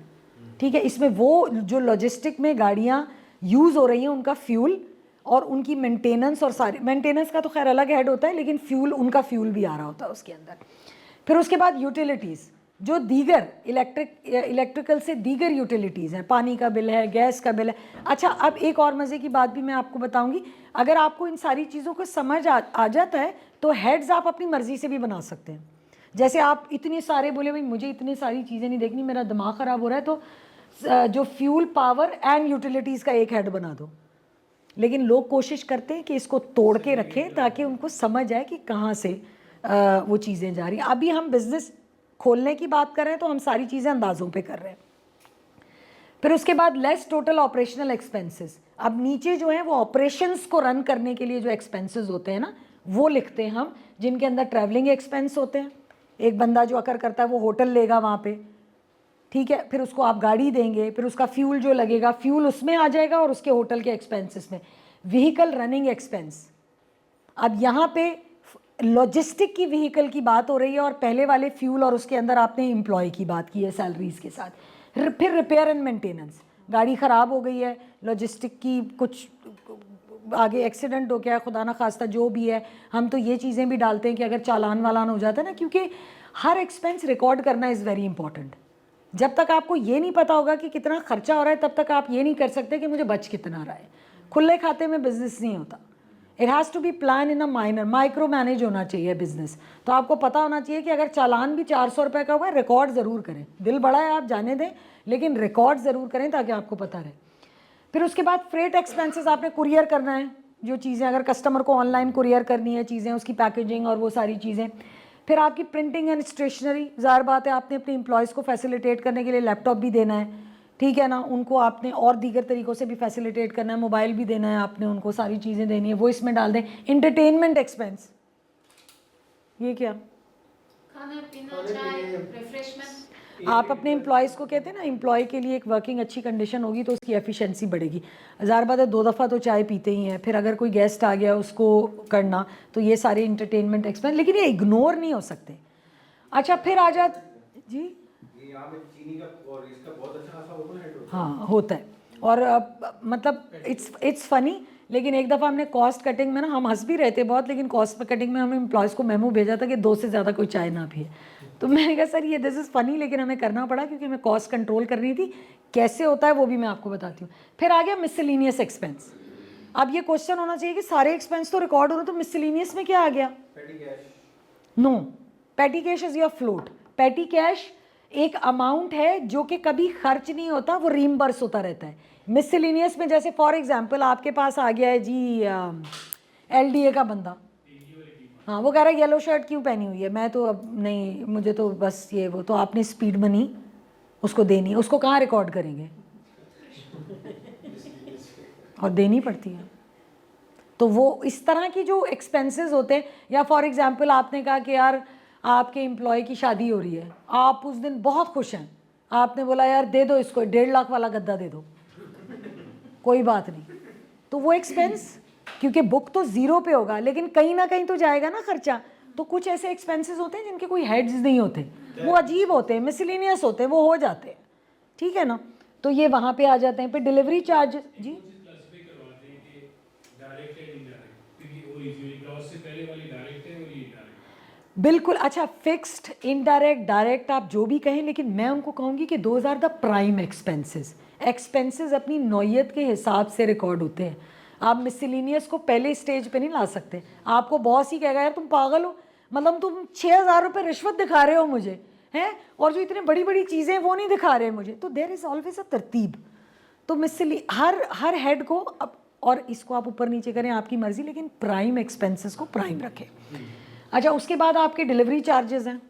ठीक है, इसमें वो जो लॉजिस्टिक में गाड़ियाँ यूज़ हो रही हैं उनका फ्यूल और उनकी मेंटेनेंस, और सारी मेंटेनेंस का तो खैर अलग हेड होता है, लेकिन फ्यूल, उनका फ्यूल भी आ रहा होता है उसके अंदर। फिर उसके बाद यूटिलिटीज़, जो दीगर इलेक्ट्रिकल से दीगर यूटिलिटीज़ हैं, पानी का बिल है, गैस का बिल है। अच्छा, अब एक और मज़े की बात भी मैं आपको बताऊंगी, अगर आपको इन सारी चीज़ों को समझ आ जाता है तो हेड्स आप अपनी मर्ज़ी से भी बना सकते हैं। जैसे आप इतने सारे बोले भाई मुझे इतनी सारी चीज़ें नहीं देखनी, मेरा दिमाग ख़राब हो रहा है, तो जो फ्यूल, पावर एंड यूटिलिटीज़ का एक हेड बना दो। लेकिन लोग कोशिश करते हैं कि इसको तोड़ के रखें ताकि उनको समझ आए कि कहाँ से वो चीज़ें जा रही हैं। अभी हम बिज़नेस खोलने की बात कर रहे हैं तो हम सारी चीज़ें अंदाज़ों पे कर रहे हैं। फिर उसके बाद लेस टोटल ऑपरेशनल एक्सपेंसेस। अब नीचे जो है वो ऑपरेशंस को रन करने के लिए जो एक्सपेंसेस होते हैं ना, वो लिखते हैं हम, जिनके अंदर ट्रैवलिंग एक्सपेंस होते हैं। एक बंदा जो अकर करता है वो होटल लेगा वहाँ पे, ठीक है, फिर उसको आप गाड़ी देंगे, फिर उसका फ्यूल जो लगेगा, फ्यूल उसमें आ जाएगा और उसके होटल के एक्सपेंसेस में। व्हीकल रनिंग एक्सपेंस, अब यहाँ पे लॉजिस्टिक की व्हीकल की बात हो रही है, और पहले वाले फ्यूल और उसके अंदर आपने एम्प्लॉय की बात की है सैलरीज के साथ। फिर रिपेयर एंड मेंटेनेंस, गाड़ी ख़राब हो गई है, लॉजिस्टिक की कुछ आगे एक्सीडेंट हो गया, खुदा ना खास्ता जो भी है, हम तो ये चीज़ें भी डालते हैं कि अगर चालान वालान हो जाता है ना, क्योंकि हर एक्सपेंस रिकॉर्ड करना इज़ वेरी इंपॉर्टेंट। जब तक आपको ये नहीं पता होगा कि कितना खर्चा हो रहा है, तब तक आप ये नहीं कर सकते कि मुझे बच कितना रहा है। खुले खाते में बिजनेस नहीं होता, it has to be plan in a micro manage होना चाहिए बिजनेस। तो आपको पता होना चाहिए कि अगर चालान भी 400 रुपये का हुआ है, रिकॉर्ड ज़रूर करें। दिल बड़ा है आप जाने दें, लेकिन रिकॉर्ड ज़रूर करें ताकि आपको पता रहे। फिर उसके बाद फ्रेट एक्सपेंसेस, आपने कुरियर करना है जो चीज़ें, अगर कस्टमर को ऑनलाइन कुरियर करनी है चीज़ें, उसकी पैकेजिंग और वो सारी चीज़ें। फिर आपकी प्रिंटिंग एंड स्टेशनरी, ज़ाहिर बात है आपने अपने एम्प्लॉयज़ को फैसिलिटेट करने के लिए लैपटॉप भी देना है, ठीक है ना, उनको आपने और दीगर तरीक़ों से भी फैसिलिटेट करना है, मोबाइल भी देना है आपने उनको, सारी चीज़ें देनी है, वो इसमें डाल दें। इंटरटेनमेंट एक्सपेंस, ये क्या, खाना पीना, चाय, रिफ्रेशमेंट। आप अपने एम्प्लॉयज़ को कहते हैं ना, एम्प्लॉय के लिए एक वर्किंग अच्छी कंडीशन होगी तो उसकी एफिशिएंसी बढ़ेगी। ज़ाहिर बात है 2 दफ़ा तो चाय पीते ही हैं, फिर अगर कोई गेस्ट आ गया उसको करना, तो ये सारे इंटरटेनमेंट एक्सपेंस, लेकिन ये इग्नोर नहीं हो सकते। अच्छा फिर आ जा जी, ये यहाँ पे चीनी का और इसका बहुत अच्छा खासा ओवरहेड होता हाँ होता है। और मतलब इट्स फ़नी, लेकिन एक दफ़ा हमने कॉस्ट कटिंग में ना, हम हंस भी रहे थे बहुत, लेकिन कॉस्ट कटिंग में हमने एम्प्लॉयज़ को मेमो भेजा था कि 2 से ज़्यादा कोई चाय ना पिए। तो मैंने कहा सर ये दिस इज़ फ़नी, लेकिन हमें करना पड़ा क्योंकि हमें कॉस्ट कंट्रोल करनी थी। कैसे होता है वो भी मैं आपको बताती हूँ। फिर आ गया मिसलेनियस एक्सपेंस। अब ये क्वेश्चन होना चाहिए कि सारे एक्सपेंस तो रिकॉर्ड हो रहे, तो मिसलेनियस में क्या आ गया? Petty cash. No, petty cash is your float. Petty cash एक अमाउंट है जो कि कभी खर्च नहीं होता, वो रीइंबर्स होता रहता है। मिसलेनियस में जैसे फॉर एग्जांपल आपके पास आ गया है जी LDA का बंदा, हाँ वो कह रहा है येलो शर्ट क्यों पहनी हुई है, मैं तो अब नहीं, मुझे तो बस ये वो, तो आपने स्पीड मनी उसको देनी है, उसको कहाँ रिकॉर्ड करेंगे, और देनी पड़ती है। तो वो इस तरह की जो एक्सपेंसेस होते हैं, या फॉर एग्जांपल आपने कहा कि यार आपके एम्प्लॉय की शादी हो रही है, आप उस दिन बहुत खुश हैं, आपने बोला यार दे दो इसको 1.5 लाख वाला गद्दा दे दो, कोई बात नहीं, तो वो एक्सपेंस, क्योंकि बुक तो ज़ीरो पे होगा लेकिन कहीं ना कहीं तो जाएगा ना खर्चा। तो कुछ ऐसे एक्सपेंसेस होते हैं जिनके कोई हेड्स नहीं होते, वो अजीब होते हैं, मिसलेनियस होते हैं, वो हो जाते हैं, ठीक है ना, तो ये वहाँ पे आ जाते हैं। फिर डिलीवरी चार्ज जी, बिल्कुल। अच्छा फिक्स्ड, इनडायरेक्ट, डायरेक्ट, आप जो भी कहें, लेकिन मैं उनको कहूँगी कि those are the prime expenses. Expenses अपनी नौयत के हिसाब से रिकॉर्ड होते हैं। आप मिसलेनियस को पहले स्टेज पे नहीं ला सकते। आपको बॉस ही कहेगा यार तुम पागल हो, मतलब तुम 6,000 रुपये रिश्वत दिखा रहे हो मुझे, हैं, और जो इतनी बड़ी बड़ी चीज़ें वो नहीं दिखा रहे मुझे। तो देयर इज़ ऑलवेज अ तरतीब। तो हर हेड को अब, और इसको आप ऊपर नीचे करें आपकी मर्ज़ी, लेकिन प्राइम एक्सपेंसेस को प्राइम रखें। अच्छा उसके बाद आपके डिलीवरी चार्जेस हैं,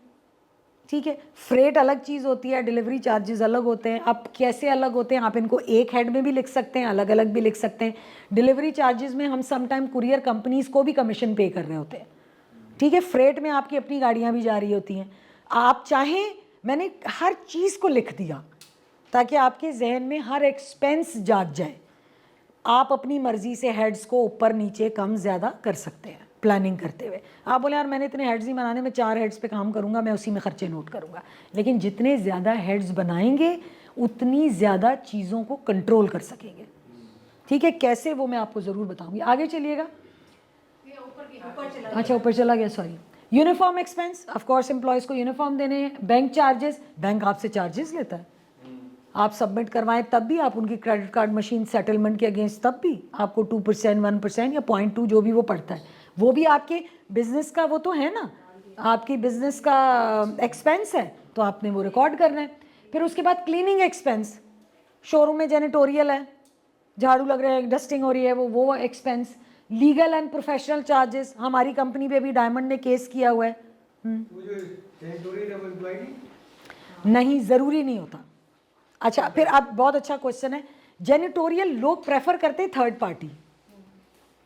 ठीक है, फ्रेट अलग चीज़ होती है, डिलीवरी चार्जेस अलग होते हैं। अब कैसे अलग होते हैं, आप इनको एक हेड में भी लिख सकते हैं, अलग अलग भी लिख सकते हैं। डिलीवरी चार्जेस में हम समटाइम कुरियर कंपनीज़ को भी कमीशन पे कर रहे होते हैं, ठीक है। फ्रेट में आपकी अपनी गाड़ियाँ भी जा रही होती हैं। आप चाहें, मैंने हर चीज़ को लिख दिया ताकि आपके जहन में हर एक्सपेंस जाग जाए। आप अपनी मर्ज़ी से हेड्स को ऊपर नीचे कम ज़्यादा कर सकते हैं प्लानिंग करते हुए। आप बोले यार मैंने इतने हेड्स नहीं बनाने, मैं 4 हेड्स पे काम करूंगा, मैं उसी में खर्चे नोट करूंगा। लेकिन जितने ज़्यादा हेड्स बनाएंगे उतनी ज़्यादा चीज़ों को कंट्रोल कर सकेंगे, ठीक है। कैसे वो मैं आपको ज़रूर बताऊंगी। आगे चलिएगा। अच्छा ऊपर चला गया, sorry. Uniform expense, of course employees को यूनिफॉर्म देने हैं। बैंक चार्जेस, बैंक आपसे चार्जेस लेता है, आप सबमिट करवाएं तब भी, आप उनकी क्रेडिट कार्ड मशीन सेटलमेंट के अगेंस्ट तब भी आपको 2%, 1% या 0.2 जो भी वो पड़ता है, वो भी आपके बिजनेस का वो तो है ना, आपकी बिजनेस का एक्सपेंस है, तो आपने वो रिकॉर्ड करना है। फिर उसके बाद क्लीनिंग एक्सपेंस, शोरूम में जेनिटोरियल है, झाड़ू लग रहा है, डस्टिंग हो रही है, वो expense. Legal and professional charges, हमारी कंपनी पे भी डायमंड ने केस किया हुआ है। नहीं, ज़रूरी नहीं होता। अच्छा फिर अब बहुत अच्छा क्वेश्चन है, जेनिटोरियल लोग प्रेफर करते हैं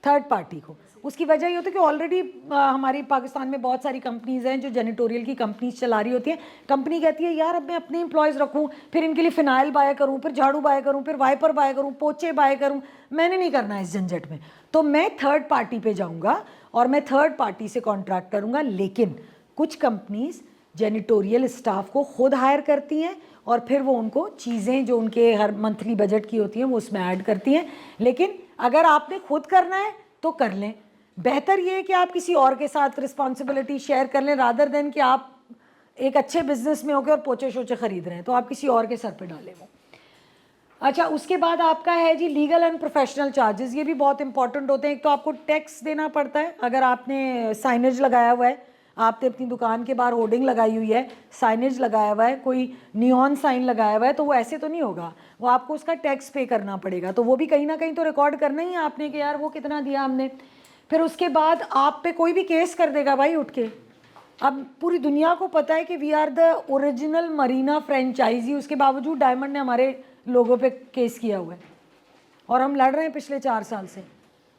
थर्ड पार्टी को। उसकी वजह ये होती है कि ऑलरेडी हमारी पाकिस्तान में बहुत सारी कंपनीज़ हैं जो जेनिटोरियल की कंपनीज चला रही होती हैं। कंपनी कहती है यार अब मैं अपने एम्प्लॉयज़ रखूँ, फिर इनके लिए फ़िनाइल बाय करूँ, फिर झाड़ू बाय करूँ, फिर वाइपर बाय करूँ, पोचे बाय करूँ, मैंने नहीं करना है इस झंझट में, तो मैं थर्ड पार्टी पे जाऊँगा और मैं थर्ड पार्टी से कॉन्ट्रैक्ट करूँगा। लेकिन कुछ कंपनीज़ जेनिटोरियल स्टाफ को खुद हायर करती हैं और फिर वो उनको चीज़ें जो उनके हर मंथली बजट की होती हैं वो उसमें ऐड करती हैं। लेकिन अगर आपने खुद करना है तो कर लें। बेहतर ये है कि आप किसी और के साथ रिस्पॉन्सिबिलिटी शेयर कर लें, रादर देन कि आप एक अच्छे बिजनेस में होकर और पोचे शोचे खरीद रहे हैं, तो आप किसी और के सर पे डालें वो। अच्छा उसके बाद आपका है जी लीगल एंड प्रोफेशनल चार्जेस, ये भी बहुत इंपॉर्टेंट होते हैं। एक तो आपको टैक्स देना पड़ता है, अगर आपने साइनेज लगाया हुआ है, आपने अपनी दुकान के बाहर होर्डिंग लगाई हुई है, साइनेज लगाया हुआ है, कोई नियॉन साइन लगाया हुआ है, तो वो ऐसे तो नहीं होगा, वो आपको उसका टैक्स पे करना पड़ेगा। तो वो भी कहीं ना कहीं तो रिकॉर्ड करना ही है आपने कि यार वो कितना दिया हमने। फिर उसके बाद आप पे कोई भी केस कर देगा भाई उठ के अब पूरी दुनिया को पता है कि we are the original Marina franchise, उसके बावजूद डायमंड ने हमारे लोगों पे केस किया हुआ है और हम लड़ रहे हैं पिछले 4 साल से।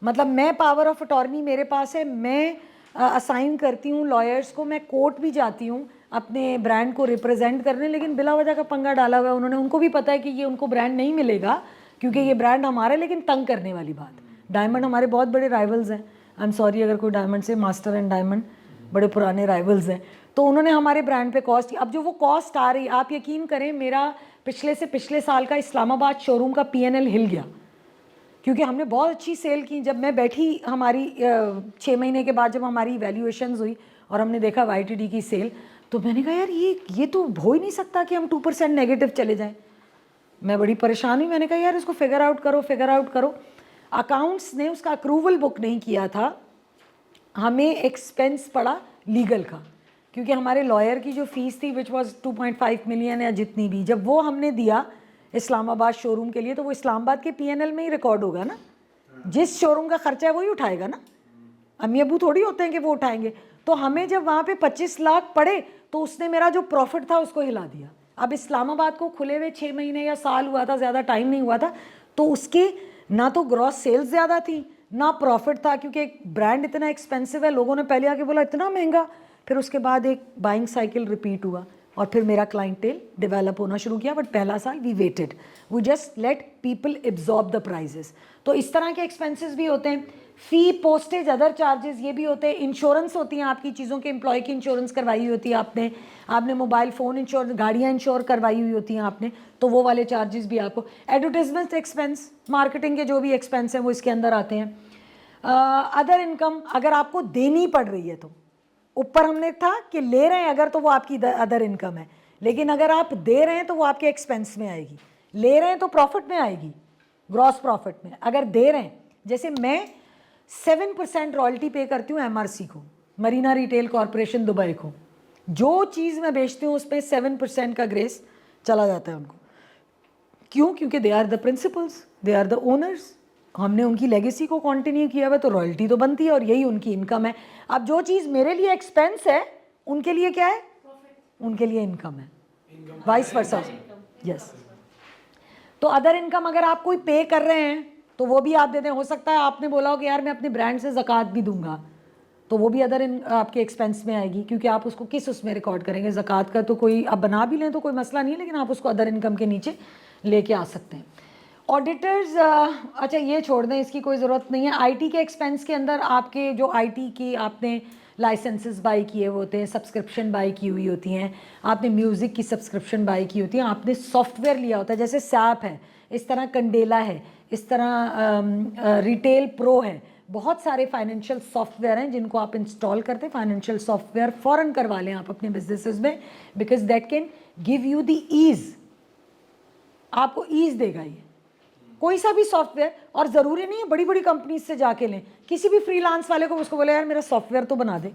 मतलब मैं पावर ऑफ अटॉर्नी मेरे पास है, मैं असाइन करती हूँ लॉयर्स को, मैं कोर्ट भी जाती हूँ अपने ब्रांड को रिप्रेजेंट करने, लेकिन बिला वजह का पंगा डाला हुआ है उन्होंने। उनको भी पता है कि ये उनको ब्रांड नहीं मिलेगा क्योंकि ये ब्रांड हमारा है, लेकिन तंग करने वाली बात। डायमंड हमारे बहुत बड़े राइवल्स हैं, आई एम सॉरी अगर कोई डायमंड से, मास्टर एंड डायमंड बड़े पुराने राइवल्स हैं, तो उन्होंने हमारे ब्रांड पे कॉस्ट, अब जो वो कॉस्ट आ रही, आप यकीन करें मेरा पिछले साल का इस्लामाबाद शोरूम का P&L हिल गया क्योंकि हमने बहुत अच्छी सेल की। जब मैं बैठी हमारी 6 महीने के बाद जब हमारी इवैल्यूएशंस हुई और हमने देखा YTD की सेल, तो मैंने कहा यार ये तो हो ही नहीं सकता कि हम 2% नेगेटिव चले जाएं। मैं बड़ी परेशान हुई, मैंने कहा यार इसको फिगर आउट करो। अकाउंट्स ने उसका अक्रूवल बुक नहीं किया था, हमें एक्सपेंस पड़ा लीगल का, क्योंकि हमारे लॉयर की जो फीस थी विच वॉज 2.5 मिलियन या जितनी भी, जब वो हमने दिया इस्लामाबाद शोरूम के लिए तो वो इस्लामाबाद के P&L में ही रिकॉर्ड होगा ना, जिस शोरूम का खर्चा है वही उठाएगा ना, अम्मी अबू थोड़ी होते हैं कि वो उठाएंगे। तो हमें जब वहाँ पे 25 लाख पड़े तो उसने मेरा जो प्रॉफिट था उसको हिला दिया। अब इस्लामाबाद को खुले हुए 6 महीने या साल हुआ था, ज़्यादा टाइम नहीं हुआ था, तो उसके ना तो ग्रॉस सेल्स ज़्यादा थी ना प्रॉफिट था, क्योंकि एक ब्रांड इतना एक्सपेंसिव है। लोगों ने पहले आके बोला इतना महंगा, फिर उसके बाद एक बाइंग साइकिल रिपीट हुआ और फिर मेरा क्लाइंटेल डेवलप होना शुरू किया। बट पहला साल we waited, we just let people absorb the prices. तो इस तरह के एक्सपेंसेस भी होते हैं, फ़ी, पोस्टेज, अदर चार्जेस ये भी होते हैं, इंश्योरेंस होती हैं आपकी चीज़ों के, एम्प्लॉय की इंश्योरेंस करवाई हुई होती है आपने मोबाइल फ़ोन इंश्योरेंस, गाड़ियाँ इंश्योर करवाई हुई होती हैं आपने, तो वो वाले चार्जेस भी आपको, एडवर्टाइजमेंट एक्सपेंस, मार्केटिंग के जो भी एक्सपेंस हैं वो इसके अंदर आते हैं। अदर इनकम अगर आपको देनी पड़ रही है तो, ऊपर हमने था कि ले रहे हैं अगर तो वो आपकी अदर इनकम है, लेकिन अगर आप दे रहे हैं तो वो आपके एक्सपेंस में आएगी। ले रहे हैं तो प्रॉफिट में आएगी, ग्रॉस प्रॉफिट में। अगर दे रहे हैं, जैसे मैं 7% रॉयल्टी पे करती हूँ MRC को, मरीना रिटेल कॉरपोरेशन दुबई को, जो चीज़ मैं बेचती हूँ उसमें 7% का ग्रेस चला जाता है उनको। क्यों? क्योंकि they are the principals, they are the owners, हमने उनकी लेगेसी को कंटिन्यू किया हुआ, तो रॉयल्टी तो बनती है और यही उनकी इनकम है। अब जो चीज़ मेरे लिए एक्सपेंस है उनके लिए क्या है? उनके लिए इनकम है, वाइस वर्सा। यस, तो अदर इनकम अगर आप कोई पे कर रहे हैं तो वो भी आप देते हैं। हो सकता है आपने बोला हो कि यार मैं अपने ब्रांड से ज़कात भी दूंगा, तो वो भी अदर आपके एक्सपेंस में आएगी, क्योंकि आप उसको किस उसमें रिकॉर्ड करेंगे। ज़कात का तो कोई आप बना भी लें तो कोई मसला नहीं है, लेकिन आप उसको अदर इनकम के नीचे लेके आ सकते हैं। ऑडिटर्स, अच्छा ये छोड़ दें, इसकी कोई ज़रूरत नहीं है। आईटी के एक्सपेंस के अंदर आपके जो आईटी की आपने लाइसेंसेस बाई किए हुए होते हैं, सब्सक्रिप्शन बाई की हुई होती हैं, आपने म्यूज़िक की सब्सक्रिप्शन बाई की होती है, आपने सॉफ्टवेयर लिया होता है, जैसे सैप है, इस तरह कंडेला है, इस तरह रिटेल प्रो है, बहुत सारे फाइनेंशियल सॉफ्टवेयर हैं जिनको आप इंस्टॉल करते हैं। फाइनेंशियल सॉफ्टवेयर फ़ौरन करवा लें आप अपने बिजनेसेस में, because that can give you the ease, आपको ईज़ देगा ये कोई सा भी सॉफ्टवेयर। और ज़रूरी नहीं है बड़ी बड़ी कंपनीज से जाके लें, किसी भी फ्रीलांस वाले को उसको बोले यार मेरा सॉफ्टवेयर तो बना दे,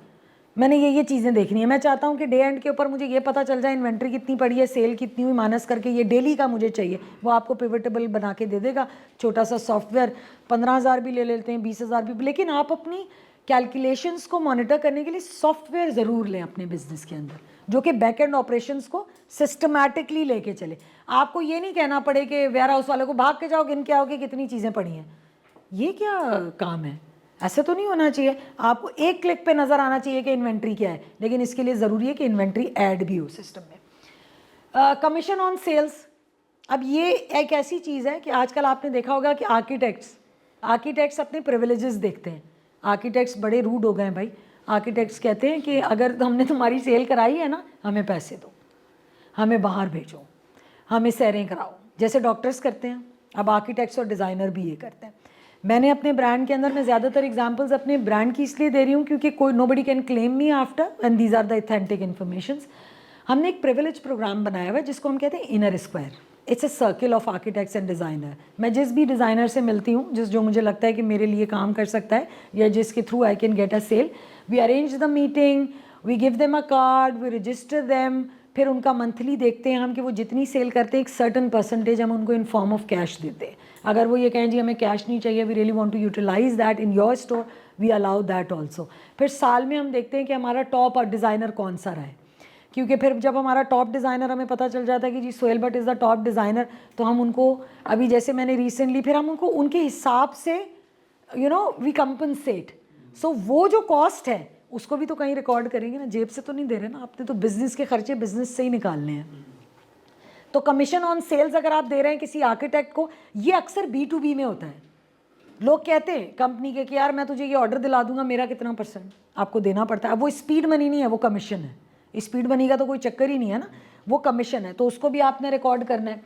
मैंने ये चीज़ें देखनी है, मैं चाहता हूँ कि डे एंड के ऊपर मुझे ये पता चल जाए इन्वेंट्री कितनी पड़ी है, सेल कितनी हुई, माइनस करके ये डेली का मुझे चाहिए, वो आपको पिवटेबल बना के दे देगा। छोटा सा सॉफ्टवेयर 15,000 भी ले लेते हैं, 20,000 भी, लेकिन आप अपनी कैलकुलेशंस को मॉनिटर करने के लिए सॉफ्टवेयर ज़रूर लें अपने बिजनेस के अंदर, जो कि बैक एंड ऑपरेशंस को सिस्टमैटिकली लेके चले। आपको ये नहीं कहना पड़े कि वेयर हाउस वाले को भाग के जाओ गिन के आओ कि कितनी चीज़ें पड़ी हैं, ये क्या काम है? ऐसे तो नहीं होना चाहिए। आपको एक क्लिक पे नज़र आना चाहिए कि इन्वेंट्री क्या है, लेकिन इसके लिए ज़रूरी है कि इन्वेंट्री ऐड भी हो सिस्टम में। कमीशन ऑन सेल्स, अब ये एक ऐसी चीज़ है कि आजकल आपने देखा होगा कि आर्किटेक्ट्स अपने प्रिविलेजेस देखते हैं। आर्किटेक्ट्स बड़े रूड हो गए हैं भाई। आर्किटेक्ट्स कहते हैं कि अगर हमने तुम्हारी सेल कराई है ना, हमें पैसे दो, हमें बाहर भेजो, हमें सैरें कराओ, जैसे डॉक्टर्स करते हैं। अब आर्किटेक्ट्स और डिज़ाइनर भी ये करते हैं। मैंने अपने ब्रांड के अंदर, मैं ज़्यादातर एग्जांपल्स अपने ब्रांड की इसलिए दे रही हूँ क्योंकि कोई nobody can claim me after and these are the authentic informations. हमने एक प्रिविलेज प्रोग्राम बनाया हुआ है जिसको हम कहते हैं inner square. It's a circle of architects and designer. मैं जिस भी डिज़ाइनर से मिलती हूँ, जो मुझे लगता है कि मेरे लिए काम कर सकता है या जिसके through I can get a sale, we arrange the meeting, we give them a card, we register them, फिर उनका मंथली देखते हैं हम कि वो जितनी सेल करते हैं एक सर्टन परसेंटेज हम उनको इन फॉर्म ऑफ कैश देते हैं। अगर वो ये कहें जी हमें कैश नहीं चाहिए, we really want to utilize that in your store, we allow that also. फिर साल में हम देखते हैं कि हमारा टॉप डिज़ाइनर कौन सा रहा है, क्योंकि फिर जब हमारा टॉप डिज़ाइनर हमें पता चल जाता है कि जी Sohail Bhatt is the top designer, तो हम उनको अभी जैसे मैंने रिसेंटली फिर हम उनको उनके हिसाब से वी कंपनसेट। सो वो जो कॉस्ट है उसको भी तो कहीं रिकॉर्ड करेंगे ना, जेब से तो नहीं दे रहे ना आपने, तो बिज़नेस के खर्चे बिज़नेस से ही निकालने हैं। तो कमीशन ऑन सेल्स अगर आप दे रहे हैं किसी आर्किटेक्ट को, ये अक्सर B2B में होता है। लोग कहते हैं कंपनी के कि यार मैं तुझे ये ऑर्डर दिला दूंगा, मेरा कितना % आपको देना पड़ता है। अब वो स्पीड मनी नहीं है, वो कमीशन है। स्पीड मनी का तो कोई चक्कर ही नहीं है ना, वो कमीशन है, तो उसको भी आपने रिकॉर्ड करना है।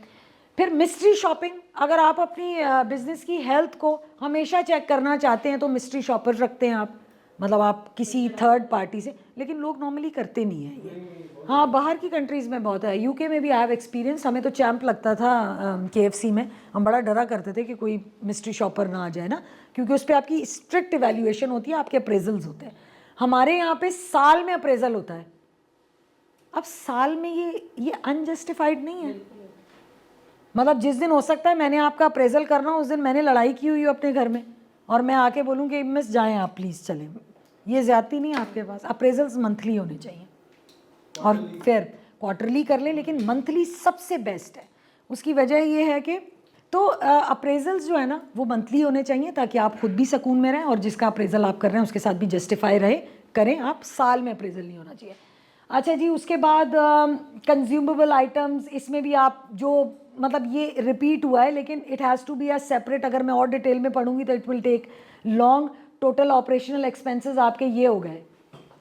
फिर मिस्ट्री शॉपिंग, अगर आप अपनी बिजनेस की हेल्थ को हमेशा चेक करना चाहते हैं तो मिस्ट्री शॉपर रखते हैं आप, मतलब आप किसी थर्ड पार्टी से, लेकिन लोग नॉर्मली करते नहीं हैं ये। हाँ, बाहर की कंट्रीज़ में बहुत है, यूके में भी आई हैव एक्सपीरियंस। हमें तो चैंप लगता था KFC में, हम बड़ा डरा करते थे कि कोई मिस्ट्री शॉपर ना आ जाए ना, क्योंकि उस पर आपकी स्ट्रिक्ट इवैल्यूएशन होती है, आपके अप्रेजल्स होते हैं। हमारे यहाँ पे साल में अप्रेजल होता है। अब साल में ये अनजस्टिफाइड नहीं है, मतलब जिस दिन हो सकता है मैंने आपका अप्रेजल करना हो, उस दिन मैंने लड़ाई की हुई हो अपने घर में और मैं आके बोलूँ कि मिस जाएँ आप प्लीज़ चलें, ये ज़्यादती नहीं है आपके पास। अप्रेजल्स मंथली होने चाहिए, और फिर क्वार्टरली कर लें, लेकिन मंथली सबसे बेस्ट है। उसकी वजह ये है कि तो अप्रेजल्स जो है ना वो मंथली होने चाहिए, ताकि आप खुद भी सुकून में रहें और जिसका अप्रेजल आप कर रहे हैं उसके साथ भी जस्टिफाई रहे करें। आप साल में अप्रेजल नहीं होना चाहिए। अच्छा जी, उसके बाद कंज्यूमेबल आइटम्स, इसमें भी आप जो मतलब ये रिपीट हुआ है, लेकिन it has to be a separate. अगर मैं और डिटेल में पढ़ूंगी तो it will take long. Total operational expenses आपके ये हो गए,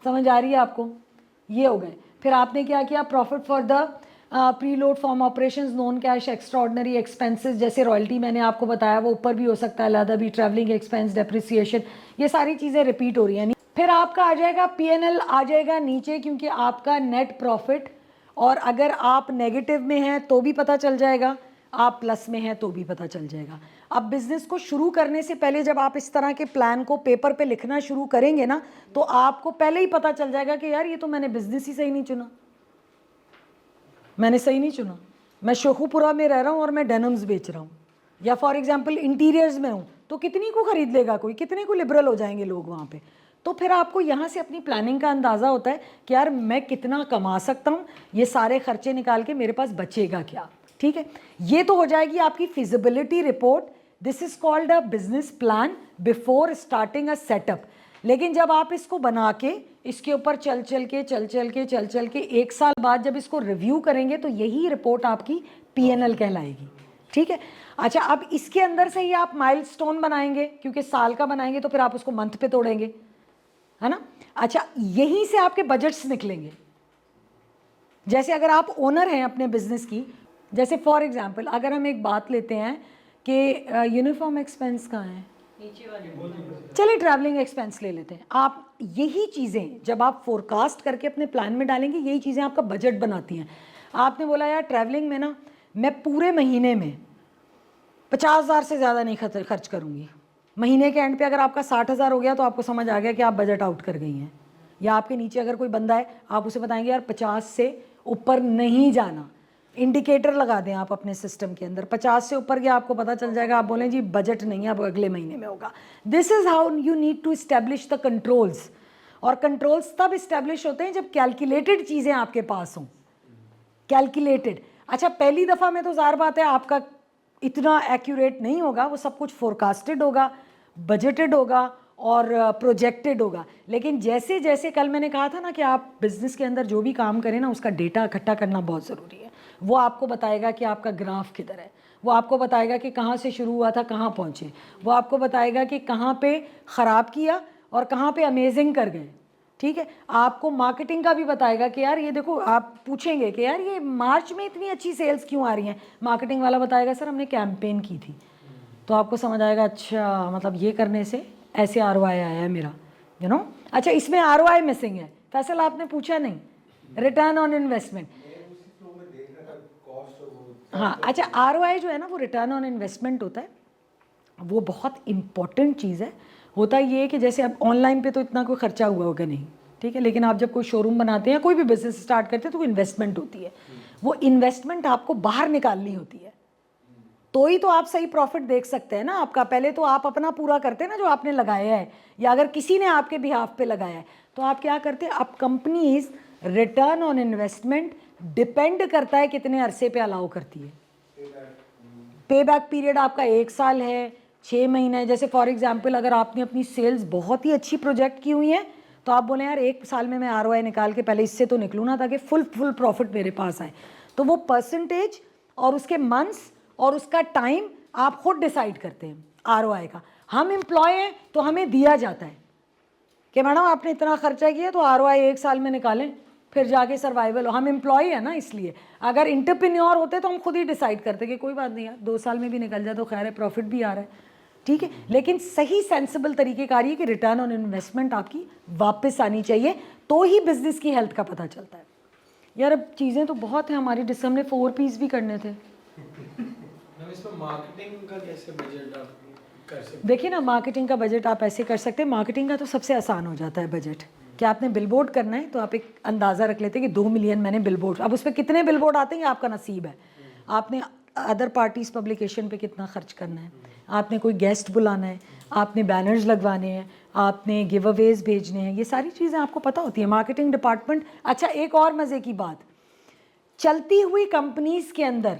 समझ आ रही है आपको, ये हो गए। फिर आपने क्या किया, profit for the preload form operations, non cash extra ordinary expenses, जैसे रॉयल्टी मैंने आपको बताया वो ऊपर भी हो सकता है, अलहदा भी, ट्रैवलिंग एक्सपेंस, डेप्रिसिएशन, ये सारी चीज़ें रिपीट हो रही हैं। फिर आपका आ जाएगा P&L आ जाएगा नीचे, क्योंकि आपका नेट प्रॉफिट, और अगर आप नेगेटिव में हैं तो भी पता चल जाएगा, आप प्लस में हैं तो भी पता चल जाएगा। अब बिज़नेस को शुरू करने से पहले जब आप इस तरह के प्लान को पेपर पे लिखना शुरू करेंगे ना, तो आपको पहले ही पता चल जाएगा कि यार ये तो मैंने बिज़नेस ही सही नहीं चुना, मैंने सही नहीं चुना। मैं शेखुपुरा में रह रहा हूँ और मैं डेनिम्स बेच रहा हूँ, या फॉर एग्जांपल इंटीरियर्स में हूँ, तो कितनी को ख़रीद लेगा कोई, कितने को लिबरल हो जाएंगे लोग वहाँ पे। तो फिर आपको यहाँ से अपनी प्लानिंग का अंदाज़ा होता है कि यार मैं कितना कमा सकता हूँ, ये सारे खर्चे निकाल के मेरे पास बचेगा क्या। ठीक है, ये तो हो जाएगी आपकी feasibility report. This is called a business plan before starting a setup. लेकिन जब आप इसको बना के इसके ऊपर चल चल के 1 साल बाद जब इसको रिव्यू करेंगे तो यही रिपोर्ट आपकी P&L कहलाएगी। ठीक है, अच्छा, अब इसके अंदर से ही आप माइलस्टोन बनाएंगे, क्योंकि साल का बनाएंगे तो फिर आप उसको मंथ पे तोड़ेंगे, है ना। अच्छा, यहीं से आपके बजट्स निकलेंगे। जैसे अगर आप ओनर हैं अपने बिजनेस की, जैसे फॉर एग्जांपल अगर हम एक बात लेते हैं कि यूनिफॉर्म एक्सपेंस कहाँ है, नीचे वाले, चलिए ट्रैवलिंग एक्सपेंस ले लेते हैं। आप यही चीज़ें जब आप फोरकास्ट करके अपने प्लान में डालेंगे, यही चीज़ें आपका बजट बनाती हैं। आपने बोला यार ट्रैवलिंग में ना मैं पूरे महीने में 50,000 से ज़्यादा नहीं खर्च करूँगी। महीने के एंड पे अगर आपका 60,000 हो गया तो आपको समझ आ गया कि आप बजट आउट कर गई हैं। या आपके नीचे अगर कोई बंदा है, आप उसे बताएंगे यार 50 से ऊपर नहीं जाना, इंडिकेटर लगा दें आप अपने सिस्टम के अंदर, 50 से ऊपर गया आपको पता चल जाएगा, आप बोलें जी बजट नहीं है, अब अगले महीने में होगा। This is how you need to establish the controls. और कंट्रोल्स तब इस्टेब्लिश होते हैं जब कैलकुलेटेड चीज़ें आपके पास हों, कैलकुलेटेड। अच्छा, पहली दफ़ा में तो ज़ाहिर बात है आपका इतना एक्यूरेट नहीं होगा, वो सब कुछ फोरकास्टेड होगा, बजटेड होगा और प्रोजेक्टेड होगा। लेकिन जैसे जैसे कल मैंने कहा था ना कि आप बिज़नेस के अंदर जो भी काम करें ना, उसका डेटा इकट्ठा करना बहुत ज़रूरी है। वो आपको बताएगा कि आपका ग्राफ किधर है, वो आपको बताएगा कि कहाँ से शुरू हुआ था कहाँ पहुँचे, वो आपको बताएगा कि कहाँ पे ख़राब किया और कहाँ पे अमेजिंग कर गए। ठीक है, आपको मार्केटिंग का भी बताएगा कि यार ये देखो, आप पूछेंगे कि यार ये मार्च में इतनी अच्छी सेल्स क्यों आ रही हैं, मार्केटिंग वाला बताएगा सर हमने कैंपेन की थी। तो आपको समझ आएगा अच्छा मतलब ये करने से ऐसे ROI आया है मेरा, यू नो। अच्छा, इसमें ROI मिसिंग है, फैसल आपने पूछा नहीं, रिटर्न ऑन इन्वेस्टमेंट। हाँ, अच्छा, ROI जो है ना वो रिटर्न ऑन इन्वेस्टमेंट होता है, वो बहुत इम्पॉर्टेंट चीज़ है। होता ये है कि जैसे अब ऑनलाइन पे तो इतना कोई खर्चा हुआ होगा नहीं, ठीक है, लेकिन आप जब कोई शोरूम बनाते हैं, कोई भी बिजनेस स्टार्ट करते हैं तो इन्वेस्टमेंट होती है। वो इन्वेस्टमेंट आपको बाहर निकालनी होती है, तो ही तो आप सही प्रॉफिट देख सकते हैं ना आपका। पहले तो आप अपना पूरा करते हैं ना जो आपने लगाया है, या अगर किसी ने आपके बिहाफ पे लगाया है तो आप क्या करते हैं, अब companies written on investment depend करता है कितने अरसे पे अलाउ करती है। पे बैक पीरियड आपका 1 साल है, 6 महीने है। जैसे फॉर एग्जांपल अगर आपने अपनी सेल्स बहुत ही अच्छी प्रोजेक्ट की हुई है तो आप बोले यार 1 साल में मैं ROI निकाल के पहले इससे तो निकलूँ ना ताकि फुल प्रॉफिट मेरे पास आए, तो वो परसेंटेज और उसके मंथ्स और उसका टाइम आप खुद डिसाइड करते हैं ROI का। हम एम्प्लॉय हैं तो हमें दिया जाता है कि मैडम आपने इतना खर्चा किया तो ROI 1 साल में निकालें, फिर जाके सर्वाइवल हो। हम एम्प्लॉय है ना, इसलिए। अगर इंटरप्रेन्योर होते तो हम खुद ही डिसाइड करते कि कोई बात नहीं यार 2 साल में भी निकल जाए तो खैर है, प्रॉफिट भी आ रहा है, ठीक है। लेकिन सही सेंसिबल तरीके का है कि रिटर्न ऑन इन्वेस्टमेंट आपकी वापस आनी चाहिए, तो ही बिजनेस की हेल्थ का पता चलता है। यार अब चीज़ें तो बहुत हैं हमारी, जिससे हमने 4 पीस भी करने थे। मैम इसमें मार्केटिंग का कैसे बजट आप कर सकते हैं? देखिए ना, मार्केटिंग का बजट आप ऐसे कर सकते हैं, मार्केटिंग का तो सबसे आसान हो जाता है बजट। क्या आपने बिलबोर्ड करना है तो आप एक अंदाज़ा रख लेते हैं कि 2 मिलियन मैंने बिलबोर्ड, अब उस पर कितने बिलबोर्ड आते हैं ये आपका नसीब है। आपने अदर पार्टीज़ पब्लिकेशन पे कितना खर्च करना है, आपने कोई गेस्ट बुलाना है, आपने बैनर्स लगवाने हैं, आपने गिव अवेज भेजने हैं, ये सारी चीज़ें आपको पता होती है मार्केटिंग डिपार्टमेंट। अच्छा, एक और मज़े की बात, चलती हुई कंपनीज़ के अंदर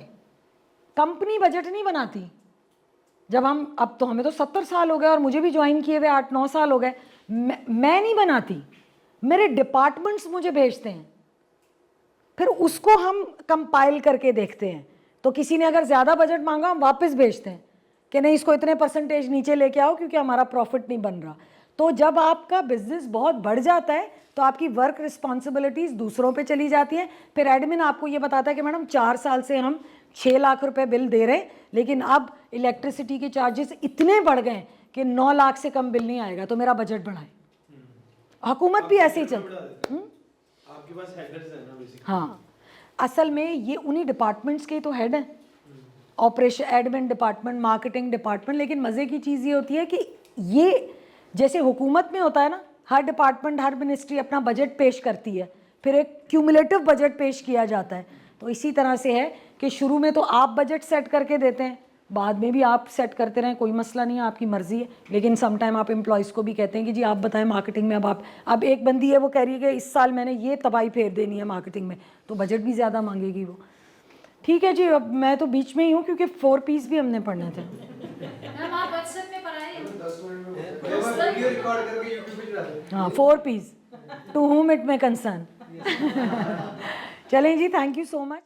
कंपनी बजट नहीं बनाती। जब हम, अब तो हमें तो 70 साल हो गए और मुझे भी ज्वाइन किए हुए 8-9 साल हो गए, मैं नहीं बनाती, मेरे डिपार्टमेंट्स मुझे भेजते हैं, फिर उसको हम कंपाइल करके देखते हैं। तो किसी ने अगर ज़्यादा बजट मांगा हम वापस भेजते हैं कि नहीं इसको इतने परसेंटेज नीचे लेके आओ क्योंकि हमारा प्रॉफिट नहीं बन रहा। तो जब आपका बिजनेस बहुत बढ़ जाता है तो आपकी वर्क रिस्पॉन्सिबिलिटीज़ दूसरों पे चली जाती हैं। फिर एडमिन आपको ये बताता है कि मैडम 4 साल से हम 6 लाख रुपए बिल दे रहे हैं, लेकिन अब इलेक्ट्रिसिटी के चार्जेस इतने बढ़ गए कि 9 लाख से कम बिल नहीं आएगा, तो मेरा बजट बढ़ाए। हुकूमत भी ऐसे ही चलती। आपके पास हेडर्स है ना बेसिकली। हाँ, असल में ये उन्हीं डिपार्टमेंट्स के तो हेड हैं, operation, admin department, marketing department. लेकिन मज़े की चीज़ ये होती है कि ये जैसे हुकूमत में होता है ना, हर डिपार्टमेंट, हर मिनिस्ट्री अपना बजट पेश करती है, फिर एक क्यूमुलेटिव बजट पेश किया जाता है। तो इसी तरह से है कि शुरू में तो आप बजट सेट करके देते हैं, बाद में भी आप सेट करते रहें, कोई मसला नहीं है, आपकी मर्ज़ी है। लेकिन सम टाइम आप एम्प्लॉयज़ को भी कहते हैं कि जी आप बताएं मार्केटिंग में, अब एक बंदी है वो कह रही है कि इस साल मैंने ये तबाही फेर देनी है मार्केटिंग में, तो बजट भी ज़्यादा मांगेगी वो। ठीक है जी, अब मैं तो बीच में ही हूँ क्योंकि 4 पीस भी हमने पढ़ने थे। मैम आप व्हाट्सएप पे पढ़ाएं। 10 मिनट में वीडियो रिकॉर्ड करके यूट्यूब पे चढ़ा दें। हाँ, 4 piece to whom it may concern। चलें जी, थैंक यू सो मच।